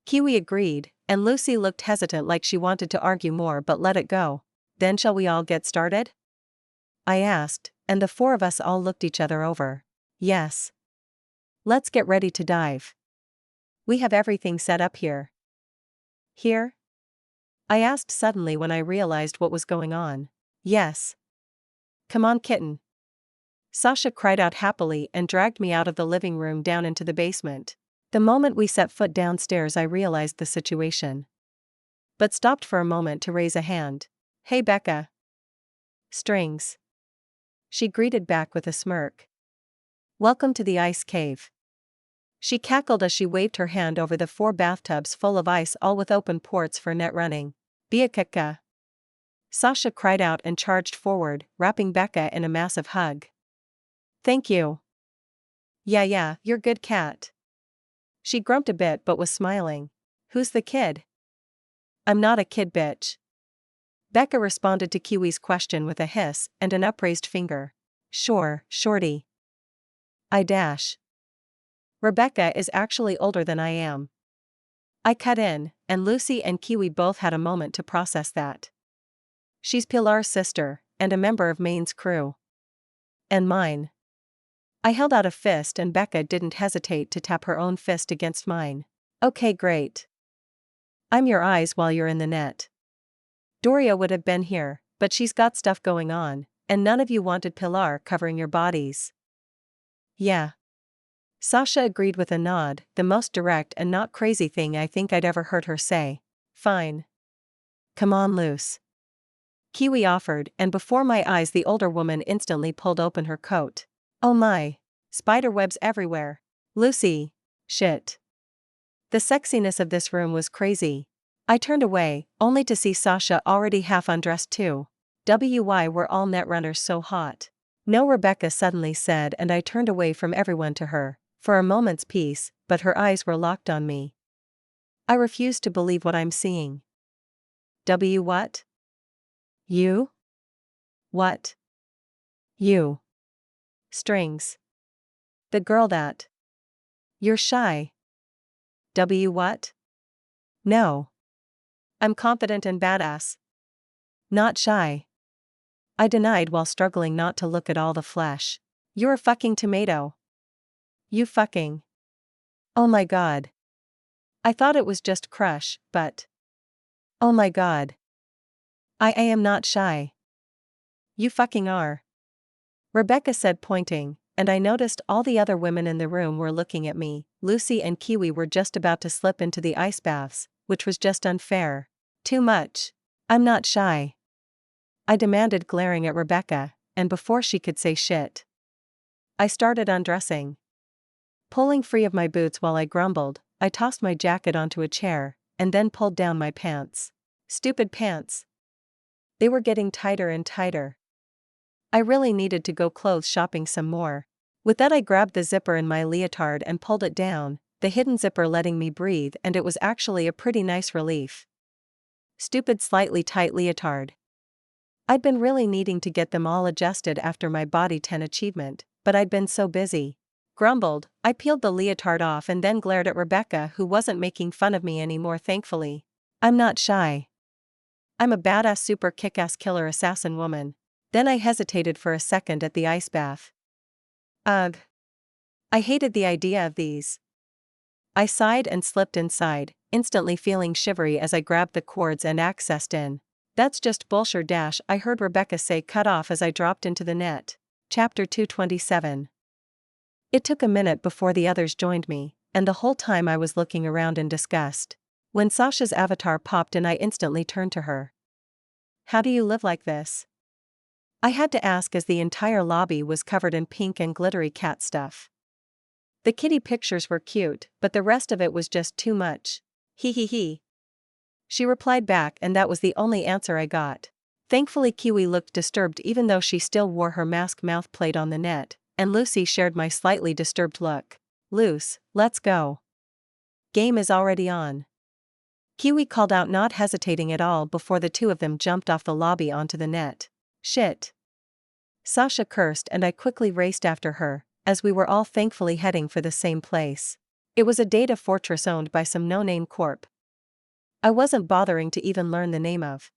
Kiwi agreed, and Lucy looked hesitant like she wanted to argue more but let it go. Then shall we all get started? I asked, and the four of us all looked each other over. Yes. Let's get ready to dive. We have everything set up here. Here? I asked suddenly when I realized what was going on. Yes. Come on, kitten. Sasha cried out happily and dragged me out of the living room down into the basement. The moment we set foot downstairs, I realized the situation. But stopped for a moment to raise a hand. "Hey, Becca." "Strings." She greeted back with a smirk. "Welcome to the ice cave." She cackled as she waved her hand over the 4 bathtubs full of ice, all with open ports for Netrunning. "Biakaka." Sasha cried out and charged forward, wrapping Becca in a massive hug. "Thank you." Yeah, you're good cat." She grumped a bit but was smiling. "Who's the kid?" "I'm not a kid, bitch." Becca responded to Kiwi's question with a hiss and an upraised finger. "Sure, shorty." I dash. "Rebecca is actually older than I am." I cut in, and Lucy and Kiwi both had a moment to process that. "She's Pilar's sister, and a member of Maine's crew." "And mine." I held out a fist and Becca didn't hesitate to tap her own fist against mine. "Okay, great. I'm your eyes while you're in the net." Doria would have been here, but she's got stuff going on, and none of you wanted Pilar covering your bodies. "Yeah." Sasha agreed with a nod, the most direct and not crazy thing I think I'd ever heard her say. "Fine. Come on loose." Kiwi offered, and before my eyes the older woman instantly pulled open her coat. "Oh my. Spider webs everywhere." "Lucy." "Shit." The sexiness of this room was crazy. I turned away, only to see Sasha already half undressed too. "Why were all netrunners so hot?" "No," Rebecca suddenly said, and I turned away from everyone to her, for a moment's peace, but her eyes were locked on me. I refused to believe what I'm seeing. What? You? What? You. Strings. The girl that. You're shy. What? No. I'm confident and badass. Not shy. I denied while struggling not to look at all the flesh. "You're a fucking tomato." "You fucking." "Oh my god." I thought it was just crush, but. "Oh my god." I am not shy." "You fucking are." Rebecca said, pointing, and I noticed all the other women in the room were looking at me. Lucy and Kiwi were just about to slip into the ice baths, which was just unfair. Too much. "I'm not shy," I demanded, glaring at Rebecca, and before she could say shit, I started undressing. Pulling free of my boots while I grumbled, I tossed my jacket onto a chair, and then pulled down my pants. Stupid pants. They were getting tighter and tighter. I really needed to go clothes shopping some more. With that, I grabbed the zipper in my leotard and pulled it down, the hidden zipper letting me breathe, and it was actually a pretty nice relief. Stupid slightly tight leotard. I'd been really needing to get them all adjusted after my Body 10 achievement, but I'd been so busy. Grumbled, I peeled the leotard off and then glared at Rebecca, who wasn't making fun of me anymore, thankfully. "I'm not shy. I'm a badass super kick-ass killer assassin woman." Then I hesitated for a second at the ice bath. Ugh. I hated the idea of these. I sighed and slipped inside, instantly feeling shivery as I grabbed the cords and accessed in. "That's just bullshit," I heard Rebecca say, cut off as I dropped into the net. Chapter 227. It took a minute before the others joined me, and the whole time I was looking around in disgust. When Sasha's avatar popped in, I instantly turned to her. "How do you live like this?" I had to ask as the entire lobby was covered in pink and glittery cat stuff. The kitty pictures were cute, but the rest of it was just too much. He. She replied back, and that was the only answer I got. Thankfully Kiwi looked disturbed even though she still wore her mask mouth plate on the net, and Lucy shared my slightly disturbed look. "Luce, let's go. Game is already on." Kiwi called out, not hesitating at all before the two of them jumped off the lobby onto the net. "Shit." Sasha cursed, and I quickly raced after her, as we were all thankfully heading for the same place. It was a data fortress owned by some no-name corp. I wasn't bothering to even learn the name of.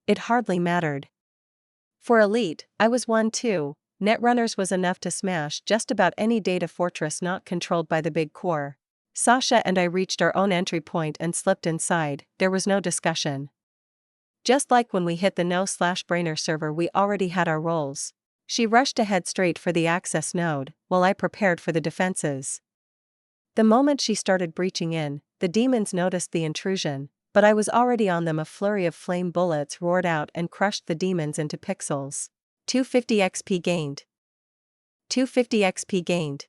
It hardly mattered. For Elite, I was 1-2, Netrunners was enough to smash just about any data fortress not controlled by the big core. Sasha and I reached our own entry point and slipped inside. There was no discussion. Just like when we hit the no/brainer server, we already had our roles. She rushed ahead straight for the access node, while I prepared for the defenses. The moment she started breaching in, the demons noticed the intrusion, but I was already on them. A flurry of flame bullets roared out and crushed the demons into pixels. 250 XP gained. 250 XP gained.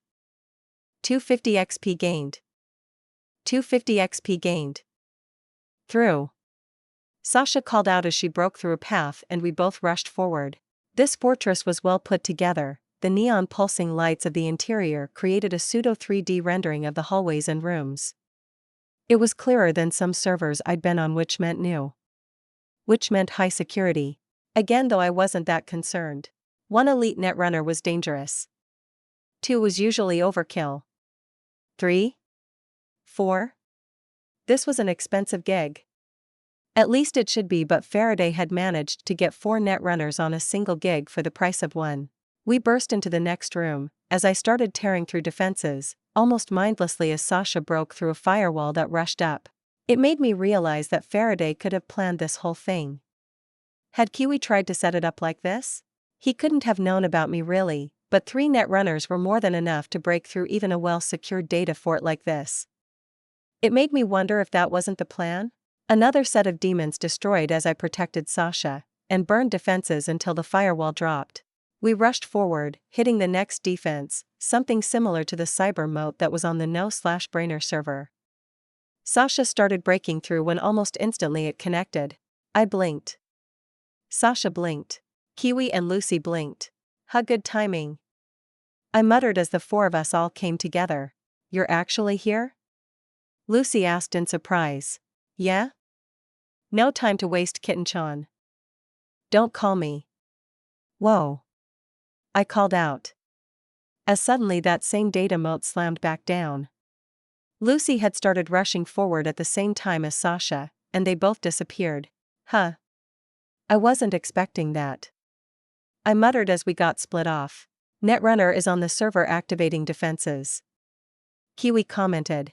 250 XP gained. 250 XP gained. Through. Sasha called out as she broke through a path, and we both rushed forward. This fortress was well put together. The neon pulsing lights of the interior created a pseudo 3D rendering of the hallways and rooms. It was clearer than some servers I'd been on, which meant new. Which meant high security. Again, though I wasn't that concerned. 1 elite netrunner was dangerous. 2 was usually overkill. 3? 4? This was an expensive gig. At least it should be, but Faraday had managed to get 4 netrunners on a single gig for the price of 1. We burst into the next room, as I started tearing through defenses, almost mindlessly as Sasha broke through a firewall that rushed up. It made me realize that Faraday could have planned this whole thing. Had Kiwi tried to set it up like this? He couldn't have known about me really, but 3 netrunners were more than enough to break through even a well-secured data fort like this. It made me wonder if that wasn't the plan? Another set of demons destroyed as I protected Sasha, and burned defenses until the firewall dropped. We rushed forward, hitting the next defense, something similar to the cyber moat that was on the No/Brainer server. Sasha started breaking through when almost instantly it connected. I blinked. Sasha blinked. Kiwi and Lucy blinked. Good timing. I muttered as the 4 of us all came together. You're actually here? Lucy asked in surprise. Yeah? No time to waste, Kitten-chan. Don't call me. Whoa. I called out. As suddenly that same data moat slammed back down. Lucy had started rushing forward at the same time as Sasha, and they both disappeared. I wasn't expecting that. I muttered as we got split off. Netrunner is on the server activating defenses. Kiwi commented.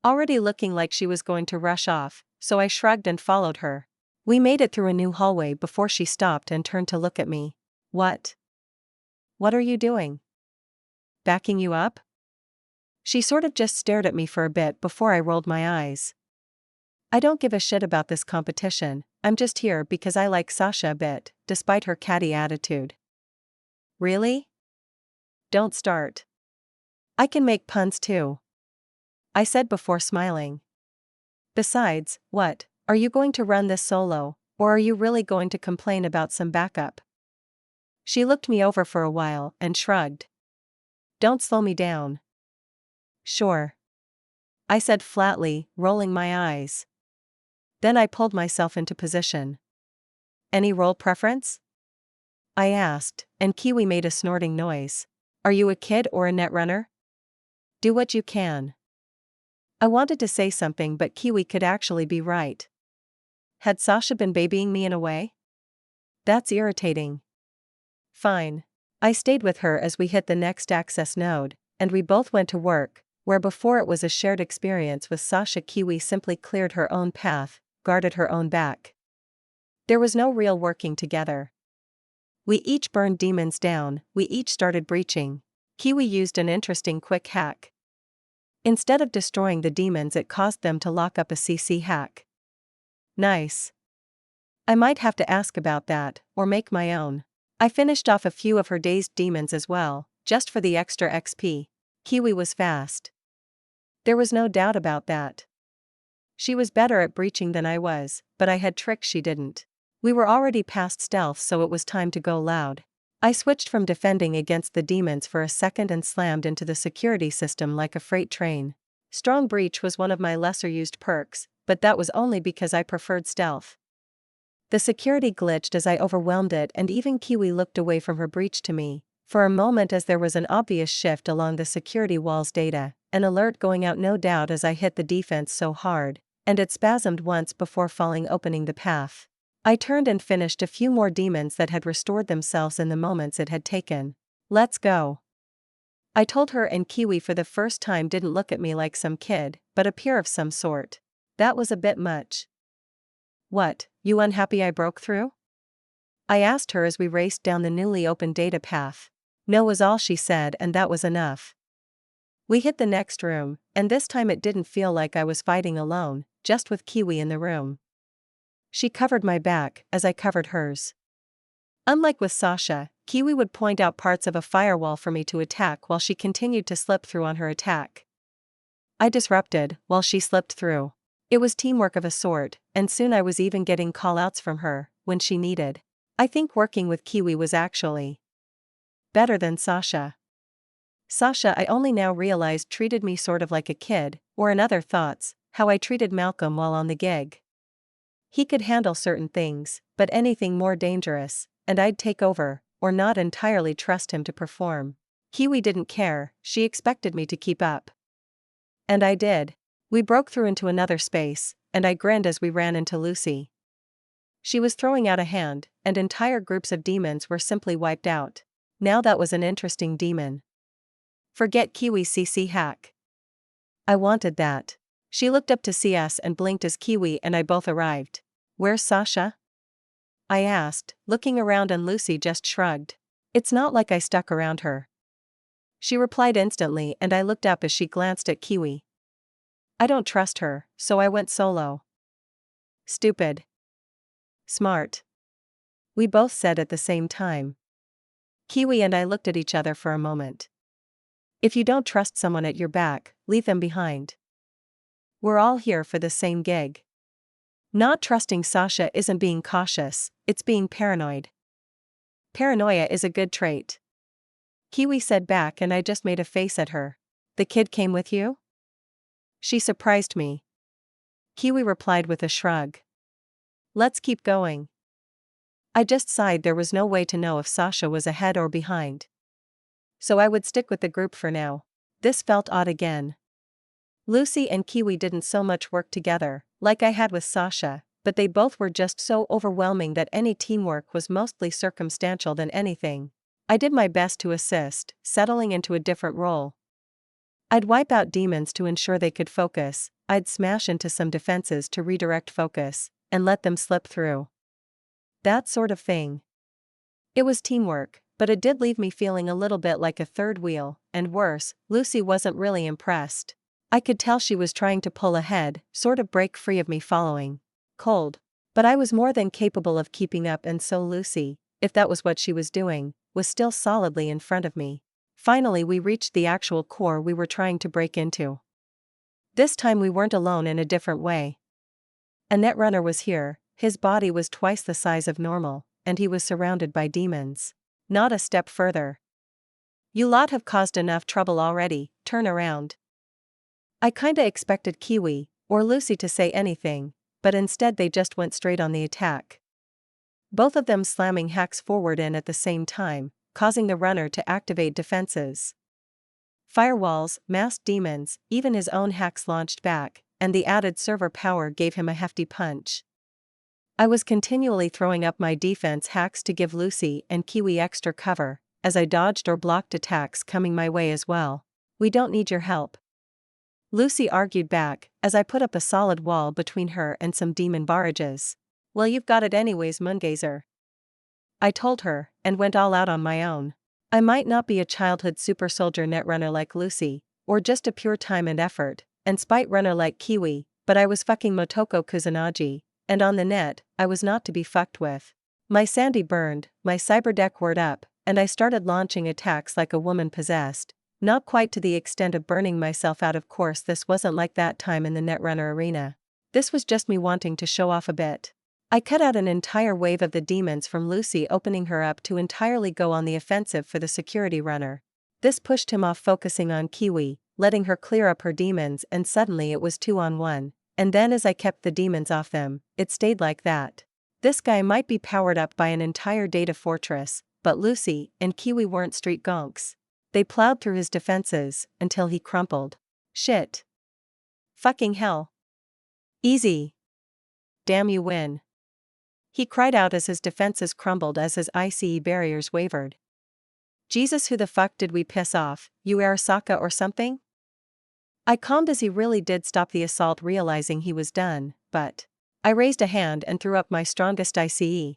Already looking like she was going to rush off, so I shrugged and followed her. We made it through a new hallway before she stopped and turned to look at me. What? What are you doing? Backing you up? She sort of just stared at me for a bit before I rolled my eyes. I don't give a shit about this competition, I'm just here because I like Sasha a bit, despite her catty attitude. Really? Don't start. I can make puns too. I said before smiling. Besides, what, are you going to run this solo, or are you really going to complain about some backup? She looked me over for a while and shrugged. Don't slow me down. Sure. I said flatly, rolling my eyes. Then I pulled myself into position. Any role preference? I asked, and Kiwi made a snorting noise. Are you a kid or a netrunner? Do what you can. I wanted to say something, but Kiwi could actually be right. Had Sasha been babying me in a way? That's irritating. Fine. I stayed with her as we hit the next access node, and we both went to work, where before it was a shared experience with Sasha. Kiwi simply cleared her own path, guarded her own back. There was no real working together. We each burned demons down, we each started breaching. Kiwi used an interesting quick hack. Instead of destroying the demons, it caused them to lock up. A CC hack. Nice. I might have to ask about that, or make my own. I finished off a few of her dazed demons as well, just for the extra XP. Kiwi was fast. There was no doubt about that. She was better at breaching than I was, but I had tricks she didn't. We were already past stealth, so it was time to go loud. I switched from defending against the demons for a second and slammed into the security system like a freight train. Strong breach was one of my lesser used perks, but that was only because I preferred stealth. The security glitched as I overwhelmed it, and even Kiwi looked away from her breach to me, for a moment, as there was an obvious shift along the security wall's data, an alert going out no doubt as I hit the defense so hard, and it spasmed once before falling, opening the path. I turned and finished a few more demons that had restored themselves in the moments it had taken. Let's go. I told her, and Kiwi for the first time didn't look at me like some kid, but a peer of some sort. That was a bit much. What, you unhappy I broke through? I asked her as we raced down the newly opened data path. No was all she said, and that was enough. We hit the next room, and this time it didn't feel like I was fighting alone, just with Kiwi in the room. She covered my back as I covered hers. Unlike with Sasha, Kiwi would point out parts of a firewall for me to attack while she continued to slip through on her attack. I disrupted while she slipped through. It was teamwork of a sort, and soon I was even getting call-outs from her when she needed. I think working with Kiwi was actually better than Sasha. Sasha, I only now realized, treated me sort of like a kid, or in other thoughts, how I treated Malcolm while on the gig. He could handle certain things, but anything more dangerous, and I'd take over, or not entirely trust him to perform. Kiwi didn't care, she expected me to keep up. And I did. We broke through into another space, and I grinned as we ran into Lucy. She was throwing out a hand, and entire groups of demons were simply wiped out. Now that was an interesting demon. Forget Kiwi's CC hack. I wanted that. She looked up to see us and blinked as Kiwi and I both arrived. Where's Sasha? I asked, looking around, and Lucy just shrugged. It's not like I stuck around her. She replied instantly, and I looked up as she glanced at Kiwi. I don't trust her, so I went solo. Stupid. Smart. We both said at the same time. Kiwi and I looked at each other for a moment. If you don't trust someone at your back, leave them behind. We're all here for the same gig. Not trusting Sasha isn't being cautious, it's being paranoid. Paranoia is a good trait. Kiwi said back, and I just made a face at her. The kid came with you? She surprised me. Kiwi replied with a shrug. Let's keep going. I just sighed. There was no way to know if Sasha was ahead or behind. So I would stick with the group for now. This felt odd again. Lucy and Kiwi didn't so much work together, like I had with Sasha, but they both were just so overwhelming that any teamwork was mostly circumstantial than anything. I did my best to assist, settling into a different role. I'd wipe out demons to ensure they could focus, I'd smash into some defenses to redirect focus, and let them slip through. That sort of thing. It was teamwork, but it did leave me feeling a little bit like a third wheel, and worse, Lucy wasn't really impressed. I could tell she was trying to pull ahead, sort of break free of me following. Cold. But I was more than capable of keeping up, and so Lucy, if that was what she was doing, was still solidly in front of me. Finally we reached the actual core we were trying to break into. This time we weren't alone in a different way. A Netrunner was here, his body was twice the size of normal, and he was surrounded by demons. Not a step further. You lot have caused enough trouble already, turn around. I kinda expected Kiwi, or Lucy to say anything, but instead they just went straight on the attack. Both of them slamming hacks forward in at the same time, causing the runner to activate defenses. Firewalls, masked demons, even his own hacks launched back, and the added server power gave him a hefty punch. I was continually throwing up my defense hacks to give Lucy and Kiwi extra cover, as I dodged or blocked attacks coming my way as well. We don't need your help. Lucy argued back, as I put up a solid wall between her and some demon barrages. Well, you've got it anyways, Moongazer. I told her, and went all out on my own. I might not be a childhood super soldier netrunner like Lucy, or just a pure time and effort, and spite runner like Kiwi, but I was fucking Motoko Kusanagi, and on the net, I was not to be fucked with. My sandy burned, my cyberdeck word up, and I started launching attacks like a woman possessed. Not quite to the extent of burning myself out, of course. This wasn't like that time in the Netrunner arena. This was just me wanting to show off a bit. I cut out an entire wave of the demons from Lucy, opening her up to entirely go on the offensive for the security runner. This pushed him off, focusing on Kiwi, letting her clear up her demons, and suddenly it was 2-on-1. And then as I kept the demons off them, it stayed like that. This guy might be powered up by an entire data fortress, but Lucy and Kiwi weren't street gonks. They plowed through his defenses, until he crumpled. Shit. Fucking hell. Easy. Damn, you win. He cried out as his defenses crumbled, as his ICE barriers wavered. Jesus, who the fuck did we piss off, you Arasaka or something? I calmed as he really did stop the assault, realizing he was done, but I raised a hand and threw up my strongest ICE.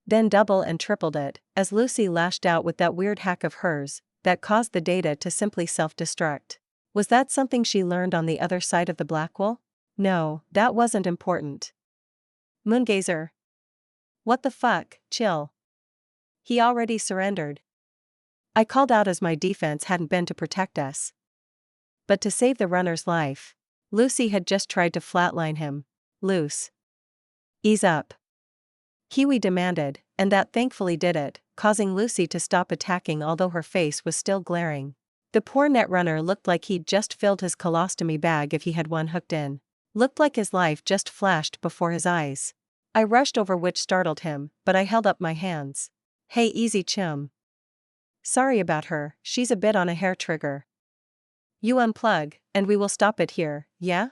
Then double and tripled it, as Lucy lashed out with that weird hack of hers, that caused the data to simply self-destruct. Was that something she learned on the other side of the Blackwall? No, that wasn't important. Moongazer. What the fuck, chill. He already surrendered. I called out as my defense hadn't been to protect us, but to save the runner's life. Lucy had just tried to flatline him. Loose. Ease up. Kiwi demanded, and that thankfully did it, causing Lucy to stop attacking although her face was still glaring. The poor netrunner looked like he'd just filled his colostomy bag if he had one hooked in. Looked like his life just flashed before his eyes. I rushed over, which startled him, but I held up my hands. Hey, easy chum. Sorry about her, she's a bit on a hair trigger. You unplug, and we will stop it here, yeah?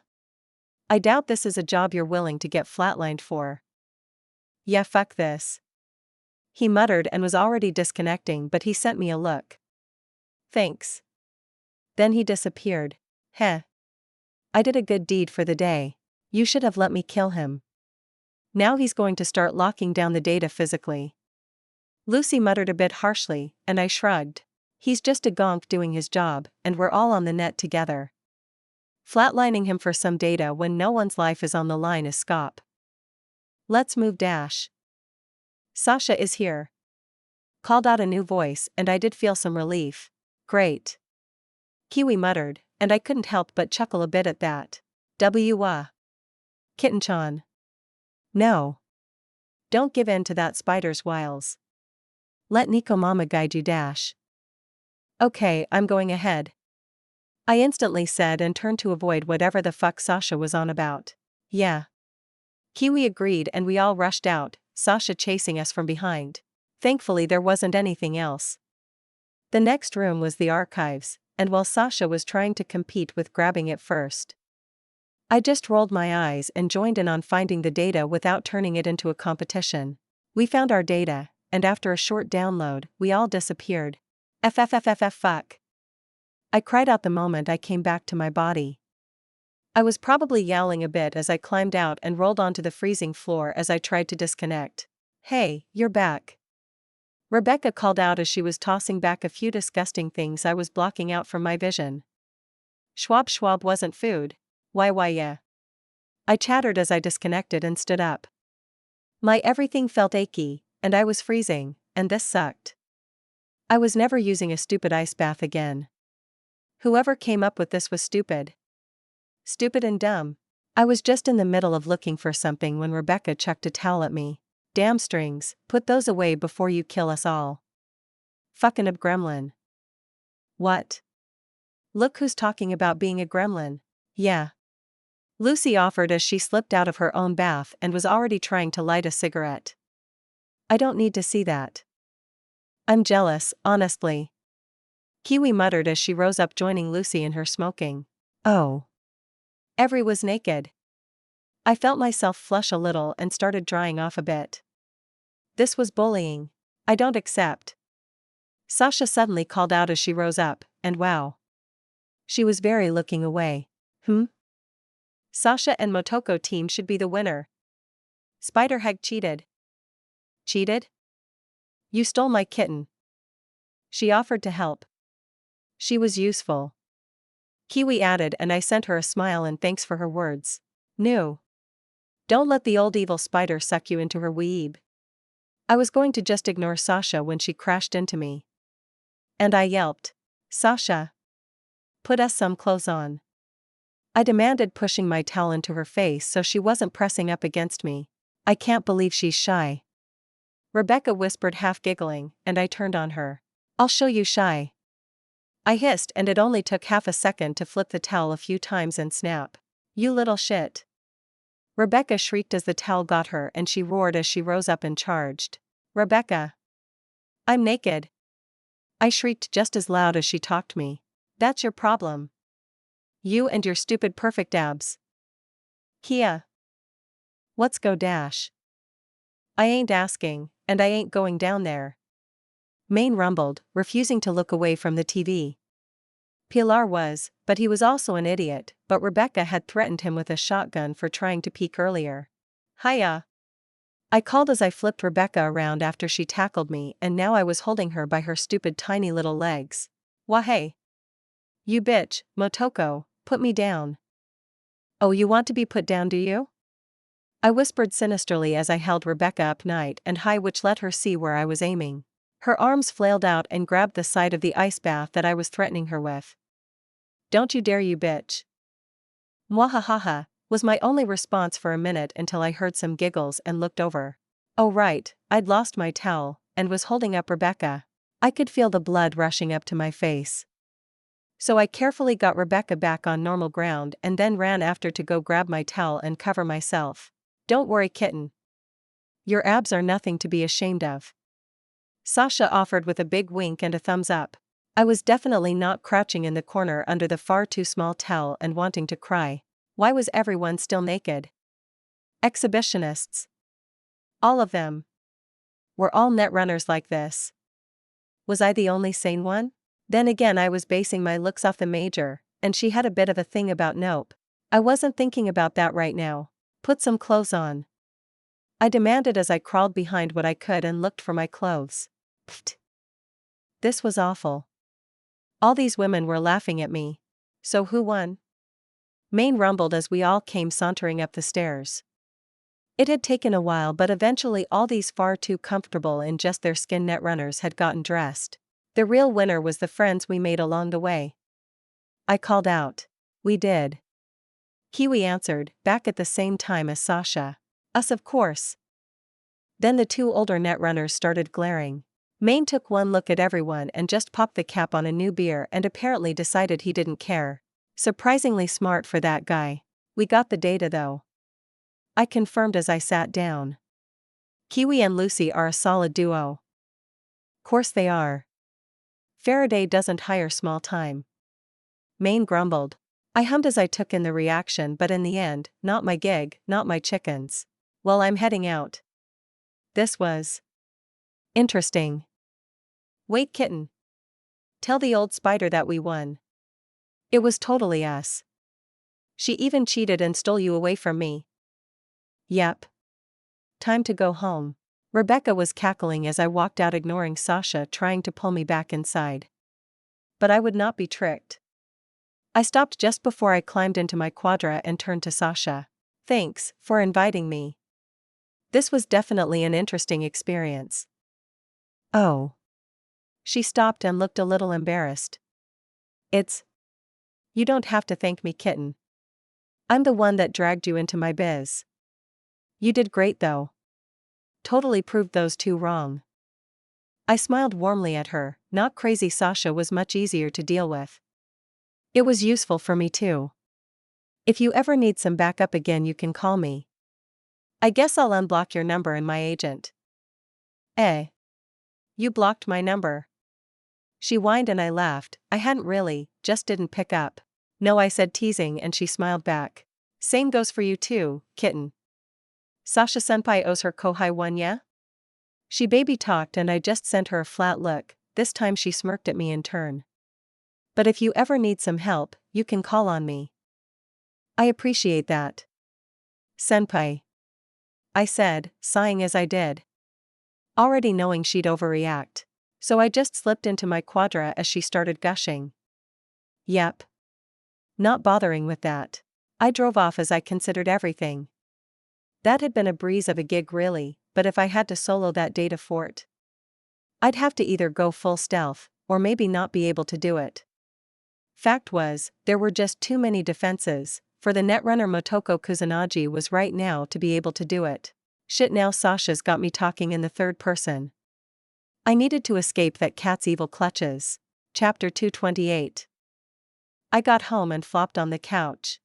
I doubt this is a job you're willing to get flatlined for. Yeah, fuck this. He muttered and was already disconnecting, but he sent me a look. Thanks. Then he disappeared. Heh. I did a good deed for the day. You should have let me kill him. Now he's going to start locking down the data physically. Lucy muttered a bit harshly, and I shrugged. He's just a gonk doing his job, and we're all on the net together. Flatlining him for some data when no one's life is on the line is scop. Let's move dash. Sasha is here. Called out a new voice, and I did feel some relief. Great. Kiwi muttered, and I couldn't help but chuckle a bit at that. Kitten-chan. No. Don't give in to that spider's wiles. Let Nico Mama guide you dash. Okay, I'm going ahead. I instantly said and turned to avoid whatever the fuck Sasha was on about. Yeah. Kiwi agreed and we all rushed out, Sasha chasing us from behind. Thankfully there wasn't anything else. The next room was the archives, and while Sasha was trying to compete with grabbing it first, I just rolled my eyes and joined in on finding the data without turning it into a competition. We found our data, and after a short download, we all disappeared. Fuck. I cried out the moment I came back to my body. I was probably yowling a bit as I climbed out and rolled onto the freezing floor as I tried to disconnect. Hey, you're back. Rebecca called out as she was tossing back a few disgusting things I was blocking out from my vision. Schwab wasn't food. Why yeah. I chattered as I disconnected and stood up. My everything felt achy, and I was freezing, and this sucked. I was never using a stupid ice bath again. Whoever came up with this was stupid. Stupid and dumb. I was just in the middle of looking for something when Rebecca chucked a towel at me. Damn strings, put those away before you kill us all. Fucking a gremlin. What? Look who's talking about being a gremlin. Yeah. Lucy offered as she slipped out of her own bath and was already trying to light a cigarette. I don't need to see that. I'm jealous, honestly. Kiwi muttered as she rose up, joining Lucy in her smoking. Oh. Every was naked. I felt myself flush a little and started drying off a bit. This was bullying. I don't accept. Sasha suddenly called out as she rose up, and wow. She was very looking away. Sasha and Motoko team should be the winner. Spider Hag cheated. Cheated? You stole my kitten. She offered to help. She was useful. Kiwi added, and I sent her a smile and thanks for her words. No. Don't let the old evil spider suck you into her weeb. I was going to just ignore Sasha when she crashed into me. And I yelped. Sasha. Put us some clothes on. I demanded, pushing my towel into her face so she wasn't pressing up against me. I can't believe she's shy. Rebecca whispered, half giggling, and I turned on her. I'll show you shy. I hissed, and it only took half a second to flip the towel a few times and snap. You little shit. Rebecca shrieked as the towel got her, and she roared as she rose up and charged. Rebecca. I'm naked. I shrieked just as loud as she talked me. That's your problem. You and your stupid perfect abs. Kia. Let's go dash. I ain't asking, and I ain't going down there. Maine rumbled, refusing to look away from the TV. Pilar was, but he was also an idiot, but Rebecca had threatened him with a shotgun for trying to peek earlier. Hiya. I called as I flipped Rebecca around after she tackled me, and now I was holding her by her stupid tiny little legs. Wah hey. You bitch, Motoko, put me down. Oh, you want to be put down, do you? I whispered sinisterly as I held Rebecca up night and high, which let her see where I was aiming. Her arms flailed out and grabbed the side of the ice bath that I was threatening her with. Don't you dare, you bitch. Mwahahaha, was my only response for a minute until I heard some giggles and looked over. Oh right, I'd lost my towel, and was holding up Rebecca. I could feel the blood rushing up to my face. So I carefully got Rebecca back on normal ground and then ran after to go grab my towel and cover myself. Don't worry, kitten. Your abs are nothing to be ashamed of. Sasha offered with a big wink and a thumbs up. I was definitely not crouching in the corner under the far too small towel and wanting to cry. Why was everyone still naked? Exhibitionists. All of them. Were all netrunners like this? Was I the only sane one? Then again, I was basing my looks off the major, and she had a bit of a thing about nope. I wasn't thinking about that right now. Put some clothes on, I demanded as I crawled behind what I could and looked for my clothes. Pfft. This was awful. All these women were laughing at me. So who won? Maine rumbled as we all came sauntering up the stairs. It had taken a while, but eventually all these far too comfortable in just their skin netrunners had gotten dressed. The real winner was the friends we made along the way. I called out. We did. Kiwi answered, back at the same time as Sasha. Us, of course. Then the two older netrunners started glaring. Maine took one look at everyone and just popped the cap on a new beer and apparently decided he didn't care. Surprisingly smart for that guy. We got the data though. I confirmed as I sat down. Kiwi and Lucy are a solid duo. Course they are. Faraday doesn't hire small time. Maine grumbled. I hummed as I took in the reaction, but in the end, not my gig, not my chickens. Well, I'm heading out. This was interesting. Wait, kitten. Tell the old spider that we won. It was totally us. She even cheated and stole you away from me. Yep. Time to go home. Rebecca was cackling as I walked out, ignoring Sasha trying to pull me back inside. But I would not be tricked. I stopped just before I climbed into my quadra and turned to Sasha. Thanks for inviting me. This was definitely an interesting experience. Oh. She stopped and looked a little embarrassed. You don't have to thank me, kitten. I'm the one that dragged you into my biz. You did great though. Totally proved those two wrong. I smiled warmly at her. Not crazy Sasha was much easier to deal with. It was useful for me too. If you ever need some backup again, you can call me. I guess I'll unblock your number and my agent. Eh? You blocked my number. She whined and I laughed. I hadn't really, just didn't pick up. No, I said, teasing, and she smiled back. Same goes for you too, kitten. Sasha senpai owes her kohai one, yeah? She baby talked and I just sent her a flat look. This time she smirked at me in turn. But if you ever need some help, you can call on me. I appreciate that. Senpai. I said, sighing as I did. Already knowing she'd overreact. So I just slipped into my quadra as she started gushing. Yep. Not bothering with that. I drove off as I considered everything. That had been a breeze of a gig really, but if I had to solo that data fort, I'd have to either go full stealth, or maybe not be able to do it. Fact was, there were just too many defenses, for the netrunner Motoko Kusanagi was right now to be able to do it. Shit, now Sasha's got me talking in the third person. I needed to escape that cat's evil clutches. Chapter 228. I got home and flopped on the couch.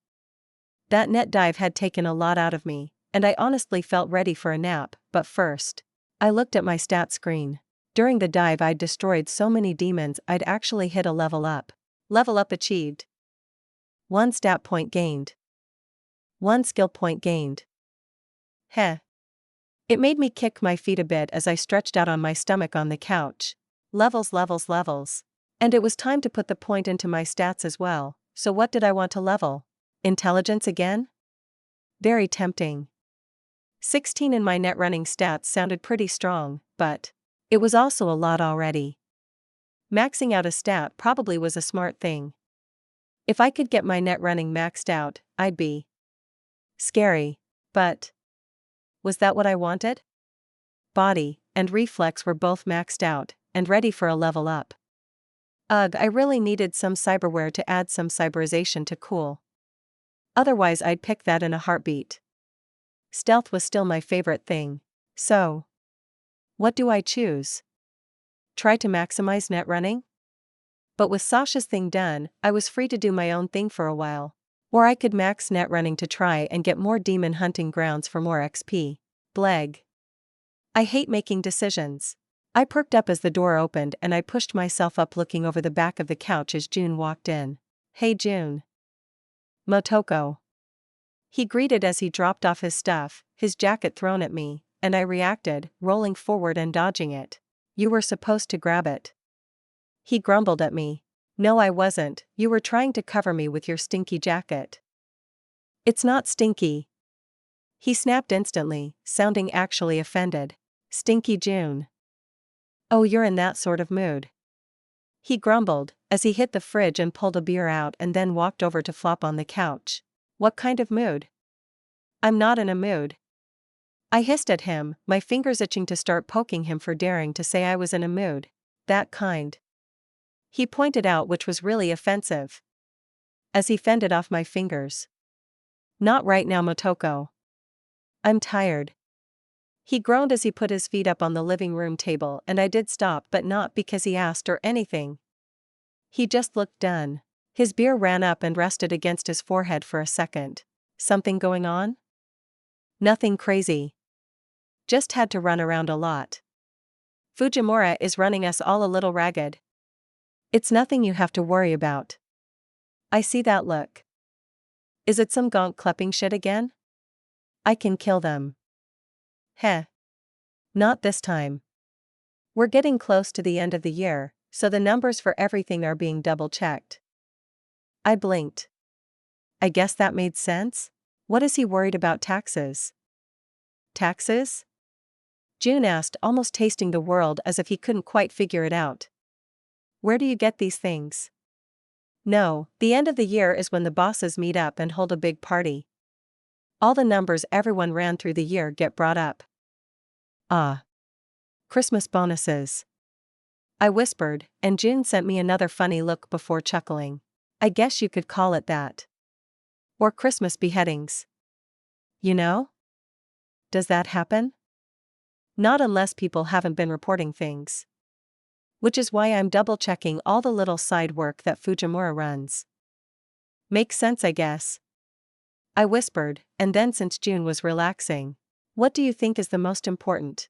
That net dive had taken a lot out of me, and I honestly felt ready for a nap, but first, I looked at my stat screen. During the dive I'd destroyed so many demons I'd actually hit a level up. Level up achieved. 1 stat point gained. 1 skill point gained. Heh. It made me kick my feet a bit as I stretched out on my stomach on the couch. Levels, levels, levels. And it was time to put the point into my stats as well, so what did I want to level? Intelligence again? Very tempting. 16 in my net running stats sounded pretty strong, but it was also a lot already. Maxing out a stat probably was a smart thing. If I could get my net running maxed out, I'd be scary, but was that what I wanted? Body and reflex were both maxed out and ready for a level up. Ugh, I really needed some cyberware to add some cyberization to cool. Otherwise I'd pick that in a heartbeat. Stealth was still my favorite thing. So, what do I choose? Try to maximize net running? But with Sasha's thing done, I was free to do my own thing for a while. Or I could max net running to try and get more demon hunting grounds for more XP. Bleg. I hate making decisions. I perked up as the door opened and I pushed myself up looking over the back of the couch as June walked in. Hey June. Motoko. He greeted as he dropped off his stuff, his jacket thrown at me, and I reacted, rolling forward and dodging it. You were supposed to grab it. He grumbled at me. No, I wasn't, you were trying to cover me with your stinky jacket. It's not stinky. He snapped instantly, sounding actually offended. Stinky June. Oh, you're in that sort of mood. He grumbled, as he hit the fridge and pulled a beer out and then walked over to flop on the couch. What kind of mood? I'm not in a mood. I hissed at him, my fingers itching to start poking him for daring to say I was in a mood. That kind. He pointed out, which was really offensive. As he fended off my fingers. Not right now, Motoko. I'm tired. He groaned as he put his feet up on the living room table, and I did stop, but not because he asked or anything. He just looked done. His beer ran up and rested against his forehead for a second. Something going on? Nothing crazy. Just had to run around a lot. Fujimura is running us all a little ragged. It's nothing you have to worry about. I see that look. Is it some gonk klepping shit again? I can kill them. Heh. Not this time. We're getting close to the end of the year, so the numbers for everything are being double-checked. I blinked. I guess that made sense? What is he worried about? Taxes? Taxes? June asked, almost tasting the world as if he couldn't quite figure it out. Where do you get these things? No, the end of the year is when the bosses meet up and hold a big party. All the numbers everyone ran through the year get brought up. Ah. Christmas bonuses. I whispered, and June sent me another funny look before chuckling. I guess you could call it that. Or Christmas beheadings. You know? Does that happen? Not unless people haven't been reporting things. Which is why I'm double-checking all the little side work that Fujimura runs. Makes sense, I guess. I whispered, and then since June was relaxing, what do you think is the most important?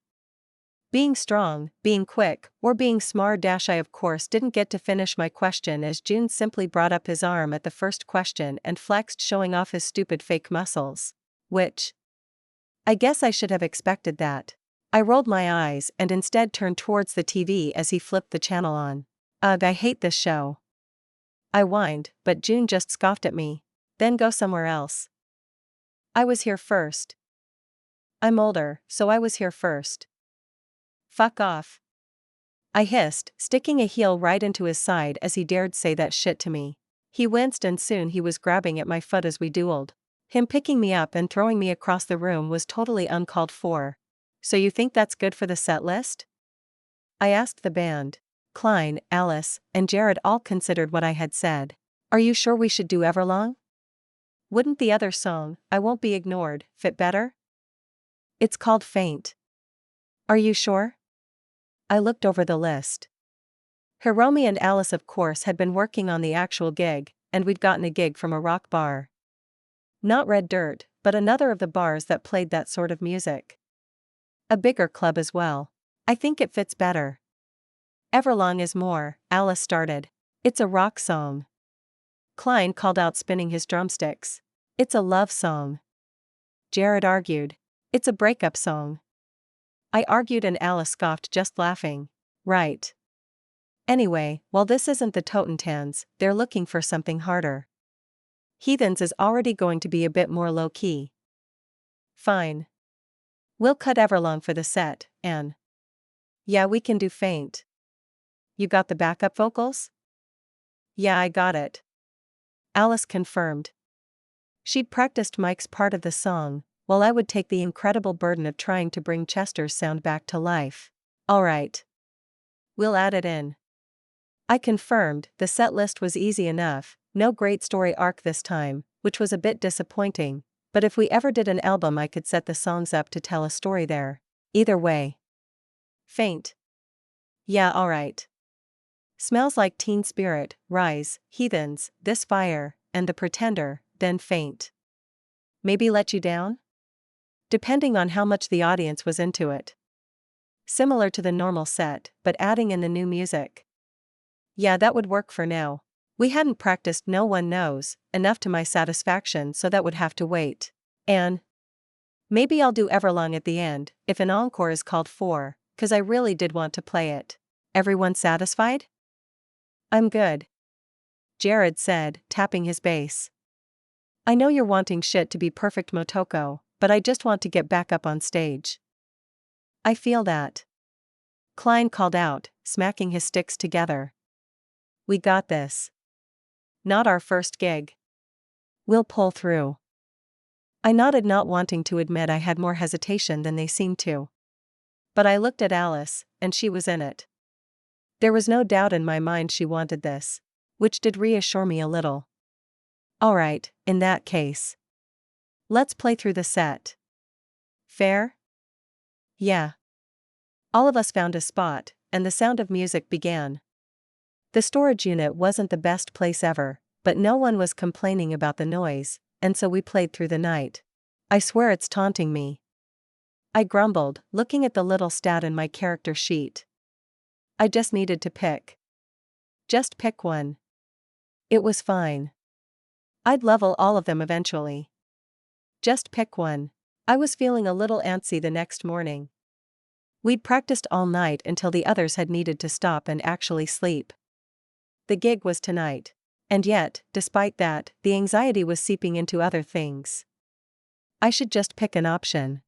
Being strong, being quick, or being smart? I of course didn't get to finish my question as June simply brought up his arm at the first question and flexed, showing off his stupid fake muscles. Which? I guess I should have expected that. I rolled my eyes and instead turned towards the TV as he flipped the channel on. Ugh, I hate this show. I whined, but June just scoffed at me. Then go somewhere else. I was here first. I'm older, so I was here first. Fuck off. I hissed, sticking a heel right into his side as he dared say that shit to me. He winced and soon he was grabbing at my foot as we dueled. Him picking me up and throwing me across the room was totally uncalled for. So you think that's good for the set list? I asked the band. Klein, Alice, and Jared all considered what I had said. Are you sure we should do Everlong? Wouldn't the other song, I Won't Be Ignored, fit better? It's called Faint. Are you sure? I looked over the list. Hiromi and Alice of course had been working on the actual gig, and we'd gotten a gig from a rock bar. Not Red Dirt, but another of the bars that played that sort of music. A bigger club as well. I think it fits better. Everlong is more, Alice started. It's a rock song. Klein called out, spinning his drumsticks. It's a love song. Jared argued. It's a breakup song. I argued and Alice scoffed, just laughing. Right. Anyway, while this isn't the Totentans, they're looking for something harder. Heathens is already going to be a bit more low-key. Fine. We'll cut Everlong for the set, Anne. Yeah, we can do faint. You got the backup vocals? Yeah, I got it. Alice confirmed. She'd practiced Mike's part of the song, while I would take the incredible burden of trying to bring Chester's sound back to life. All right. We'll add it in. I confirmed. The set list was easy enough, no great story arc this time, which was a bit disappointing, but if we ever did an album I could set the songs up to tell a story there. Either way. Faint. Yeah, alright. Smells Like Teen Spirit, Rise, Heathens, This Fire, and The Pretender, then Faint. Maybe Let You Down? Depending on how much the audience was into it. Similar to the normal set, but adding in the new music. Yeah, that would work for now. We hadn't practiced No One Knows enough to my satisfaction, so that would have to wait. And maybe I'll do Everlong at the end, if an encore is called for, 'cause I really did want to play it. Everyone satisfied? I'm good, Jared said, tapping his bass. I know you're wanting shit to be perfect, Motoko, but I just want to get back up on stage. I feel that. Klein called out, smacking his sticks together. We got this. Not our first gig. We'll pull through. I nodded, not wanting to admit I had more hesitation than they seemed to. But I looked at Alice, and she was in it. There was no doubt in my mind she wanted this, which did reassure me a little. Alright, in that case. Let's play through the set. Fair? Yeah. All of us found a spot, and the sound of music began. The storage unit wasn't the best place ever, but no one was complaining about the noise, and so we played through the night. I swear it's taunting me, I grumbled, looking at the little stat in my character sheet. I just needed to pick. Just pick one. It was fine. I'd level all of them eventually. Just pick one. I was feeling a little antsy the next morning. We'd practiced all night until the others had needed to stop and actually sleep. The gig was tonight. And yet, despite that, the anxiety was seeping into other things. I should just pick an option.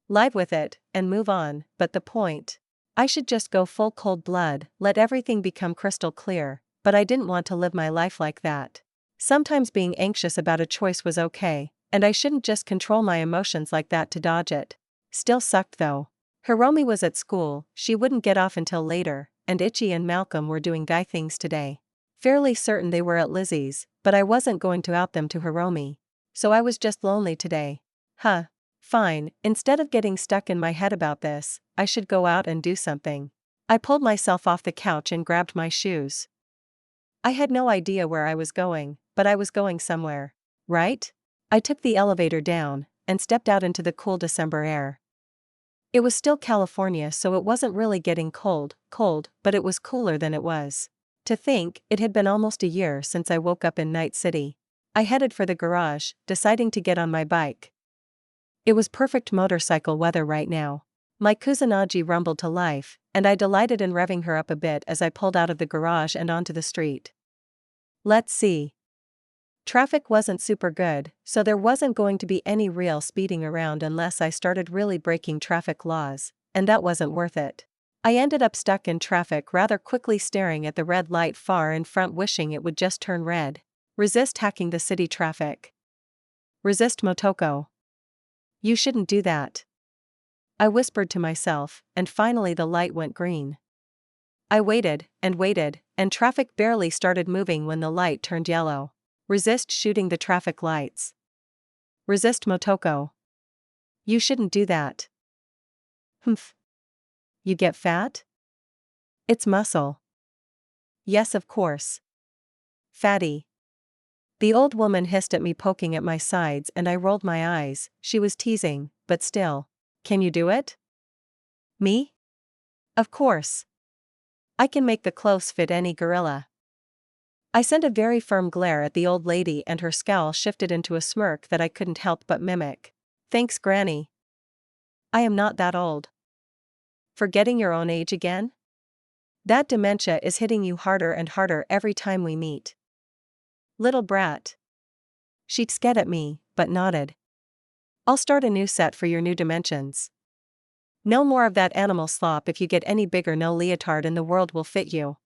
Live with it, and move on, but the point. I should just go full cold blood, let everything become crystal clear, but I didn't want to live my life like that. Sometimes being anxious about a choice was okay, and I shouldn't just control my emotions like that to dodge it. Still sucked though. Hiromi was at school, she wouldn't get off until later, and Ichi and Malcolm were doing guy things today. Fairly certain they were at Lizzie's, but I wasn't going to out them to Hiromi. So I was just lonely today. Huh. Fine, instead of getting stuck in my head about this, I should go out and do something. I pulled myself off the couch and grabbed my shoes. I had no idea where I was going, but I was going somewhere. Right? I took the elevator down, and stepped out into the cool December air. It was still California, so it wasn't really getting cold, but it was cooler than it was. To think, it had been almost a year since I woke up in Night City. I headed for the garage, deciding to get on my bike. It was perfect motorcycle weather right now. My Kusanagi rumbled to life, and I delighted in revving her up a bit as I pulled out of the garage and onto the street. Let's see. Traffic wasn't super good, so there wasn't going to be any real speeding around unless I started really breaking traffic laws, and that wasn't worth it. I ended up stuck in traffic rather quickly, staring at the red light far in front, wishing it would just turn red. Resist hacking the city traffic. Resist, Motoko. You shouldn't do that. I whispered to myself, and finally the light went green. I waited, and traffic barely started moving when the light turned yellow. Resist shooting the traffic lights. Resist, Motoko. You shouldn't do that. Humph. You get fat? It's muscle. Yes, of course. Fatty. The old woman hissed at me, poking at my sides, and I rolled my eyes. She was teasing, but still. Can you do it? Me? Of course. I can make the clothes fit any gorilla. I sent a very firm glare at the old lady, and her scowl shifted into a smirk that I couldn't help but mimic. Thanks, Granny. I am not that old. Forgetting your own age again? That dementia is hitting you harder and harder every time we meet. Little brat. She scared at me, but nodded. I'll start a new set for your new dimensions. No more of that animal slop. If you get any bigger, no leotard in the world will fit you.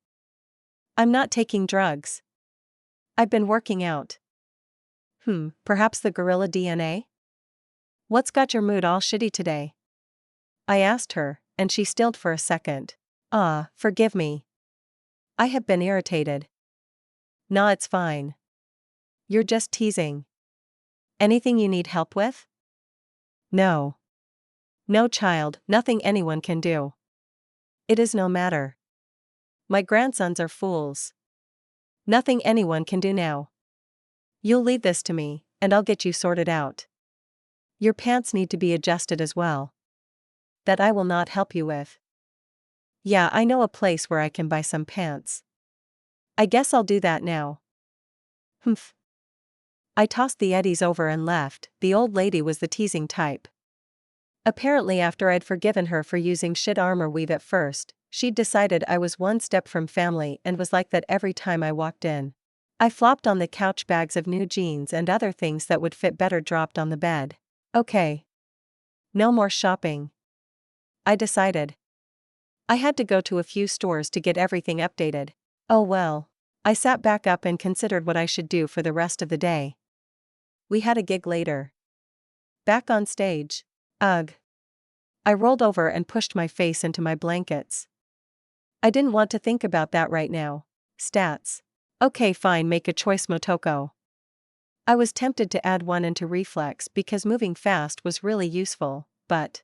I'm not taking drugs. I've been working out. Perhaps the gorilla DNA? What's got your mood all shitty today? I asked her, and she stilled for a second. Forgive me. I have been irritated. Nah, it's fine. You're just teasing. Anything you need help with? No. No, child, nothing anyone can do. It is no matter. My grandsons are fools. Nothing anyone can do now. You'll leave this to me, and I'll get you sorted out. Your pants need to be adjusted as well. That I will not help you with. Yeah, I know a place where I can buy some pants. I guess I'll do that now. Humph. I tossed the eddies over and left. The old lady was the teasing type. Apparently, after I'd forgiven her for using shit armor weave at first, she'd decided I was one step from family and was like that every time I walked in. I flopped on the couch, bags of new jeans and other things that would fit better dropped on the bed. Okay. No more shopping. I decided. I had to go to a few stores to get everything updated. Oh well. I sat back up and considered what I should do for the rest of the day. We had a gig later. Back on stage. Ugh. I rolled over and pushed my face into my blankets. I didn't want to think about that right now. Stats. Okay, fine, make a choice, Motoko. I was tempted to add one into reflex because moving fast was really useful, but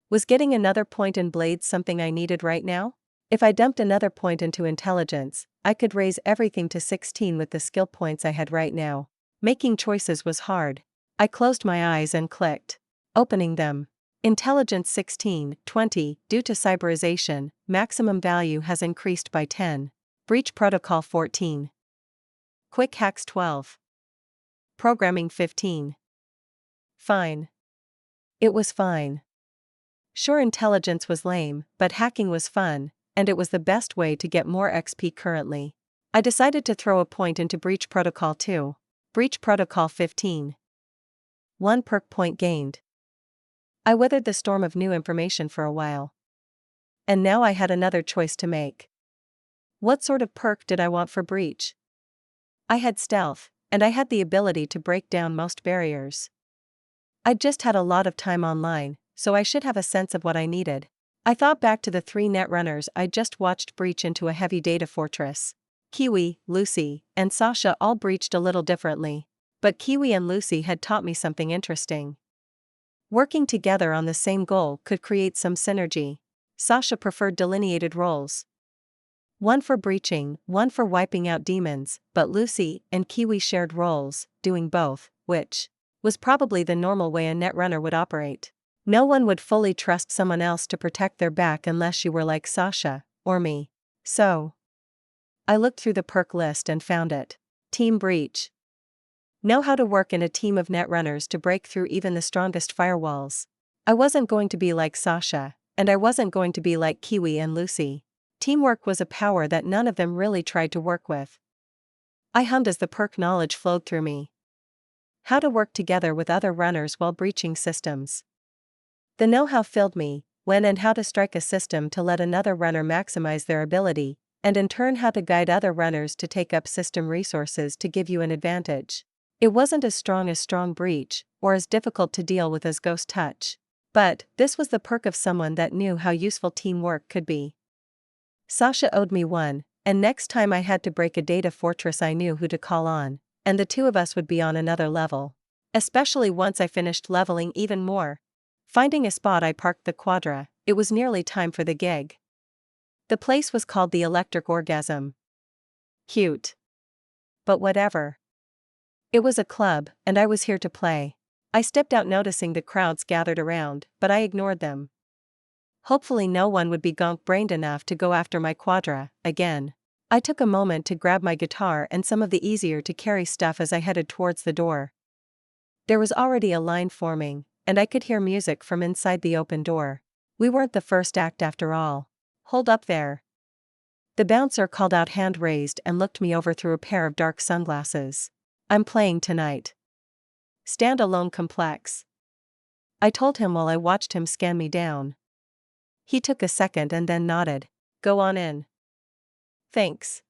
was getting another point in blades something I needed right now? If I dumped another point into intelligence, I could raise everything to 16 with the skill points I had right now. Making choices was hard. I closed my eyes and clicked. Opening them. Intelligence 16, 20, due to cyberization, maximum value has increased by 10. Breach protocol 14. Quick hacks 12. Programming 15. Fine. It was fine. Sure, intelligence was lame, but hacking was fun, and it was the best way to get more XP currently. I decided to throw a point into Breach Protocol 2. Breach Protocol 15. 1 perk point gained. I weathered the storm of new information for a while. And now I had another choice to make. What sort of perk did I want for Breach? I had stealth, and I had the ability to break down most barriers. I'd just had a lot of time online, so I should have a sense of what I needed. I thought back to the 3 netrunners I'd just watched breach into a heavy data fortress. Kiwi, Lucy, and Sasha all breached a little differently. But Kiwi and Lucy had taught me something interesting. Working together on the same goal could create some synergy. Sasha preferred delineated roles. One for breaching, one for wiping out demons, but Lucy and Kiwi shared roles, doing both, which was probably the normal way a netrunner would operate. No one would fully trust someone else to protect their back unless you were like Sasha, or me. So I looked through the perk list and found it. Team Breach. Know how to work in a team of netrunners to break through even the strongest firewalls. I wasn't going to be like Sasha, and I wasn't going to be like Kiwi and Lucy. Teamwork was a power that none of them really tried to work with. I hummed as the perk knowledge flowed through me. How to work together with other runners while breaching systems. The know-how filled me, when and how to strike a system to let another runner maximize their ability, and in turn how to guide other runners to take up system resources to give you an advantage. It wasn't as strong breach, or as difficult to deal with as Ghost Touch. But this was the perk of someone that knew how useful teamwork could be. Sasha owed me one, and next time I had to break a data fortress I knew who to call on, and the two of us would be on another level. Especially once I finished leveling even more. Finding a spot I parked the Quadra, it was nearly time for the gig. The place was called the Electric Orgasm. Cute. But whatever. It was a club, and I was here to play. I stepped out noticing the crowds gathered around, but I ignored them. Hopefully no one would be gonk-brained enough to go after my Quadra, again. I took a moment to grab my guitar and some of the easier-to-carry stuff as I headed towards the door. There was already a line forming, and I could hear music from inside the open door. We weren't the first act after all. Hold up there. The bouncer called out, hand raised, and looked me over through a pair of dark sunglasses. I'm playing tonight. Stand-alone complex. I told him while I watched him scan me down. He took a second and then nodded. Go on in. Thanks.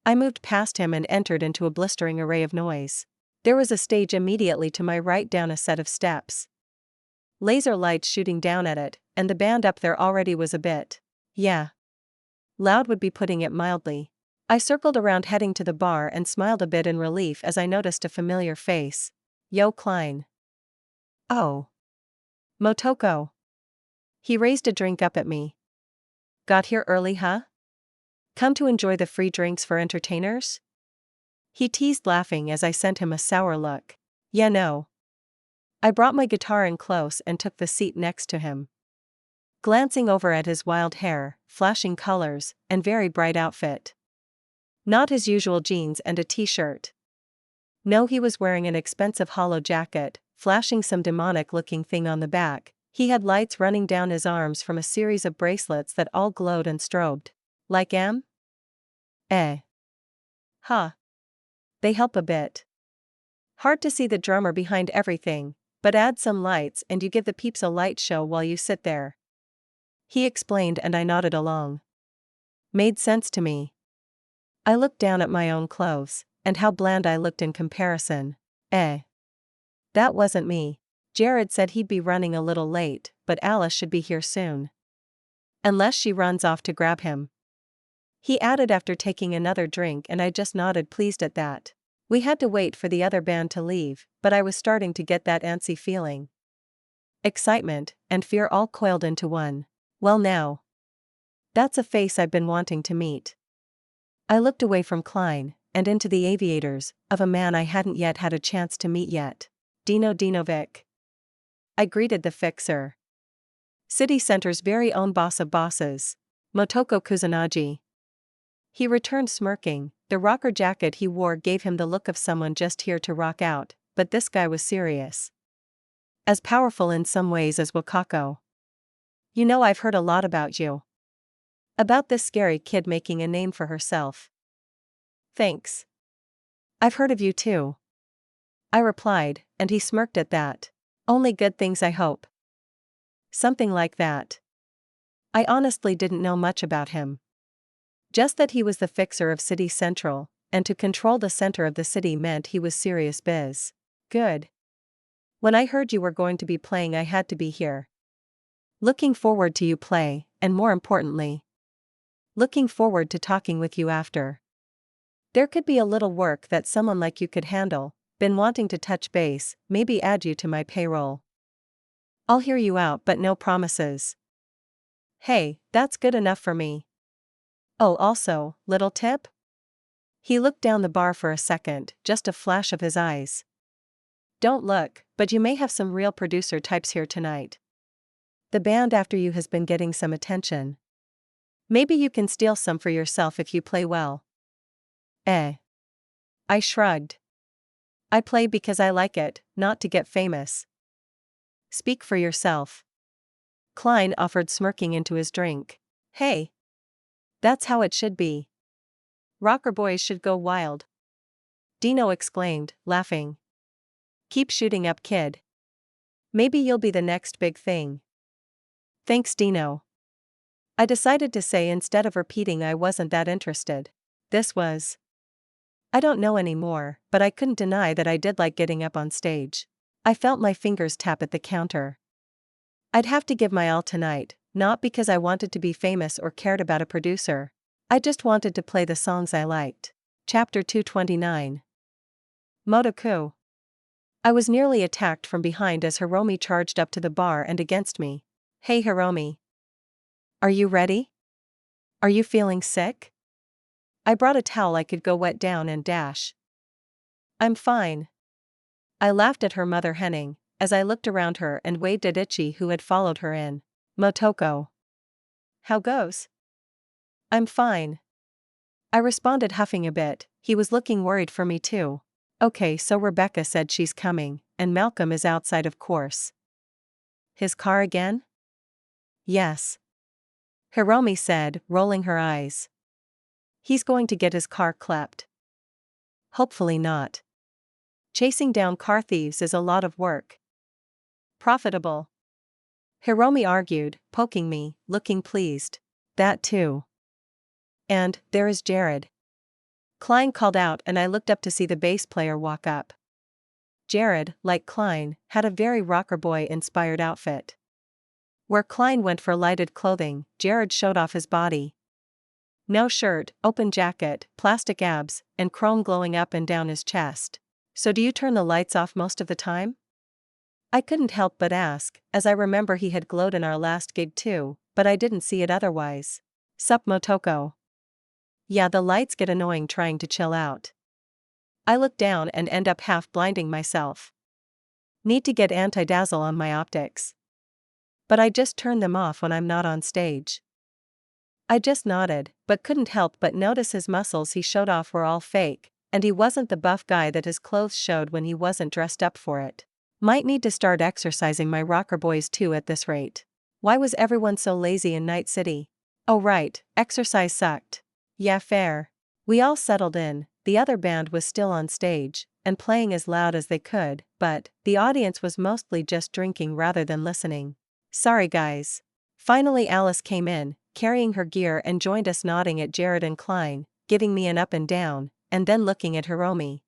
I moved past him and entered into a blistering array of noise. There was a stage immediately to my right down a set of steps. Laser lights shooting down at it, and the band up there already was a bit. Yeah. Loud would be putting it mildly. I circled around heading to the bar and smiled a bit in relief as I noticed a familiar face. Yo Klein. Oh. Motoko. He raised a drink up at me. Got here early, huh? Come to enjoy the free drinks for entertainers? He teased, laughing as I sent him a sour look. Yeah, no. I brought my guitar in close and took the seat next to him. Glancing over at his wild hair, flashing colors, and very bright outfit. Not his usual jeans and a t-shirt. No, he was wearing an expensive hollow jacket, flashing some demonic-looking thing on the back. He had lights running down his arms from a series of bracelets that all glowed and strobed. Like M? Eh. Huh. They help a bit. Hard to see the drummer behind everything, but add some lights and you give the peeps a light show while you sit there. He explained and I nodded along. Made sense to me. I looked down at my own clothes, and how bland I looked in comparison. That wasn't me. Jared said he'd be running a little late, but Alice should be here soon. Unless she runs off to grab him. He added after taking another drink, and I just nodded, pleased at that. We had to wait for the other band to leave, but I was starting to get that antsy feeling. Excitement and fear all coiled into one. Well now. That's a face I've been wanting to meet. I looked away from Klein, and into the aviators, of a man I hadn't yet had a chance to meet yet. Dino Dinovic. I greeted the fixer. City Center's very own boss of bosses. Motoko Kusanagi. He returned smirking. The rocker jacket he wore gave him the look of someone just here to rock out, but this guy was serious. As powerful in some ways as Wakako. You know, I've heard a lot about you. About this scary kid making a name for herself. Thanks. I've heard of you too. I replied, and he smirked at that. Only good things, I hope. Something like that. I honestly didn't know much about him. Just that he was the fixer of City Central, and to control the center of the city meant he was serious biz. Good. When I heard you were going to be playing, I had to be here. Looking forward to you play, and more importantly, looking forward to talking with you after. There could be a little work that someone like you could handle, been wanting to touch base, maybe add you to my payroll. I'll hear you out, but no promises. Hey, that's good enough for me. Oh, also, little tip? He looked down the bar for a second, just a flash of his eyes. Don't look, but you may have some real producer types here tonight. The band after you has been getting some attention. Maybe you can steal some for yourself if you play well. I shrugged. I play because I like it, not to get famous. Speak for yourself. Klein offered, smirking into his drink. Hey. That's how it should be. Rocker boys should go wild. Dino exclaimed, laughing. Keep shooting up, kid. Maybe you'll be the next big thing. Thanks, Dino. I decided to say instead of repeating I wasn't that interested. This was. I don't know anymore, but I couldn't deny that I did like getting up on stage. I felt my fingers tap at the counter. I'd have to give my all tonight, not because I wanted to be famous or cared about a producer. I just wanted to play the songs I liked. Chapter 229. Motoko. I was nearly attacked from behind as Hiromi charged up to the bar and against me. Hey Hiromi. Are you ready? Are you feeling sick? I brought a towel I could go wet down and dash. I'm fine. I laughed at her, Mother Henning, as I looked around her and waved at Ichi, who had followed her in. Motoko. How goes? I'm fine. I responded, huffing a bit. He was looking worried for me too. Okay, so Rebecca said she's coming, and Malcolm is outside, of course. His car again? Yes. Hiromi said, rolling her eyes. He's going to get his car clapped. Hopefully not. Chasing down car thieves is a lot of work. Profitable. Hiromi argued, poking me, looking pleased. That too. And, there is Jared. Klein called out and I looked up to see the bass player walk up. Jared, like Klein, had a very rocker boy-inspired outfit. Where Klein went for lighted clothing, Jared showed off his body. No shirt, open jacket, plastic abs, and chrome glowing up and down his chest. So do you turn the lights off most of the time? I couldn't help but ask, as I remember he had glowed in our last gig too, but I didn't see it otherwise. Sup Motoko? Yeah, the lights get annoying trying to chill out. I look down and end up half blinding myself. Need to get anti-dazzle on my optics. But I just turn them off when I'm not on stage. I just nodded, but couldn't help but notice his muscles he showed off were all fake, and he wasn't the buff guy that his clothes showed when he wasn't dressed up for it. Might need to start exercising my rocker boys too at this rate. Why was everyone so lazy in Night City? Oh right, exercise sucked. Yeah, fair. We all settled in, the other band was still on stage, and playing as loud as they could, but the audience was mostly just drinking rather than listening. Sorry guys. Finally Alice came in, carrying her gear and joined us nodding at Jared and Klein, giving me an up and down, and then looking at Hiromi.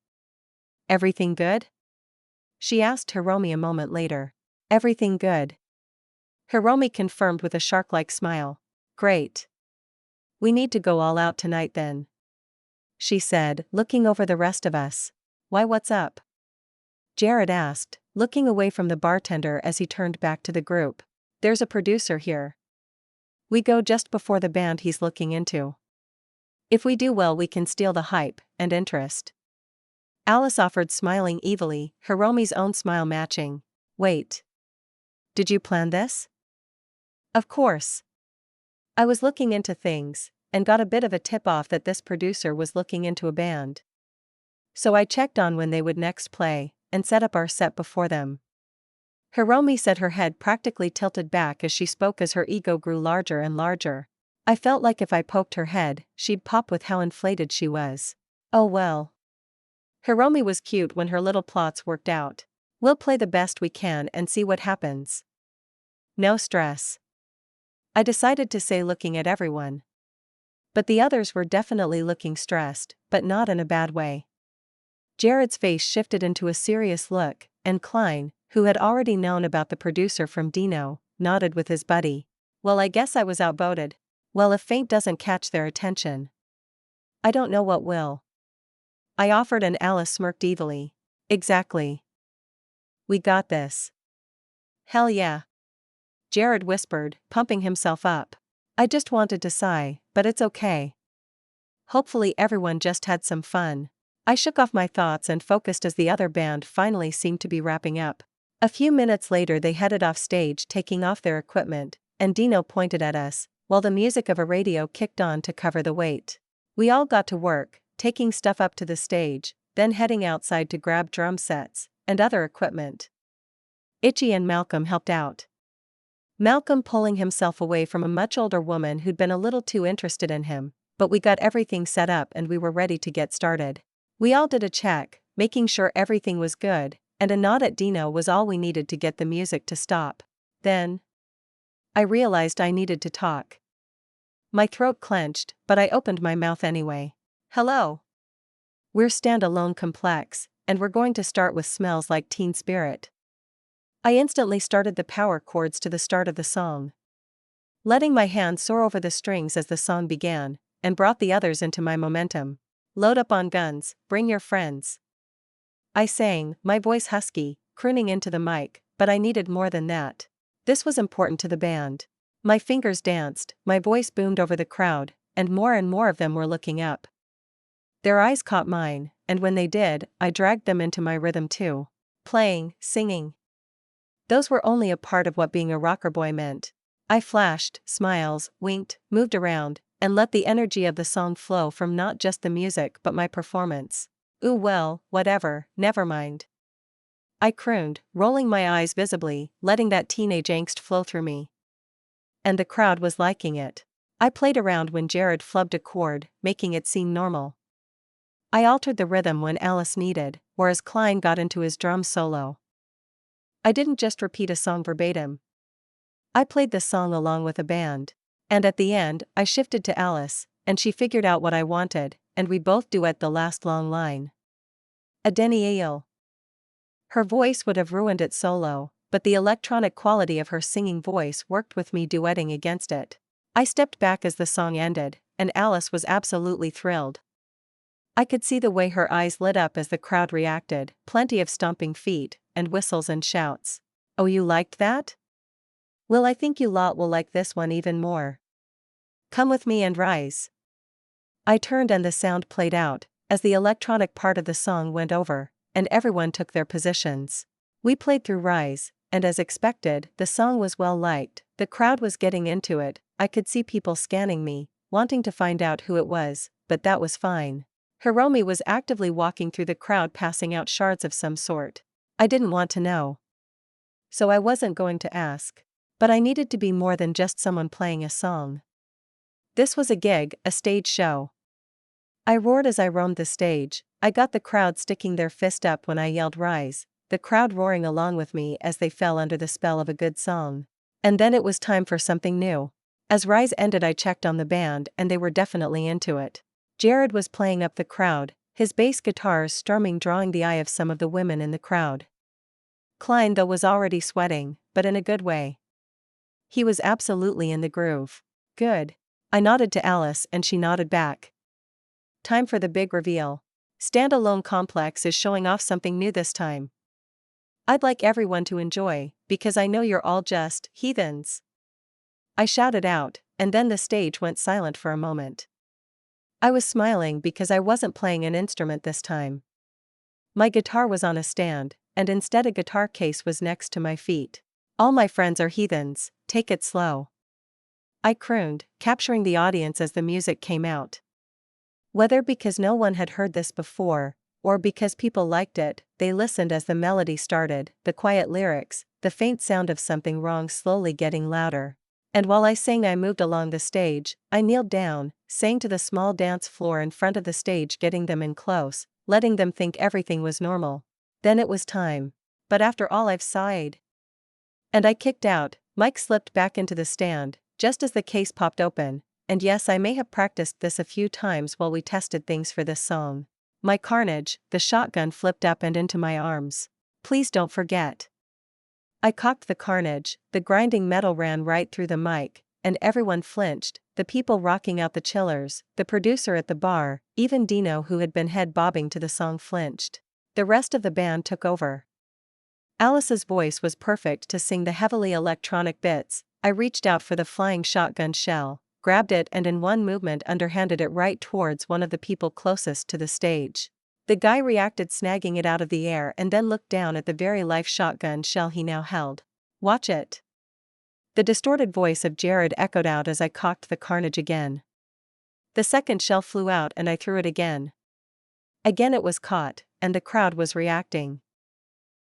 Everything good? She asked Hiromi a moment later. Everything good. Hiromi confirmed with a shark-like smile. Great. We need to go all out tonight then. She said, looking over the rest of us. Why, what's up? Jared asked, looking away from the bartender as he turned back to the group. There's a producer here. We go just before the band he's looking into. If we do well we can steal the hype and interest. Alice offered, smiling evilly, Hiromi's own smile matching. Wait. Did you plan this? Of course. I was looking into things, and got a bit of a tip-off that this producer was looking into a band. So I checked on when they would next play, and set up our set before them. Hiromi said, her head practically tilted back as she spoke as her ego grew larger and larger. I felt like if I poked her head, she'd pop with how inflated she was. Oh well. Hiromi was cute when her little plots worked out. We'll play the best we can and see what happens. No stress. I decided to say, looking at everyone. But the others were definitely looking stressed, but not in a bad way. Jared's face shifted into a serious look, and Klein, who had already known about the producer from Dino, nodded with his buddy. Well, I guess I was outvoted. Well, if Faint doesn't catch their attention, I don't know what will. I offered and Alice smirked evilly. Exactly. We got this. Hell yeah. Jared whispered, pumping himself up. I just wanted to sigh, but it's okay. Hopefully everyone just had some fun. I shook off my thoughts and focused as the other band finally seemed to be wrapping up. A few minutes later they headed off stage, taking off their equipment, and Dino pointed at us, while the music of a radio kicked on to cover the wait. We all got to work, taking stuff up to the stage, then heading outside to grab drum sets and other equipment. Itchy and Malcolm helped out. Malcolm pulling himself away from a much older woman who'd been a little too interested in him, but we got everything set up and we were ready to get started. We all did a check, making sure everything was good, and a nod at Dino was all we needed to get the music to stop. Then I realized I needed to talk. My throat clenched, but I opened my mouth anyway. Hello. We're Standalone Complex, and we're going to start with Smells Like Teen Spirit. I instantly started the power chords to the start of the song, letting my hand soar over the strings as the song began, and brought the others into my momentum. Load up on guns, bring your friends. I sang, my voice husky, crooning into the mic, but I needed more than that. This was important to the band. My fingers danced, my voice boomed over the crowd, and more of them were looking up. Their eyes caught mine, and when they did, I dragged them into my rhythm too. Playing, singing. Those were only a part of what being a rocker boy meant. I flashed, smiles, winked, moved around, and let the energy of the song flow from not just the music but my performance. Ooh well, whatever, never mind. I crooned, rolling my eyes visibly, letting that teenage angst flow through me. And the crowd was liking it. I played around when Jared flubbed a chord, making it seem normal. I altered the rhythm when Alice needed, or as Klein got into his drum solo. I didn't just repeat a song verbatim. I played the song along with a band. And at the end, I shifted to Alice, and she figured out what I wanted, and we both duet the last long line. Adeniayo. Her voice would have ruined it solo, but the electronic quality of her singing voice worked with me duetting against it. I stepped back as the song ended, and Alice was absolutely thrilled. I could see the way her eyes lit up as the crowd reacted, plenty of stomping feet, and whistles and shouts. Oh, you liked that? Well, I think you lot will like this one even more. Come with me and rise. I turned and the sound played out, as the electronic part of the song went over, and everyone took their positions. We played through Rise, and as expected, the song was well liked, the crowd was getting into it, I could see people scanning me, wanting to find out who it was, but that was fine. Hiromi was actively walking through the crowd passing out shards of some sort. I didn't want to know. So I wasn't going to ask. But I needed to be more than just someone playing a song. This was a gig, a stage show. I roared as I roamed the stage, I got the crowd sticking their fist up when I yelled Rise, the crowd roaring along with me as they fell under the spell of a good song. And then it was time for something new. As Rise ended, I checked on the band and they were definitely into it. Jared was playing up the crowd, his bass guitars strumming, drawing the eye of some of the women in the crowd. Klein though was already sweating, but in a good way. He was absolutely in the groove. Good. I nodded to Alice and she nodded back. Time for the big reveal. Standalone Complex is showing off something new this time. I'd like everyone to enjoy, because I know you're all just heathens. I shouted out, and then the stage went silent for a moment. I was smiling because I wasn't playing an instrument this time. My guitar was on a stand, and instead a guitar case was next to my feet. All my friends are heathens, take it slow. I crooned, capturing the audience as the music came out. Whether because no one had heard this before, or because people liked it, they listened as the melody started, the quiet lyrics, the faint sound of something wrong slowly getting louder. And while I sang, I moved along the stage, I kneeled down, sang to the small dance floor in front of the stage, getting them in close, letting them think everything was normal. Then it was time. But after all I've sighed. And I kicked out. Mike slipped back into the stand, just as the case popped open, and yes, I may have practiced this a few times while we tested things for this song. My carnage, the shotgun flipped up and into my arms. Please don't forget. I cocked the carnage, the grinding metal ran right through the mic, and everyone flinched, the people rocking out the chillers, the producer at the bar, even Dino who had been head bobbing to the song flinched. The rest of the band took over. Alice's voice was perfect to sing the heavily electronic bits. I reached out for the flying shotgun shell, grabbed it and in one movement underhanded it right towards one of the people closest to the stage. The guy reacted, snagging it out of the air, and then looked down at the very live shotgun shell he now held. Watch it. The distorted voice of Jared echoed out as I cocked the carnage again. The second shell flew out and I threw it again. Again it was caught, and the crowd was reacting.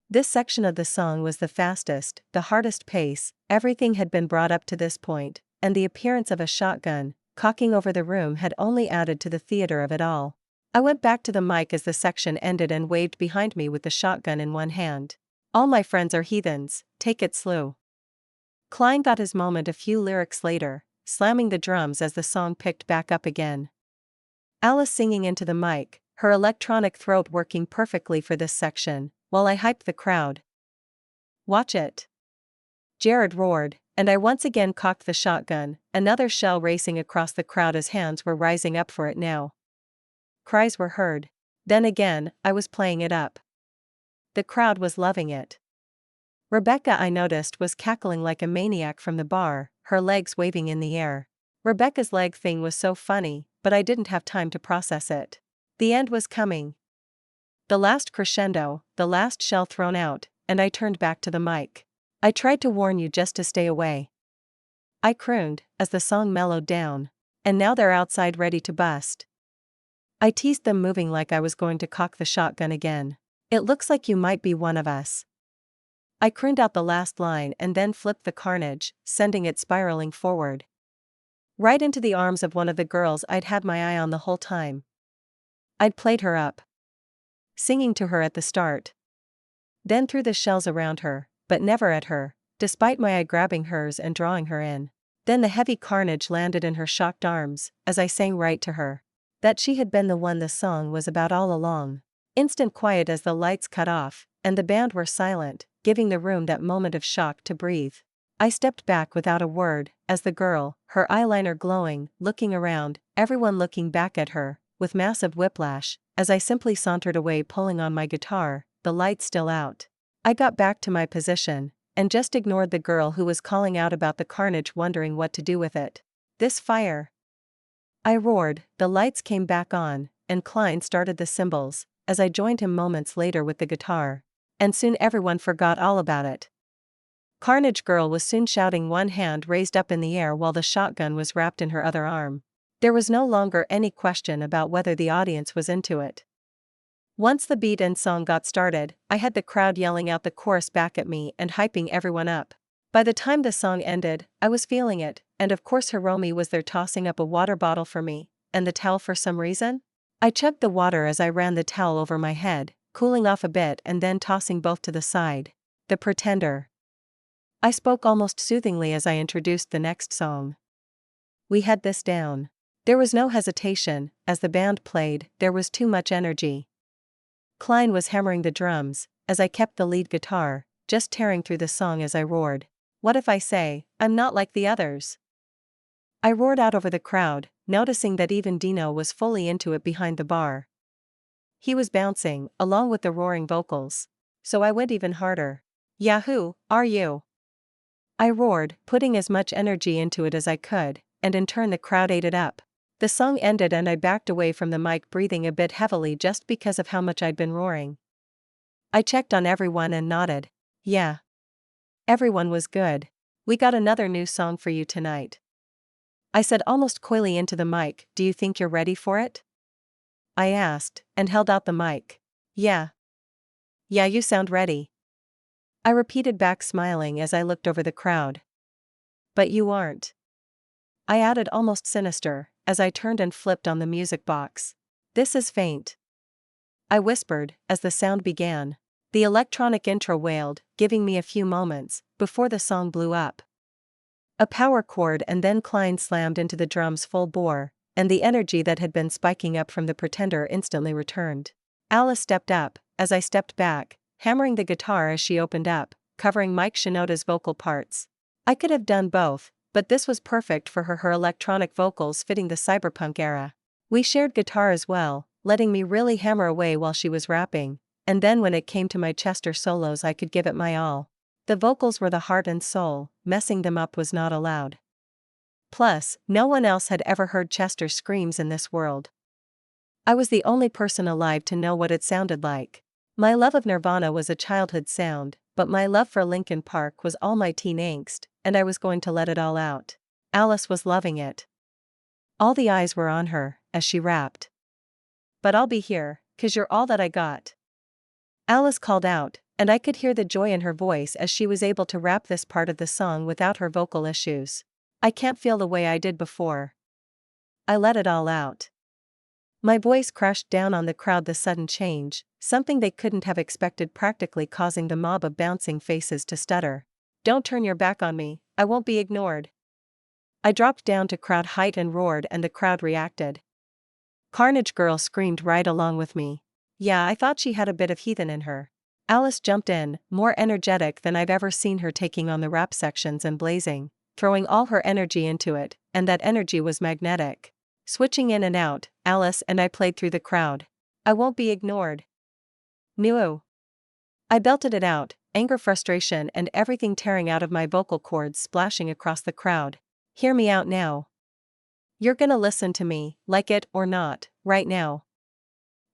This section of the song was the fastest, the hardest pace, everything had been brought up to this point, and the appearance of a shotgun, cocking over the room had only added to the theater of it all. I went back to the mic as the section ended and waved behind me with the shotgun in one hand. All my friends are heathens, take it slow. Klein got his moment a few lyrics later, slamming the drums as the song picked back up again. Alice singing into the mic, her electronic throat working perfectly for this section, while I hyped the crowd. Watch it. Jared roared, and I once again cocked the shotgun, another shell racing across the crowd as hands were rising up for it now. Cries were heard. Then again, I was playing it up. The crowd was loving it. Rebecca, I noticed, was cackling like a maniac from the bar, her legs waving in the air. Rebecca's leg thing was so funny, but I didn't have time to process it. The end was coming. The last crescendo, the last shell thrown out, and I turned back to the mic. I tried to warn you just to stay away. I crooned, as the song mellowed down. And now they're outside ready to bust. I teased them, moving like I was going to cock the shotgun again. It looks like you might be one of us. I crooned out the last line and then flipped the carnage, sending it spiraling forward. Right into the arms of one of the girls I'd had my eye on the whole time. I'd played her up, singing to her at the start. Then threw the shells around her, but never at her, despite my eye grabbing hers and drawing her in. Then the heavy carnage landed in her shocked arms, as I sang right to her. That she had been the one the song was about all along. Instant quiet as the lights cut off, and the band were silent, giving the room that moment of shock to breathe. I stepped back without a word, as the girl, her eyeliner glowing, looking around, everyone looking back at her, with massive whiplash, as I simply sauntered away pulling on my guitar, the light still out. I got back to my position, and just ignored the girl who was calling out about the carnage, wondering what to do with it. This fire! I roared. The lights came back on, and Klein started the cymbals, as I joined him moments later with the guitar. And soon everyone forgot all about it. Carnage Girl was soon shouting, one hand raised up in the air while the shotgun was wrapped in her other arm. There was no longer any question about whether the audience was into it. Once the beat and song got started, I had the crowd yelling out the chorus back at me and hyping everyone up. By the time the song ended, I was feeling it, and of course Hiromi was there tossing up a water bottle for me, and the towel for some reason. I chugged the water as I ran the towel over my head, cooling off a bit and then tossing both to the side. The Pretender. I spoke almost soothingly as I introduced the next song. We had this down. There was no hesitation, as the band played, there was too much energy. Klein was hammering the drums, as I kept the lead guitar, just tearing through the song as I roared. What if I say, I'm not like the others? I roared out over the crowd, noticing that even Dino was fully into it behind the bar. He was bouncing, along with the roaring vocals. So I went even harder. Yahoo, are you? I roared, putting as much energy into it as I could, and in turn the crowd ate it up. The song ended and I backed away from the mic, breathing a bit heavily just because of how much I'd been roaring. I checked on everyone and nodded. Yeah. Everyone was good. We got another new song for you tonight. I said almost coyly into the mic, do you think you're ready for it? I asked, and held out the mic. Yeah. Yeah, you sound ready. I repeated back, smiling as I looked over the crowd. But you aren't. I added, almost sinister, as I turned and flipped on the music box. This is faint. I whispered, as the sound began. The electronic intro wailed, giving me a few moments, before the song blew up. A power chord, and then Klein slammed into the drums full bore, and the energy that had been spiking up from the Pretender instantly returned. Alice stepped up, as I stepped back, hammering the guitar as she opened up, covering Mike Shinoda's vocal parts. I could have done both, but this was perfect for her electronic vocals fitting the cyberpunk era. We shared guitar as well, letting me really hammer away while she was rapping, and then when it came to my Chester solos I could give it my all. The vocals were the heart and soul, messing them up was not allowed. Plus, no one else had ever heard Chester's screams in this world. I was the only person alive to know what it sounded like. My love of Nirvana was a childhood sound, but my love for Linkin Park was all my teen angst, and I was going to let it all out. Alice was loving it. All the eyes were on her, as she rapped. But I'll be here, 'cause you're all that I got. Alice called out, and I could hear the joy in her voice as she was able to rap this part of the song without her vocal issues. I can't feel the way I did before. I let it all out. My voice crashed down on the crowd, the sudden change, something they couldn't have expected, practically causing the mob of bouncing faces to stutter. Don't turn your back on me, I won't be ignored. I dropped down to crowd height and roared, and the crowd reacted. Carnage Girl screamed right along with me. Yeah, I thought she had a bit of heathen in her. Alice jumped in, more energetic than I've ever seen her, taking on the rap sections and blazing, throwing all her energy into it, and that energy was magnetic. Switching in and out, Alice and I played through the crowd. I won't be ignored. No. I belted it out, anger, frustration, and everything tearing out of my vocal cords, splashing across the crowd. Hear me out now. You're gonna listen to me, like it or not, right now.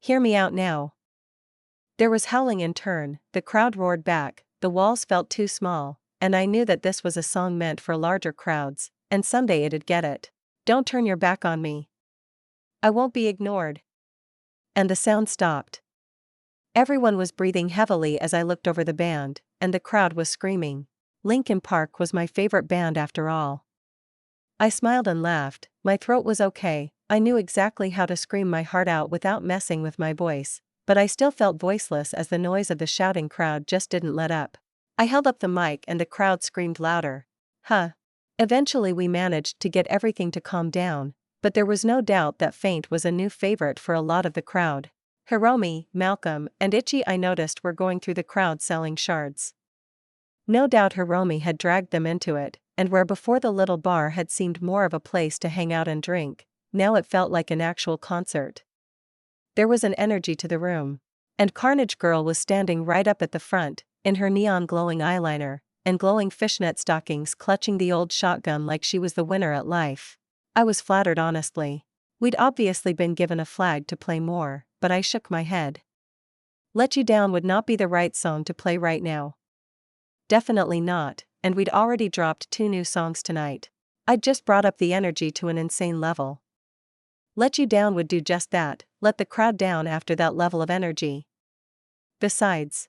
Hear me out now. There was howling in turn, the crowd roared back, the walls felt too small, and I knew that this was a song meant for larger crowds, and someday it'd get it. Don't turn your back on me. I won't be ignored. And the sound stopped. Everyone was breathing heavily as I looked over the band, and the crowd was screaming. Linkin Park was my favorite band after all. I smiled and laughed, my throat was okay, I knew exactly how to scream my heart out without messing with my voice, but I still felt voiceless as the noise of the shouting crowd just didn't let up. I held up the mic and the crowd screamed louder. Huh. Eventually we managed to get everything to calm down, but there was no doubt that Faint was a new favorite for a lot of the crowd. Hiromi, Malcolm, and Ichi I noticed were going through the crowd selling shards. No doubt Hiromi had dragged them into it, and where before the little bar had seemed more of a place to hang out and drink, now it felt like an actual concert. There was an energy to the room. And Carnage Girl was standing right up at the front, in her neon glowing eyeliner, and glowing fishnet stockings clutching the old shotgun like she was the winner at life. I was flattered honestly. We'd obviously been given a flag to play more, but I shook my head. Let You Down would not be the right song to play right now. Definitely not, and we'd already dropped 2 new songs tonight. I'd just brought up the energy to an insane level. Let You Down would do just that, let the crowd down after that level of energy. Besides,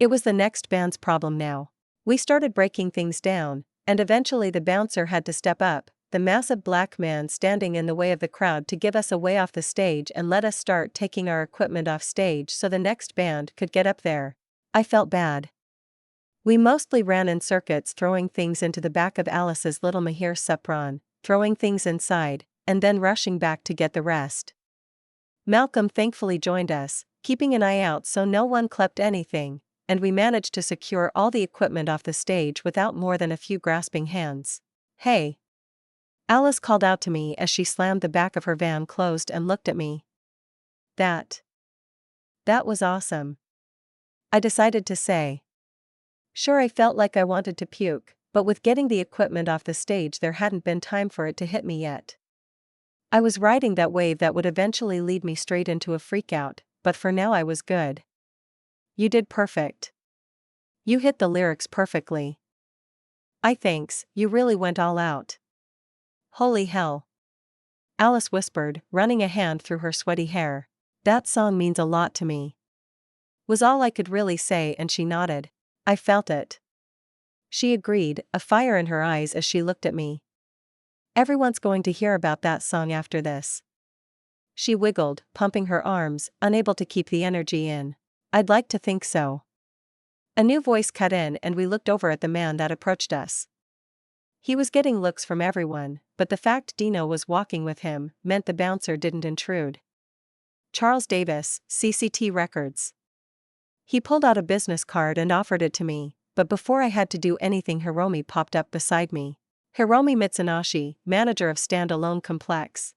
it was the next band's problem now. We started breaking things down, and eventually the bouncer had to step up, the massive black man standing in the way of the crowd to give us a way off the stage and let us start taking our equipment off stage so the next band could get up there. I felt bad. We mostly ran in circuits throwing things into the back of Alice's little Mahir Supran, throwing things inside, and then rushing back to get the rest. Malcolm thankfully joined us, keeping an eye out so no one clept anything, and we managed to secure all the equipment off the stage without more than a few grasping hands. Hey! Alice called out to me as she slammed the back of her van closed and looked at me. That was awesome. I decided to say. Sure, I felt like I wanted to puke, but with getting the equipment off the stage there hadn't been time for it to hit me yet. I was riding that wave that would eventually lead me straight into a freakout, but for now I was good. You did perfect. You hit the lyrics perfectly. Thanks, you really went all out. Holy hell. Alice whispered, running a hand through her sweaty hair. That song means a lot to me. Was all I could really say, and she nodded. I felt it. She agreed, a fire in her eyes as she looked at me. Everyone's going to hear about that song after this. She wiggled, pumping her arms, unable to keep the energy in. I'd like to think so. A new voice cut in and we looked over at the man that approached us. He was getting looks from everyone, but the fact Dino was walking with him meant the bouncer didn't intrude. Charles Davis, CCT Records. He pulled out a business card and offered it to me, but before I had to do anything Hiromi popped up beside me. Hiromi Mitsunashi, manager of Standalone Complex.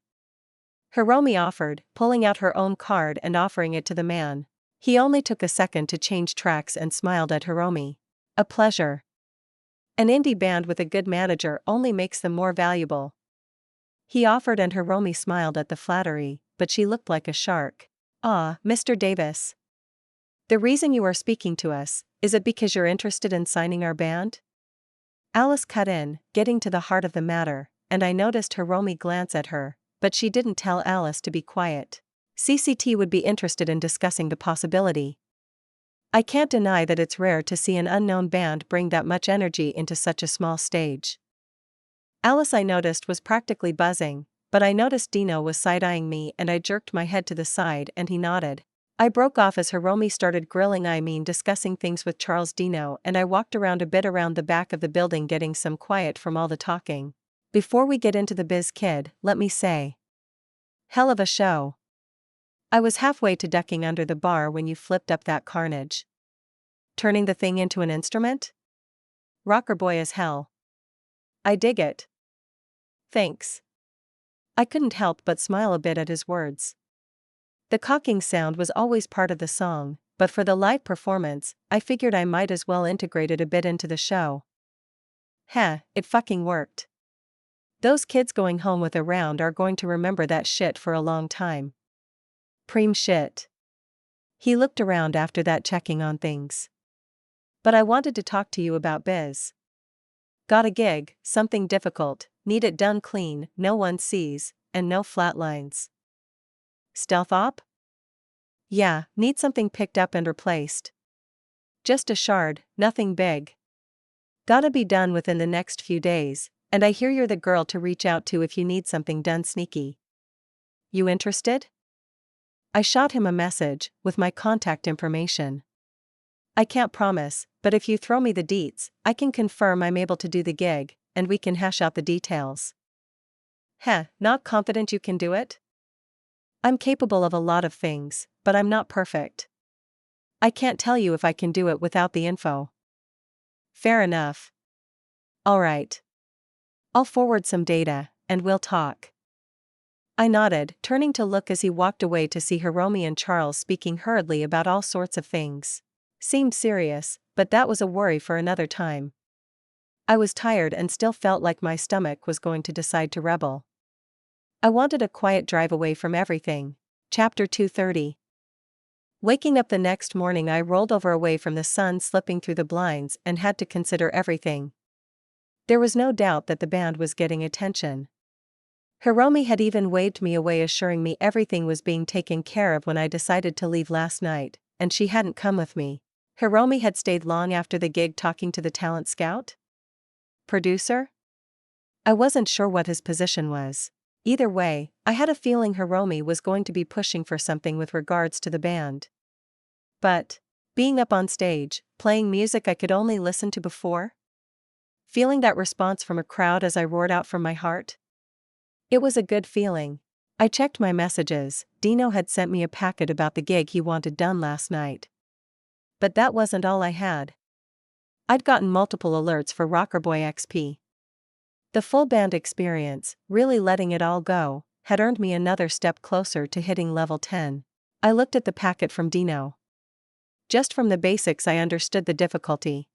Hiromi offered, pulling out her own card and offering it to the man. He only took a second to change tracks and smiled at Hiromi. A pleasure. An indie band with a good manager only makes them more valuable. He offered and Hiromi smiled at the flattery, but she looked like a shark. Ah, Mr. Davis. The reason you are speaking to us, is it because you're interested in signing our band? Alice cut in, getting to the heart of the matter, and I noticed Hiromi glance at her, but she didn't tell Alice to be quiet. CCT would be interested in discussing the possibility. I can't deny that it's rare to see an unknown band bring that much energy into such a small stage. Alice, I noticed, was practically buzzing, but I noticed Dino was side-eyeing me and I jerked my head to the side and he nodded. I broke off as Hiromi started discussing things with Charles Dino, and I walked around a bit around the back of the building getting some quiet from all the talking. Before we get into the biz, kid, let me say. Hell of a show. I was halfway to ducking under the bar when you flipped up that carnage. Turning the thing into an instrument? Rocker boy as hell. I dig it. Thanks. I couldn't help but smile a bit at his words. The cocking sound was always part of the song, but for the live performance, I figured I might as well integrate it a bit into the show. Heh, it fucking worked. Those kids going home with a round are going to remember that shit for a long time. Preem shit. He looked around after that, checking on things. But I wanted to talk to you about biz. Got a gig, something difficult, need it done clean, no one sees, and no flatlines. Stealth op? Yeah, need something picked up and replaced. Just a shard, nothing big. Gotta be done within the next few days, and I hear you're the girl to reach out to if you need something done sneaky. You interested? I shot him a message, with my contact information. I can't promise, but if you throw me the deets, I can confirm I'm able to do the gig, and we can hash out the details. Heh, not confident you can do it? I'm capable of a lot of things, but I'm not perfect. I can't tell you if I can do it without the info. Fair enough. Alright. I'll forward some data, and we'll talk. I nodded, turning to look as he walked away to see Hiromi and Charles speaking hurriedly about all sorts of things. Seemed serious, but that was a worry for another time. I was tired and still felt like my stomach was going to decide to rebel. I wanted a quiet drive away from everything. Chapter 230. Waking up the next morning, I rolled over away from the sun slipping through the blinds and had to consider everything. There was no doubt that the band was getting attention. Hiromi had even waved me away, assuring me everything was being taken care of when I decided to leave last night, and she hadn't come with me. Hiromi had stayed long after the gig talking to the talent scout? Producer? I wasn't sure what his position was. Either way, I had a feeling Hiromi was going to be pushing for something with regards to the band. But, being up on stage, playing music I could only listen to before? Feeling that response from a crowd as I roared out from my heart? It was a good feeling. I checked my messages. Dino had sent me a packet about the gig he wanted done last night. But that wasn't all I had. I'd gotten multiple alerts for Rockerboy XP. The full band experience, really letting it all go, had earned me another step closer to hitting level 10. I looked at the packet from Dino. Just from the basics I understood the difficulty.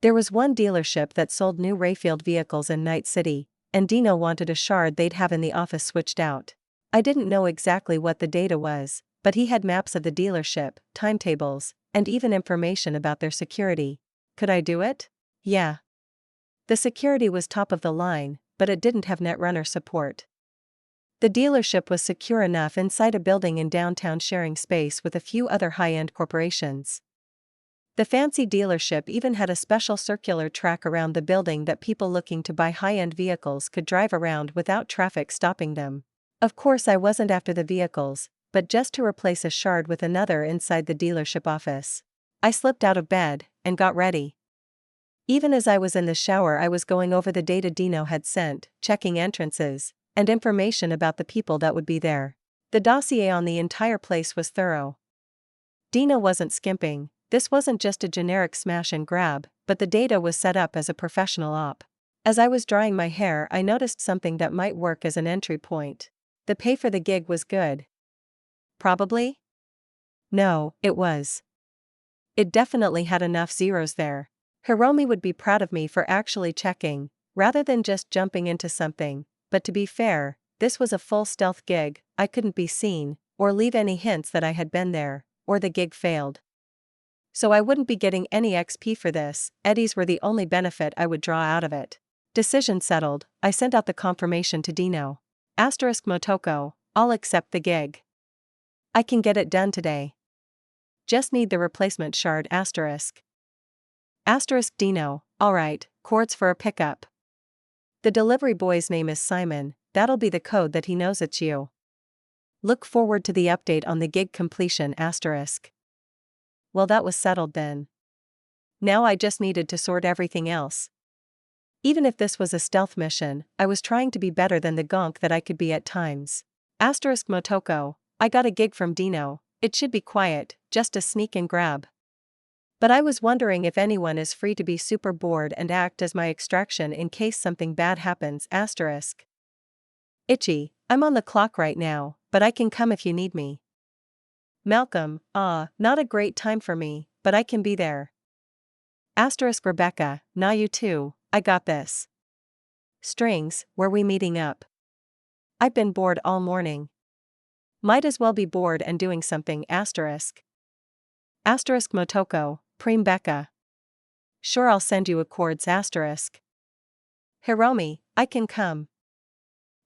There was one dealership that sold new Rayfield vehicles in Night City, and Dino wanted a shard they'd have in the office switched out. I didn't know exactly what the data was, but he had maps of the dealership, timetables, and even information about their security. Could I do it? Yeah. The security was top of the line, but it didn't have Netrunner support. The dealership was secure enough inside a building in downtown, sharing space with a few other high-end corporations. The fancy dealership even had a special circular track around the building that people looking to buy high-end vehicles could drive around without traffic stopping them. Of course, I wasn't after the vehicles, but just to replace a shard with another inside the dealership office. I slipped out of bed and got ready. Even as I was in the shower, I was going over the data Dino had sent, checking entrances, and information about the people that would be there. The dossier on the entire place was thorough. Dino wasn't skimping. This wasn't just a generic smash and grab, but the data was set up as a professional op. As I was drying my hair, I noticed something that might work as an entry point. The pay for the gig was good. Probably? No, it was. It definitely had enough zeros there. Hiromi would be proud of me for actually checking, rather than just jumping into something, but to be fair, this was a full stealth gig. I couldn't be seen, or leave any hints that I had been there, or the gig failed. So I wouldn't be getting any XP for this. Eddies were the only benefit I would draw out of it. Decision settled, I sent out the confirmation to Dino. Motoko, I'll accept the gig. I can get it done today. Just need the replacement shard. Dino, alright, cords for a pickup. The delivery boy's name is Simon, that'll be the code that he knows it's you. Look forward to the update on the gig completion. Well, that was settled then. Now I just needed to sort everything else. Even if this was a stealth mission, I was trying to be better than the gonk that I could be at times. Motoko, I got a gig from Dino. It should be quiet, just a sneak and grab. But I was wondering if anyone is free to be super bored and act as my extraction in case something bad happens. Itchy, I'm on the clock right now, but I can come if you need me. Malcolm, not a great time for me, but I can be there. Rebecca, nah, you too, I got this. Strings, where we meeting up? I've been bored all morning. Might as well be bored and doing something. Motoko, Preem Becca. Sure, I'll send you accords. Hiromi, I can come.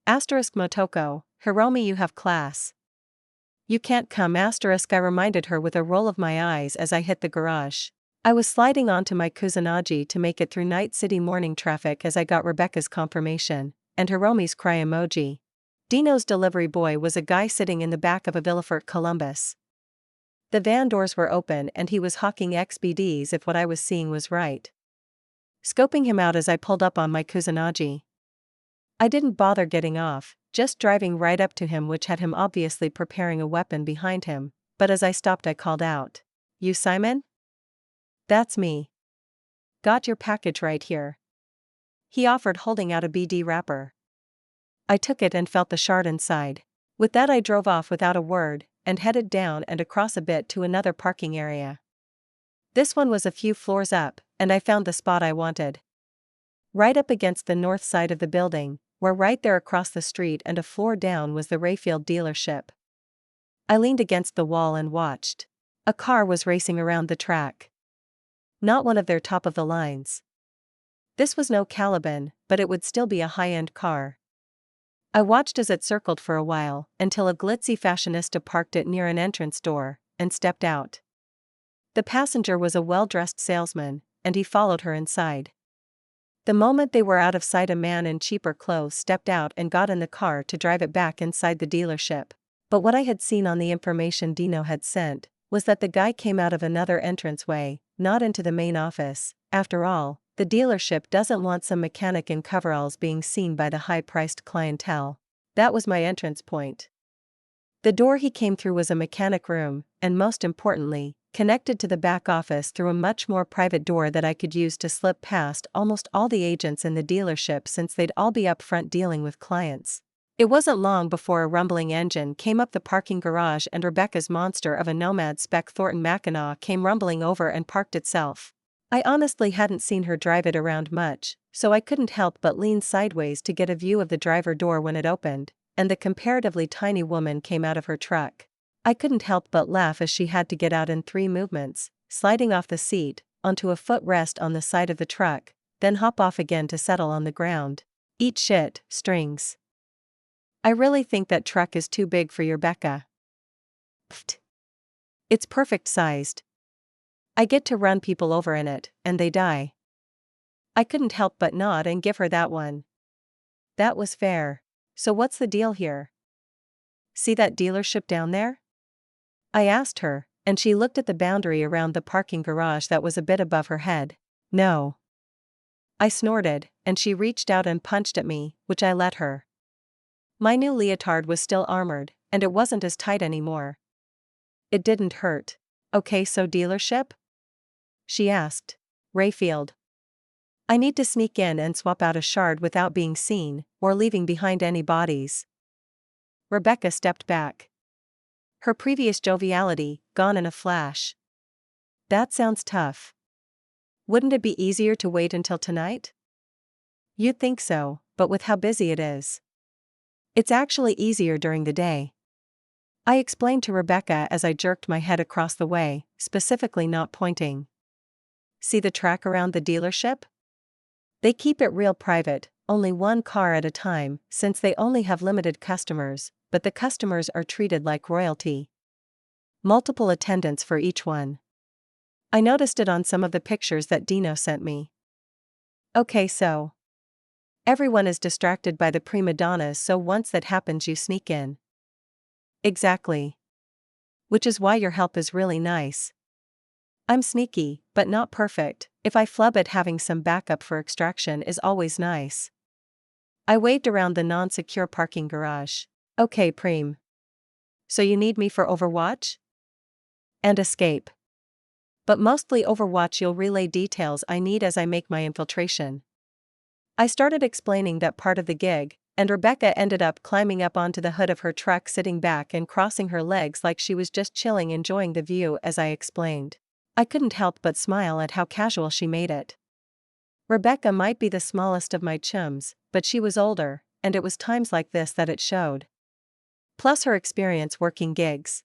Motoko, Hiromi, you have class. You can't come. I reminded her with a roll of my eyes as I hit the garage. I was sliding onto my Kusanagi to make it through Night City morning traffic as I got Rebecca's confirmation, and Hiromi's cry emoji. Dino's delivery boy was a guy sitting in the back of a Villefort Columbus. The van doors were open and he was hawking XBDs if what I was seeing was right. Scoping him out as I pulled up on my Kusanagi. I didn't bother getting off, just driving right up to him, which had him obviously preparing a weapon behind him, but as I stopped I called out. "You Simon?" "That's me. Got your package right here," he offered, holding out a BD wrapper. I took it and felt the shard inside. With that I drove off without a word, and headed down and across a bit to another parking area. This one was a few floors up, and I found the spot I wanted. Right up against the north side of the building, where right there across the street and a floor down was the Rayfield dealership. I leaned against the wall and watched. A car was racing around the track. Not one of their top of the lines. This was no Caliban, but it would still be a high-end car. I watched as it circled for a while, until a glitzy fashionista parked it near an entrance door, and stepped out. The passenger was a well-dressed salesman, and he followed her inside. The moment they were out of sight, a man in cheaper clothes stepped out and got in the car to drive it back inside the dealership. But what I had seen on the information Dino had sent was that the guy came out of another entranceway, not into the main office. After all, the dealership doesn't want some mechanic in coveralls being seen by the high-priced clientele. That was my entrance point. The door he came through was a mechanic room, and most importantly, connected to the back office through a much more private door that I could use to slip past almost all the agents in the dealership, since they'd all be up front dealing with clients. It wasn't long before a rumbling engine came up the parking garage and Rebecca's monster of a Nomad spec Thornton Mackinac came rumbling over and parked itself. I honestly hadn't seen her drive it around much, so I couldn't help but lean sideways to get a view of the driver door when it opened, and the comparatively tiny woman came out of her truck. I couldn't help but laugh as she had to get out in 3 movements, sliding off the seat, onto a footrest on the side of the truck, then hop off again to settle on the ground. Eat shit, strings. I really think that truck is too big for your Becca. Pfft. It's perfect sized. I get to run people over in it, and they die. I couldn't help but nod and give her that one. That was fair. So what's the deal here? See that dealership down there? I asked her, and she looked at the boundary around the parking garage that was a bit above her head. No. I snorted, and she reached out and punched at me, which I let her. My new leotard was still armored, and it wasn't as tight anymore. It didn't hurt. Okay, so dealership? She asked. Rayfield. I need to sneak in and swap out a shard without being seen, or leaving behind any bodies. Rebecca stepped back. Her previous joviality gone in a flash. That sounds tough. Wouldn't it be easier to wait until tonight? You'd think so, but with how busy it is. It's actually easier during the day. I explained to Rebecca as I jerked my head across the way, specifically not pointing. See the track around the dealership? They keep it real private, only one car at a time, since they only have limited customers, but the customers are treated like royalty. Multiple attendants for each one. I noticed it on some of the pictures that Dino sent me. Okay, so everyone is distracted by the prima donnas, so once that happens you sneak in. Exactly. Which is why your help is really nice. I'm sneaky, but not perfect. If I flub it, having some backup for extraction is always nice. I waved around the non-secure parking garage. Okay, Preem. So you need me for Overwatch? And escape. But mostly Overwatch. You'll relay details I need as I make my infiltration. I started explaining that part of the gig, and Rebecca ended up climbing up onto the hood of her truck, sitting back and crossing her legs like she was just chilling, enjoying the view as I explained. I couldn't help but smile at how casual she made it. Rebecca might be the smallest of my chums, but she was older, and it was times like this that it showed. Plus her experience working gigs.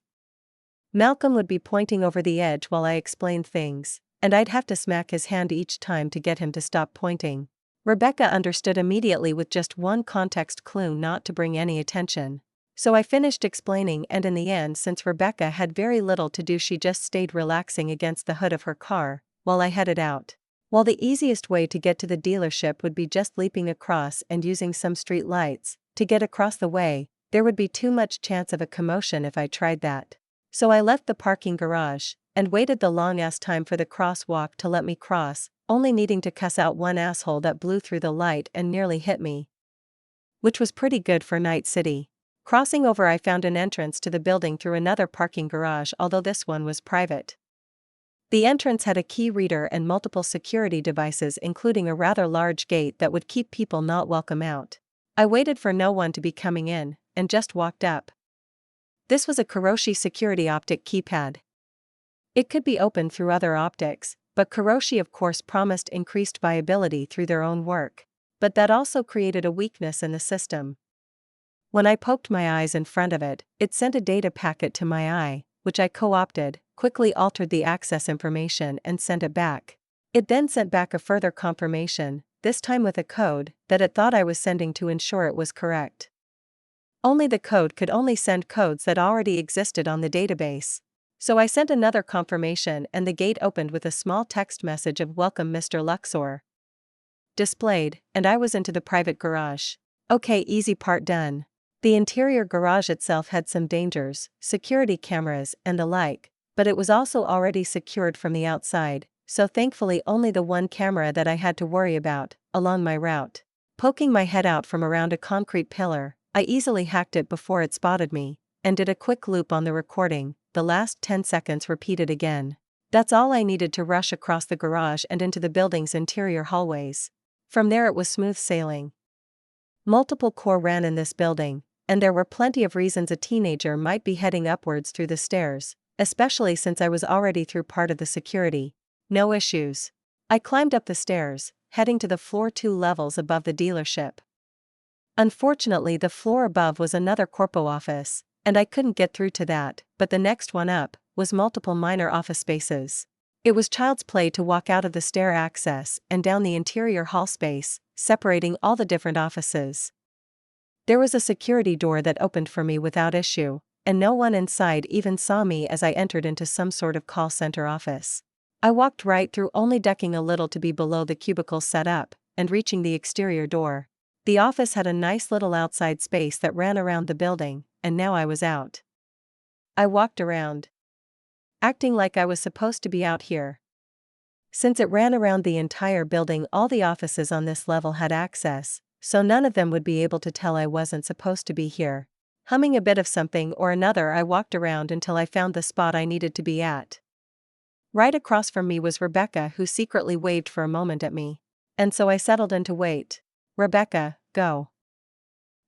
Malcolm would be pointing over the edge while I explained things, and I'd have to smack his hand each time to get him to stop pointing. Rebecca understood immediately with just one context clue not to bring any attention. So I finished explaining, and in the end, since Rebecca had very little to do, she just stayed relaxing against the hood of her car, while I headed out. While the easiest way to get to the dealership would be just leaping across and using some street lights to get across the way, there would be too much chance of a commotion if I tried that. So I left the parking garage, and waited the long-ass time for the crosswalk to let me cross, only needing to cuss out one asshole that blew through the light and nearly hit me. Which was pretty good for Night City. Crossing over, I found an entrance to the building through another parking garage, although this one was private. The entrance had a key reader and multiple security devices, including a rather large gate that would keep people not welcome out. I waited for no one to be coming in, and just walked up. This was a Kuroshi security optic keypad. It could be opened through other optics, but Kuroshi of course promised increased viability through their own work. But that also created a weakness in the system. When I poked my eyes in front of it, it sent a data packet to my eye, which I co-opted, quickly altered the access information and sent it back. It then sent back a further confirmation, this time with a code that it thought I was sending to ensure it was correct. Only the code could only send codes that already existed on the database. So I sent another confirmation and the gate opened with a small text message of "Welcome Mr. Luxor" displayed, and I was into the private garage. Okay, easy part done. The interior garage itself had some dangers, security cameras and the like, but it was also already secured from the outside, so thankfully only the one camera that I had to worry about, along my route. Poking my head out from around a concrete pillar, I easily hacked it before it spotted me, and did a quick loop on the recording, the last 10 seconds repeated again. That's all I needed to rush across the garage and into the building's interior hallways. From there it was smooth sailing. Multiple core ran in this building, and there were plenty of reasons a teenager might be heading upwards through the stairs, especially since I was already through part of the security. No issues. I climbed up the stairs, heading to the floor 2 levels above the dealership. Unfortunately, the floor above was another corpo office, and I couldn't get through to that, but the next one up was multiple minor office spaces. It was child's play to walk out of the stair access and down the interior hall space, separating all the different offices. There was a security door that opened for me without issue, and no one inside even saw me as I entered into some sort of call center office. I walked right through, only ducking a little to be below the cubicles set up, and reaching the exterior door. The office had a nice little outside space that ran around the building, and now I was out. I walked around, acting like I was supposed to be out here. Since it ran around the entire building, all the offices on this level had access, so none of them would be able to tell I wasn't supposed to be here. Humming a bit of something or another, I walked around until I found the spot I needed to be at. Right across from me was Rebecca, who secretly waved for a moment at me. And so I settled in to wait. Rebecca, go.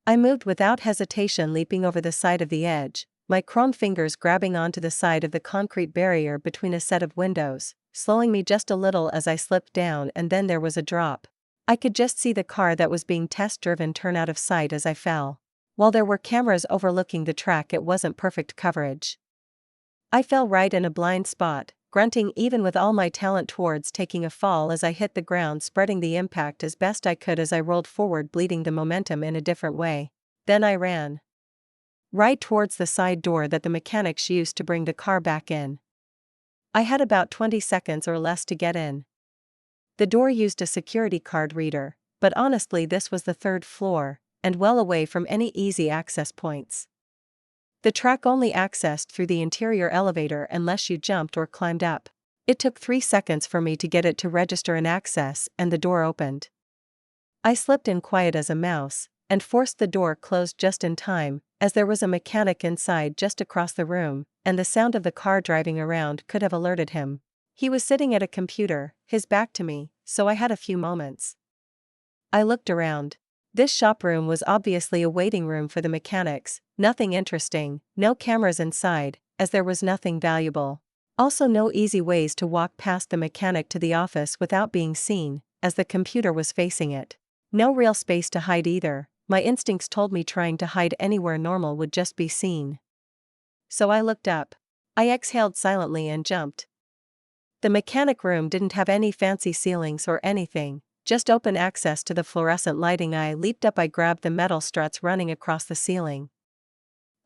I moved without hesitation, leaping over the side of the edge, my chrome fingers grabbing onto the side of the concrete barrier between a set of windows, slowing me just a little as I slipped down, and then there was a drop. I could just see the car that was being test-driven turn out of sight as I fell. While there were cameras overlooking the track, it wasn't perfect coverage. I fell right in a blind spot, grunting even with all my talent towards taking a fall as I hit the ground, spreading the impact as best I could as I rolled forward, bleeding the momentum in a different way. Then I ran right towards the side door that the mechanics used to bring the car back in. I had about 20 seconds or less to get in. The door used a security card reader, but honestly this was the 3rd floor, and well away from any easy access points. The track only accessed through the interior elevator unless you jumped or climbed up. It took 3 seconds for me to get it to register an access, and the door opened. I slipped in quiet as a mouse, and forced the door closed just in time, as there was a mechanic inside just across the room, and the sound of the car driving around could have alerted him. He was sitting at a computer, his back to me, so I had a few moments. I looked around. This shop room was obviously a waiting room for the mechanics, nothing interesting, no cameras inside, as there was nothing valuable. Also no easy ways to walk past the mechanic to the office without being seen, as the computer was facing it. No real space to hide either. My instincts told me trying to hide anywhere normal would just be seen. So I looked up. I exhaled silently and jumped. The mechanic room didn't have any fancy ceilings or anything, just open access to the fluorescent lighting. I leaped up. I grabbed the metal struts running across the ceiling.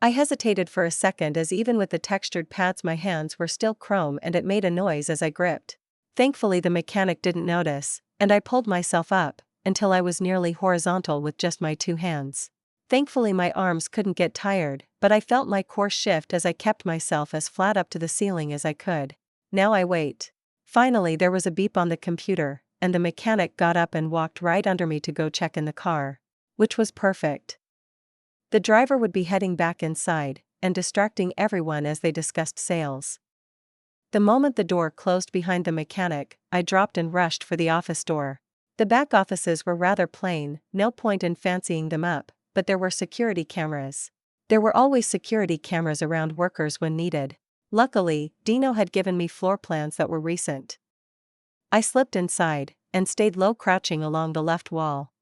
I hesitated for a second, as even with the textured pads my hands were still chrome and it made a noise as I gripped. Thankfully the mechanic didn't notice, and I pulled myself up until I was nearly horizontal with just my 2 hands. Thankfully my arms couldn't get tired, but I felt my core shift as I kept myself as flat up to the ceiling as I could. Now I wait. Finally there was a beep on the computer, and the mechanic got up and walked right under me to go check in the car. Which was perfect. The driver would be heading back inside, and distracting everyone as they discussed sales. The moment the door closed behind the mechanic, I dropped and rushed for the office door. The back offices were rather plain, no point in fancying them up, but there were security cameras. There were always security cameras around workers when needed. Luckily, Dino had given me floor plans that were recent. I slipped inside, and stayed low crouching along the left wall.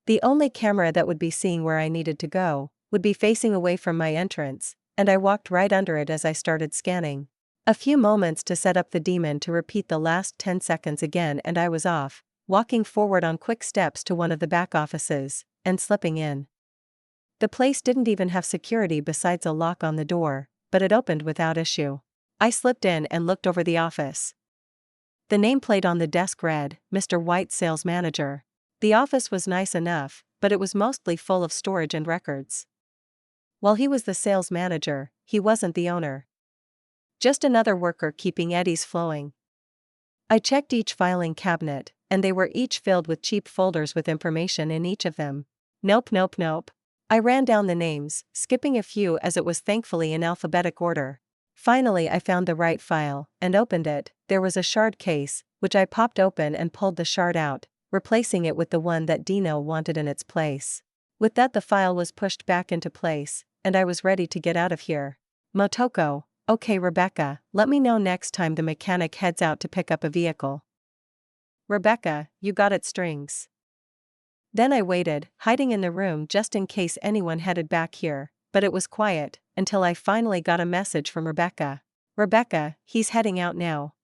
The only camera that would be seeing where I needed to go would be facing away from my entrance, and I walked right under it as I started scanning. A few moments to set up the demon to repeat the last 10 seconds again, and I was off, walking forward on quick steps to one of the back offices, and slipping in. The place didn't even have security besides a lock on the door, but it opened without issue. I slipped in and looked over the office. The nameplate on the desk read, Mr. White, Sales Manager. The office was nice enough, but it was mostly full of storage and records. While he was the sales manager, he wasn't the owner. Just another worker keeping eddies flowing. I checked each filing cabinet, and they were each filled with cheap folders with information in each of them. Nope, nope, nope. I ran down the names, skipping a few as it was thankfully in alphabetic order. Finally I found the right file, and opened it. There was a shard case, which I popped open and pulled the shard out, replacing it with the one that Dino wanted in its place. With that the file was pushed back into place, and I was ready to get out of here. Motoko, okay Rebecca, let me know next time the mechanic heads out to pick up a vehicle. Rebecca, you got it strings. Then I waited, hiding in the room just in case anyone headed back here, but it was quiet, until I finally got a message from Rebecca. Rebecca, he's heading out now.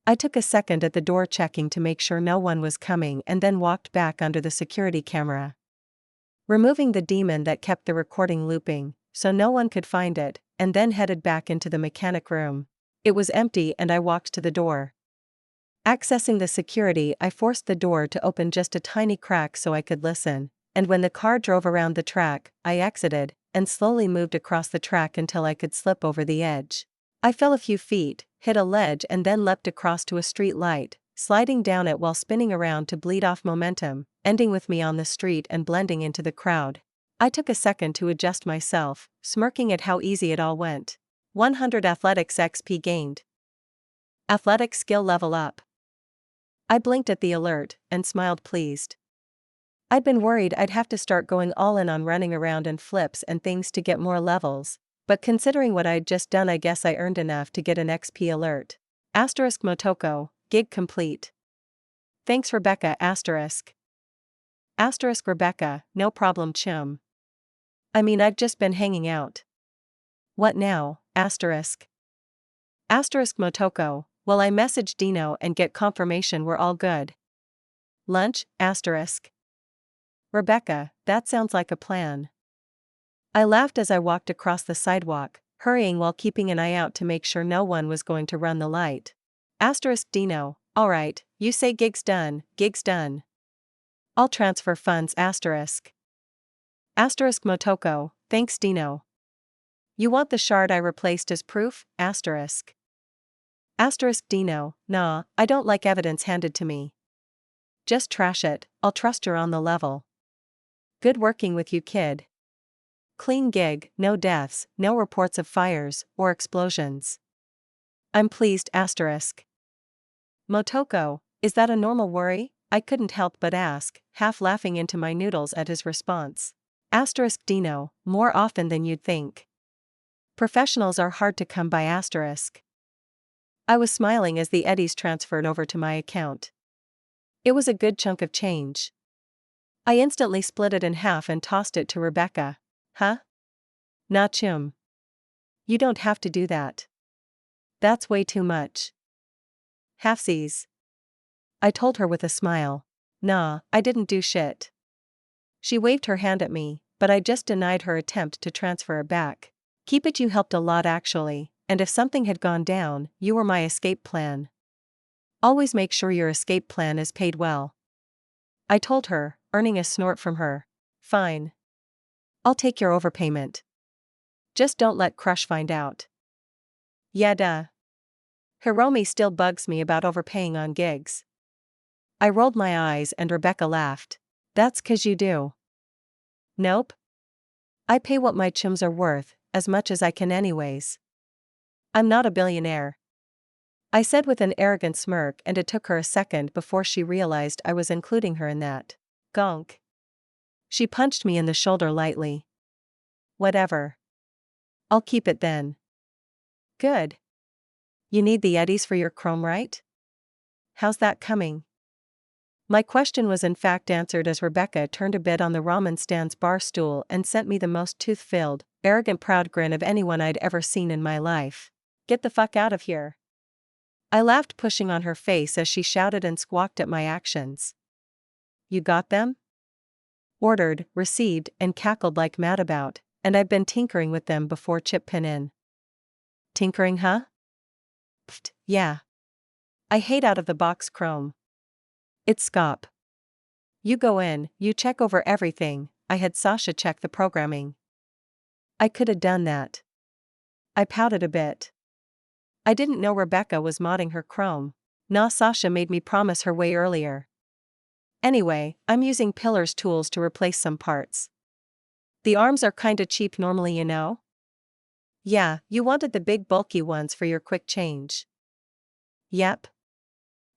I took a second at the door checking to make sure no one was coming and then walked back under the security camera. Removing the demon that kept the recording looping, so no one could find it, and then headed back into the mechanic room. It was empty and I walked to the door. Accessing the security, I forced the door to open just a tiny crack so I could listen, and when the car drove around the track, I exited, and slowly moved across the track until I could slip over the edge. I fell a few feet, hit a ledge and then leapt across to a street light, sliding down it while spinning around to bleed off momentum, ending with me on the street and blending into the crowd. I took a second to adjust myself, smirking at how easy it all went. 100 athletics XP gained. Athletic skill level up. I blinked at the alert, and smiled pleased. I'd been worried I'd have to start going all in on running around and flips and things to get more levels, but considering what I'd just done I guess I earned enough to get an XP alert. Asterisk Motoko, gig complete. Thanks Rebecca asterisk. Asterisk Rebecca, no problem chum. I mean I've just been hanging out. What now, asterisk. Asterisk Motoko, well I message Dino and get confirmation we're all good. Lunch, asterisk. Rebecca, that sounds like a plan. I laughed as I walked across the sidewalk, hurrying while keeping an eye out to make sure no one was going to run the light. Asterisk Dino, alright, you say gig's done, gig's done. I'll transfer funds asterisk. Asterisk Motoko, thanks Dino. You want the shard I replaced as proof, asterisk. Asterisk Dino, nah, I don't like evidence handed to me. Just trash it, I'll trust you're on the level. Good working with you kid. Clean gig, no deaths, no reports of fires or explosions. I'm pleased asterisk. Motoko, is that a normal worry? I couldn't help but ask, half laughing into my noodles at his response. Asterisk Dino, more often than you'd think. Professionals are hard to come by asterisk. I was smiling as the eddies transferred over to my account. It was a good chunk of change. I instantly split it in half and tossed it to Rebecca. Huh? Nah chum. You don't have to do that. That's way too much. Halfsies. I told her with a smile. Nah, I didn't do shit. She waved her hand at me, but I just denied her attempt to transfer it back. Keep it, you helped a lot actually, and if something had gone down, you were my escape plan. Always make sure your escape plan is paid well. I told her, earning a snort from her. Fine. I'll take your overpayment. Just don't let Crush find out. Yeah duh. Hiromi still bugs me about overpaying on gigs. I rolled my eyes and Rebecca laughed. That's 'cause you do. Nope. I pay what my chums are worth, as much as I can anyways. I'm not a billionaire. I said with an arrogant smirk, and it took her a second before she realized I was including her in that. Gonk. She punched me in the shoulder lightly. Whatever. I'll keep it then. Good. You need the eddies for your chrome, right? How's that coming? My question was in fact answered as Rebecca turned a bit on the ramen stand's bar stool and sent me the most tooth-filled, arrogant proud grin of anyone I'd ever seen in my life. Get the fuck out of here. I laughed, pushing on her face as she shouted and squawked at my actions. You got them? Ordered, received, and cackled like mad about, and I've been tinkering with them before chip pin in. Tinkering, huh? Pfft, yeah. I hate out-of-the-box chrome. It's scop. You go in, you check over everything. I had Sasha check the programming. I could've done that. I pouted a bit. I didn't know Rebecca was modding her chrome. Nah, Sasha made me promise her way earlier. Anyway, I'm using Pillar's tools to replace some parts. The arms are kinda cheap normally, you know? Yeah, you wanted the big bulky ones for your quick change. Yep.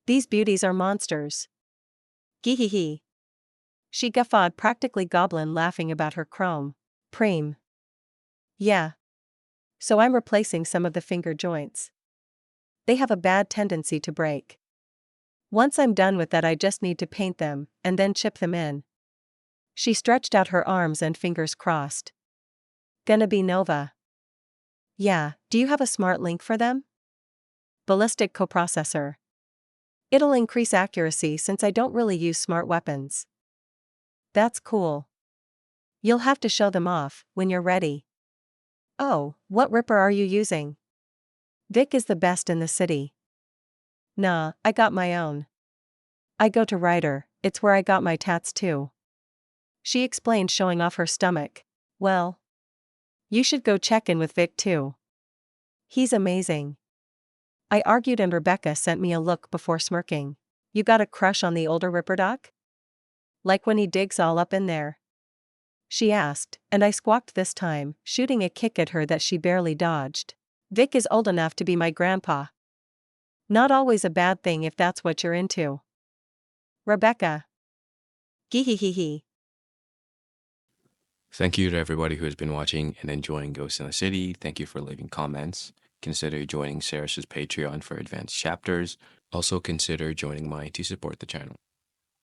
These beauties are monsters. Geehehe. She guffawed, practically goblin laughing about her chrome. Preem. Yeah. So I'm replacing some of the finger joints. They have a bad tendency to break. Once I'm done with that, I just need to paint them, and then chip them in. She stretched out her arms and fingers crossed. Gonna be Nova. Yeah, do you have a smart link for them? Ballistic coprocessor. It'll increase accuracy since I don't really use smart weapons. That's cool. You'll have to show them off when you're ready. Oh, what ripper are you using? Vic is the best in the city. Nah, I got my own. I go to Ryder, it's where I got my tats too. She explained, showing off her stomach. Well, you should go check in with Vic too. He's amazing. I argued, and Rebecca sent me a look before smirking. You got a crush on the older Ripper Doc? Like when he digs all up in there? She asked, and I squawked this time, shooting a kick at her that she barely dodged. Vic is old enough to be my grandpa. Not always a bad thing if that's what you're into. Rebecca. Geehehehe. Thank you to everybody who has been watching and enjoying Ghost in the City. Thank you for leaving comments. Consider joining Seras' Patreon for advanced chapters. Also consider joining mine to support the channel.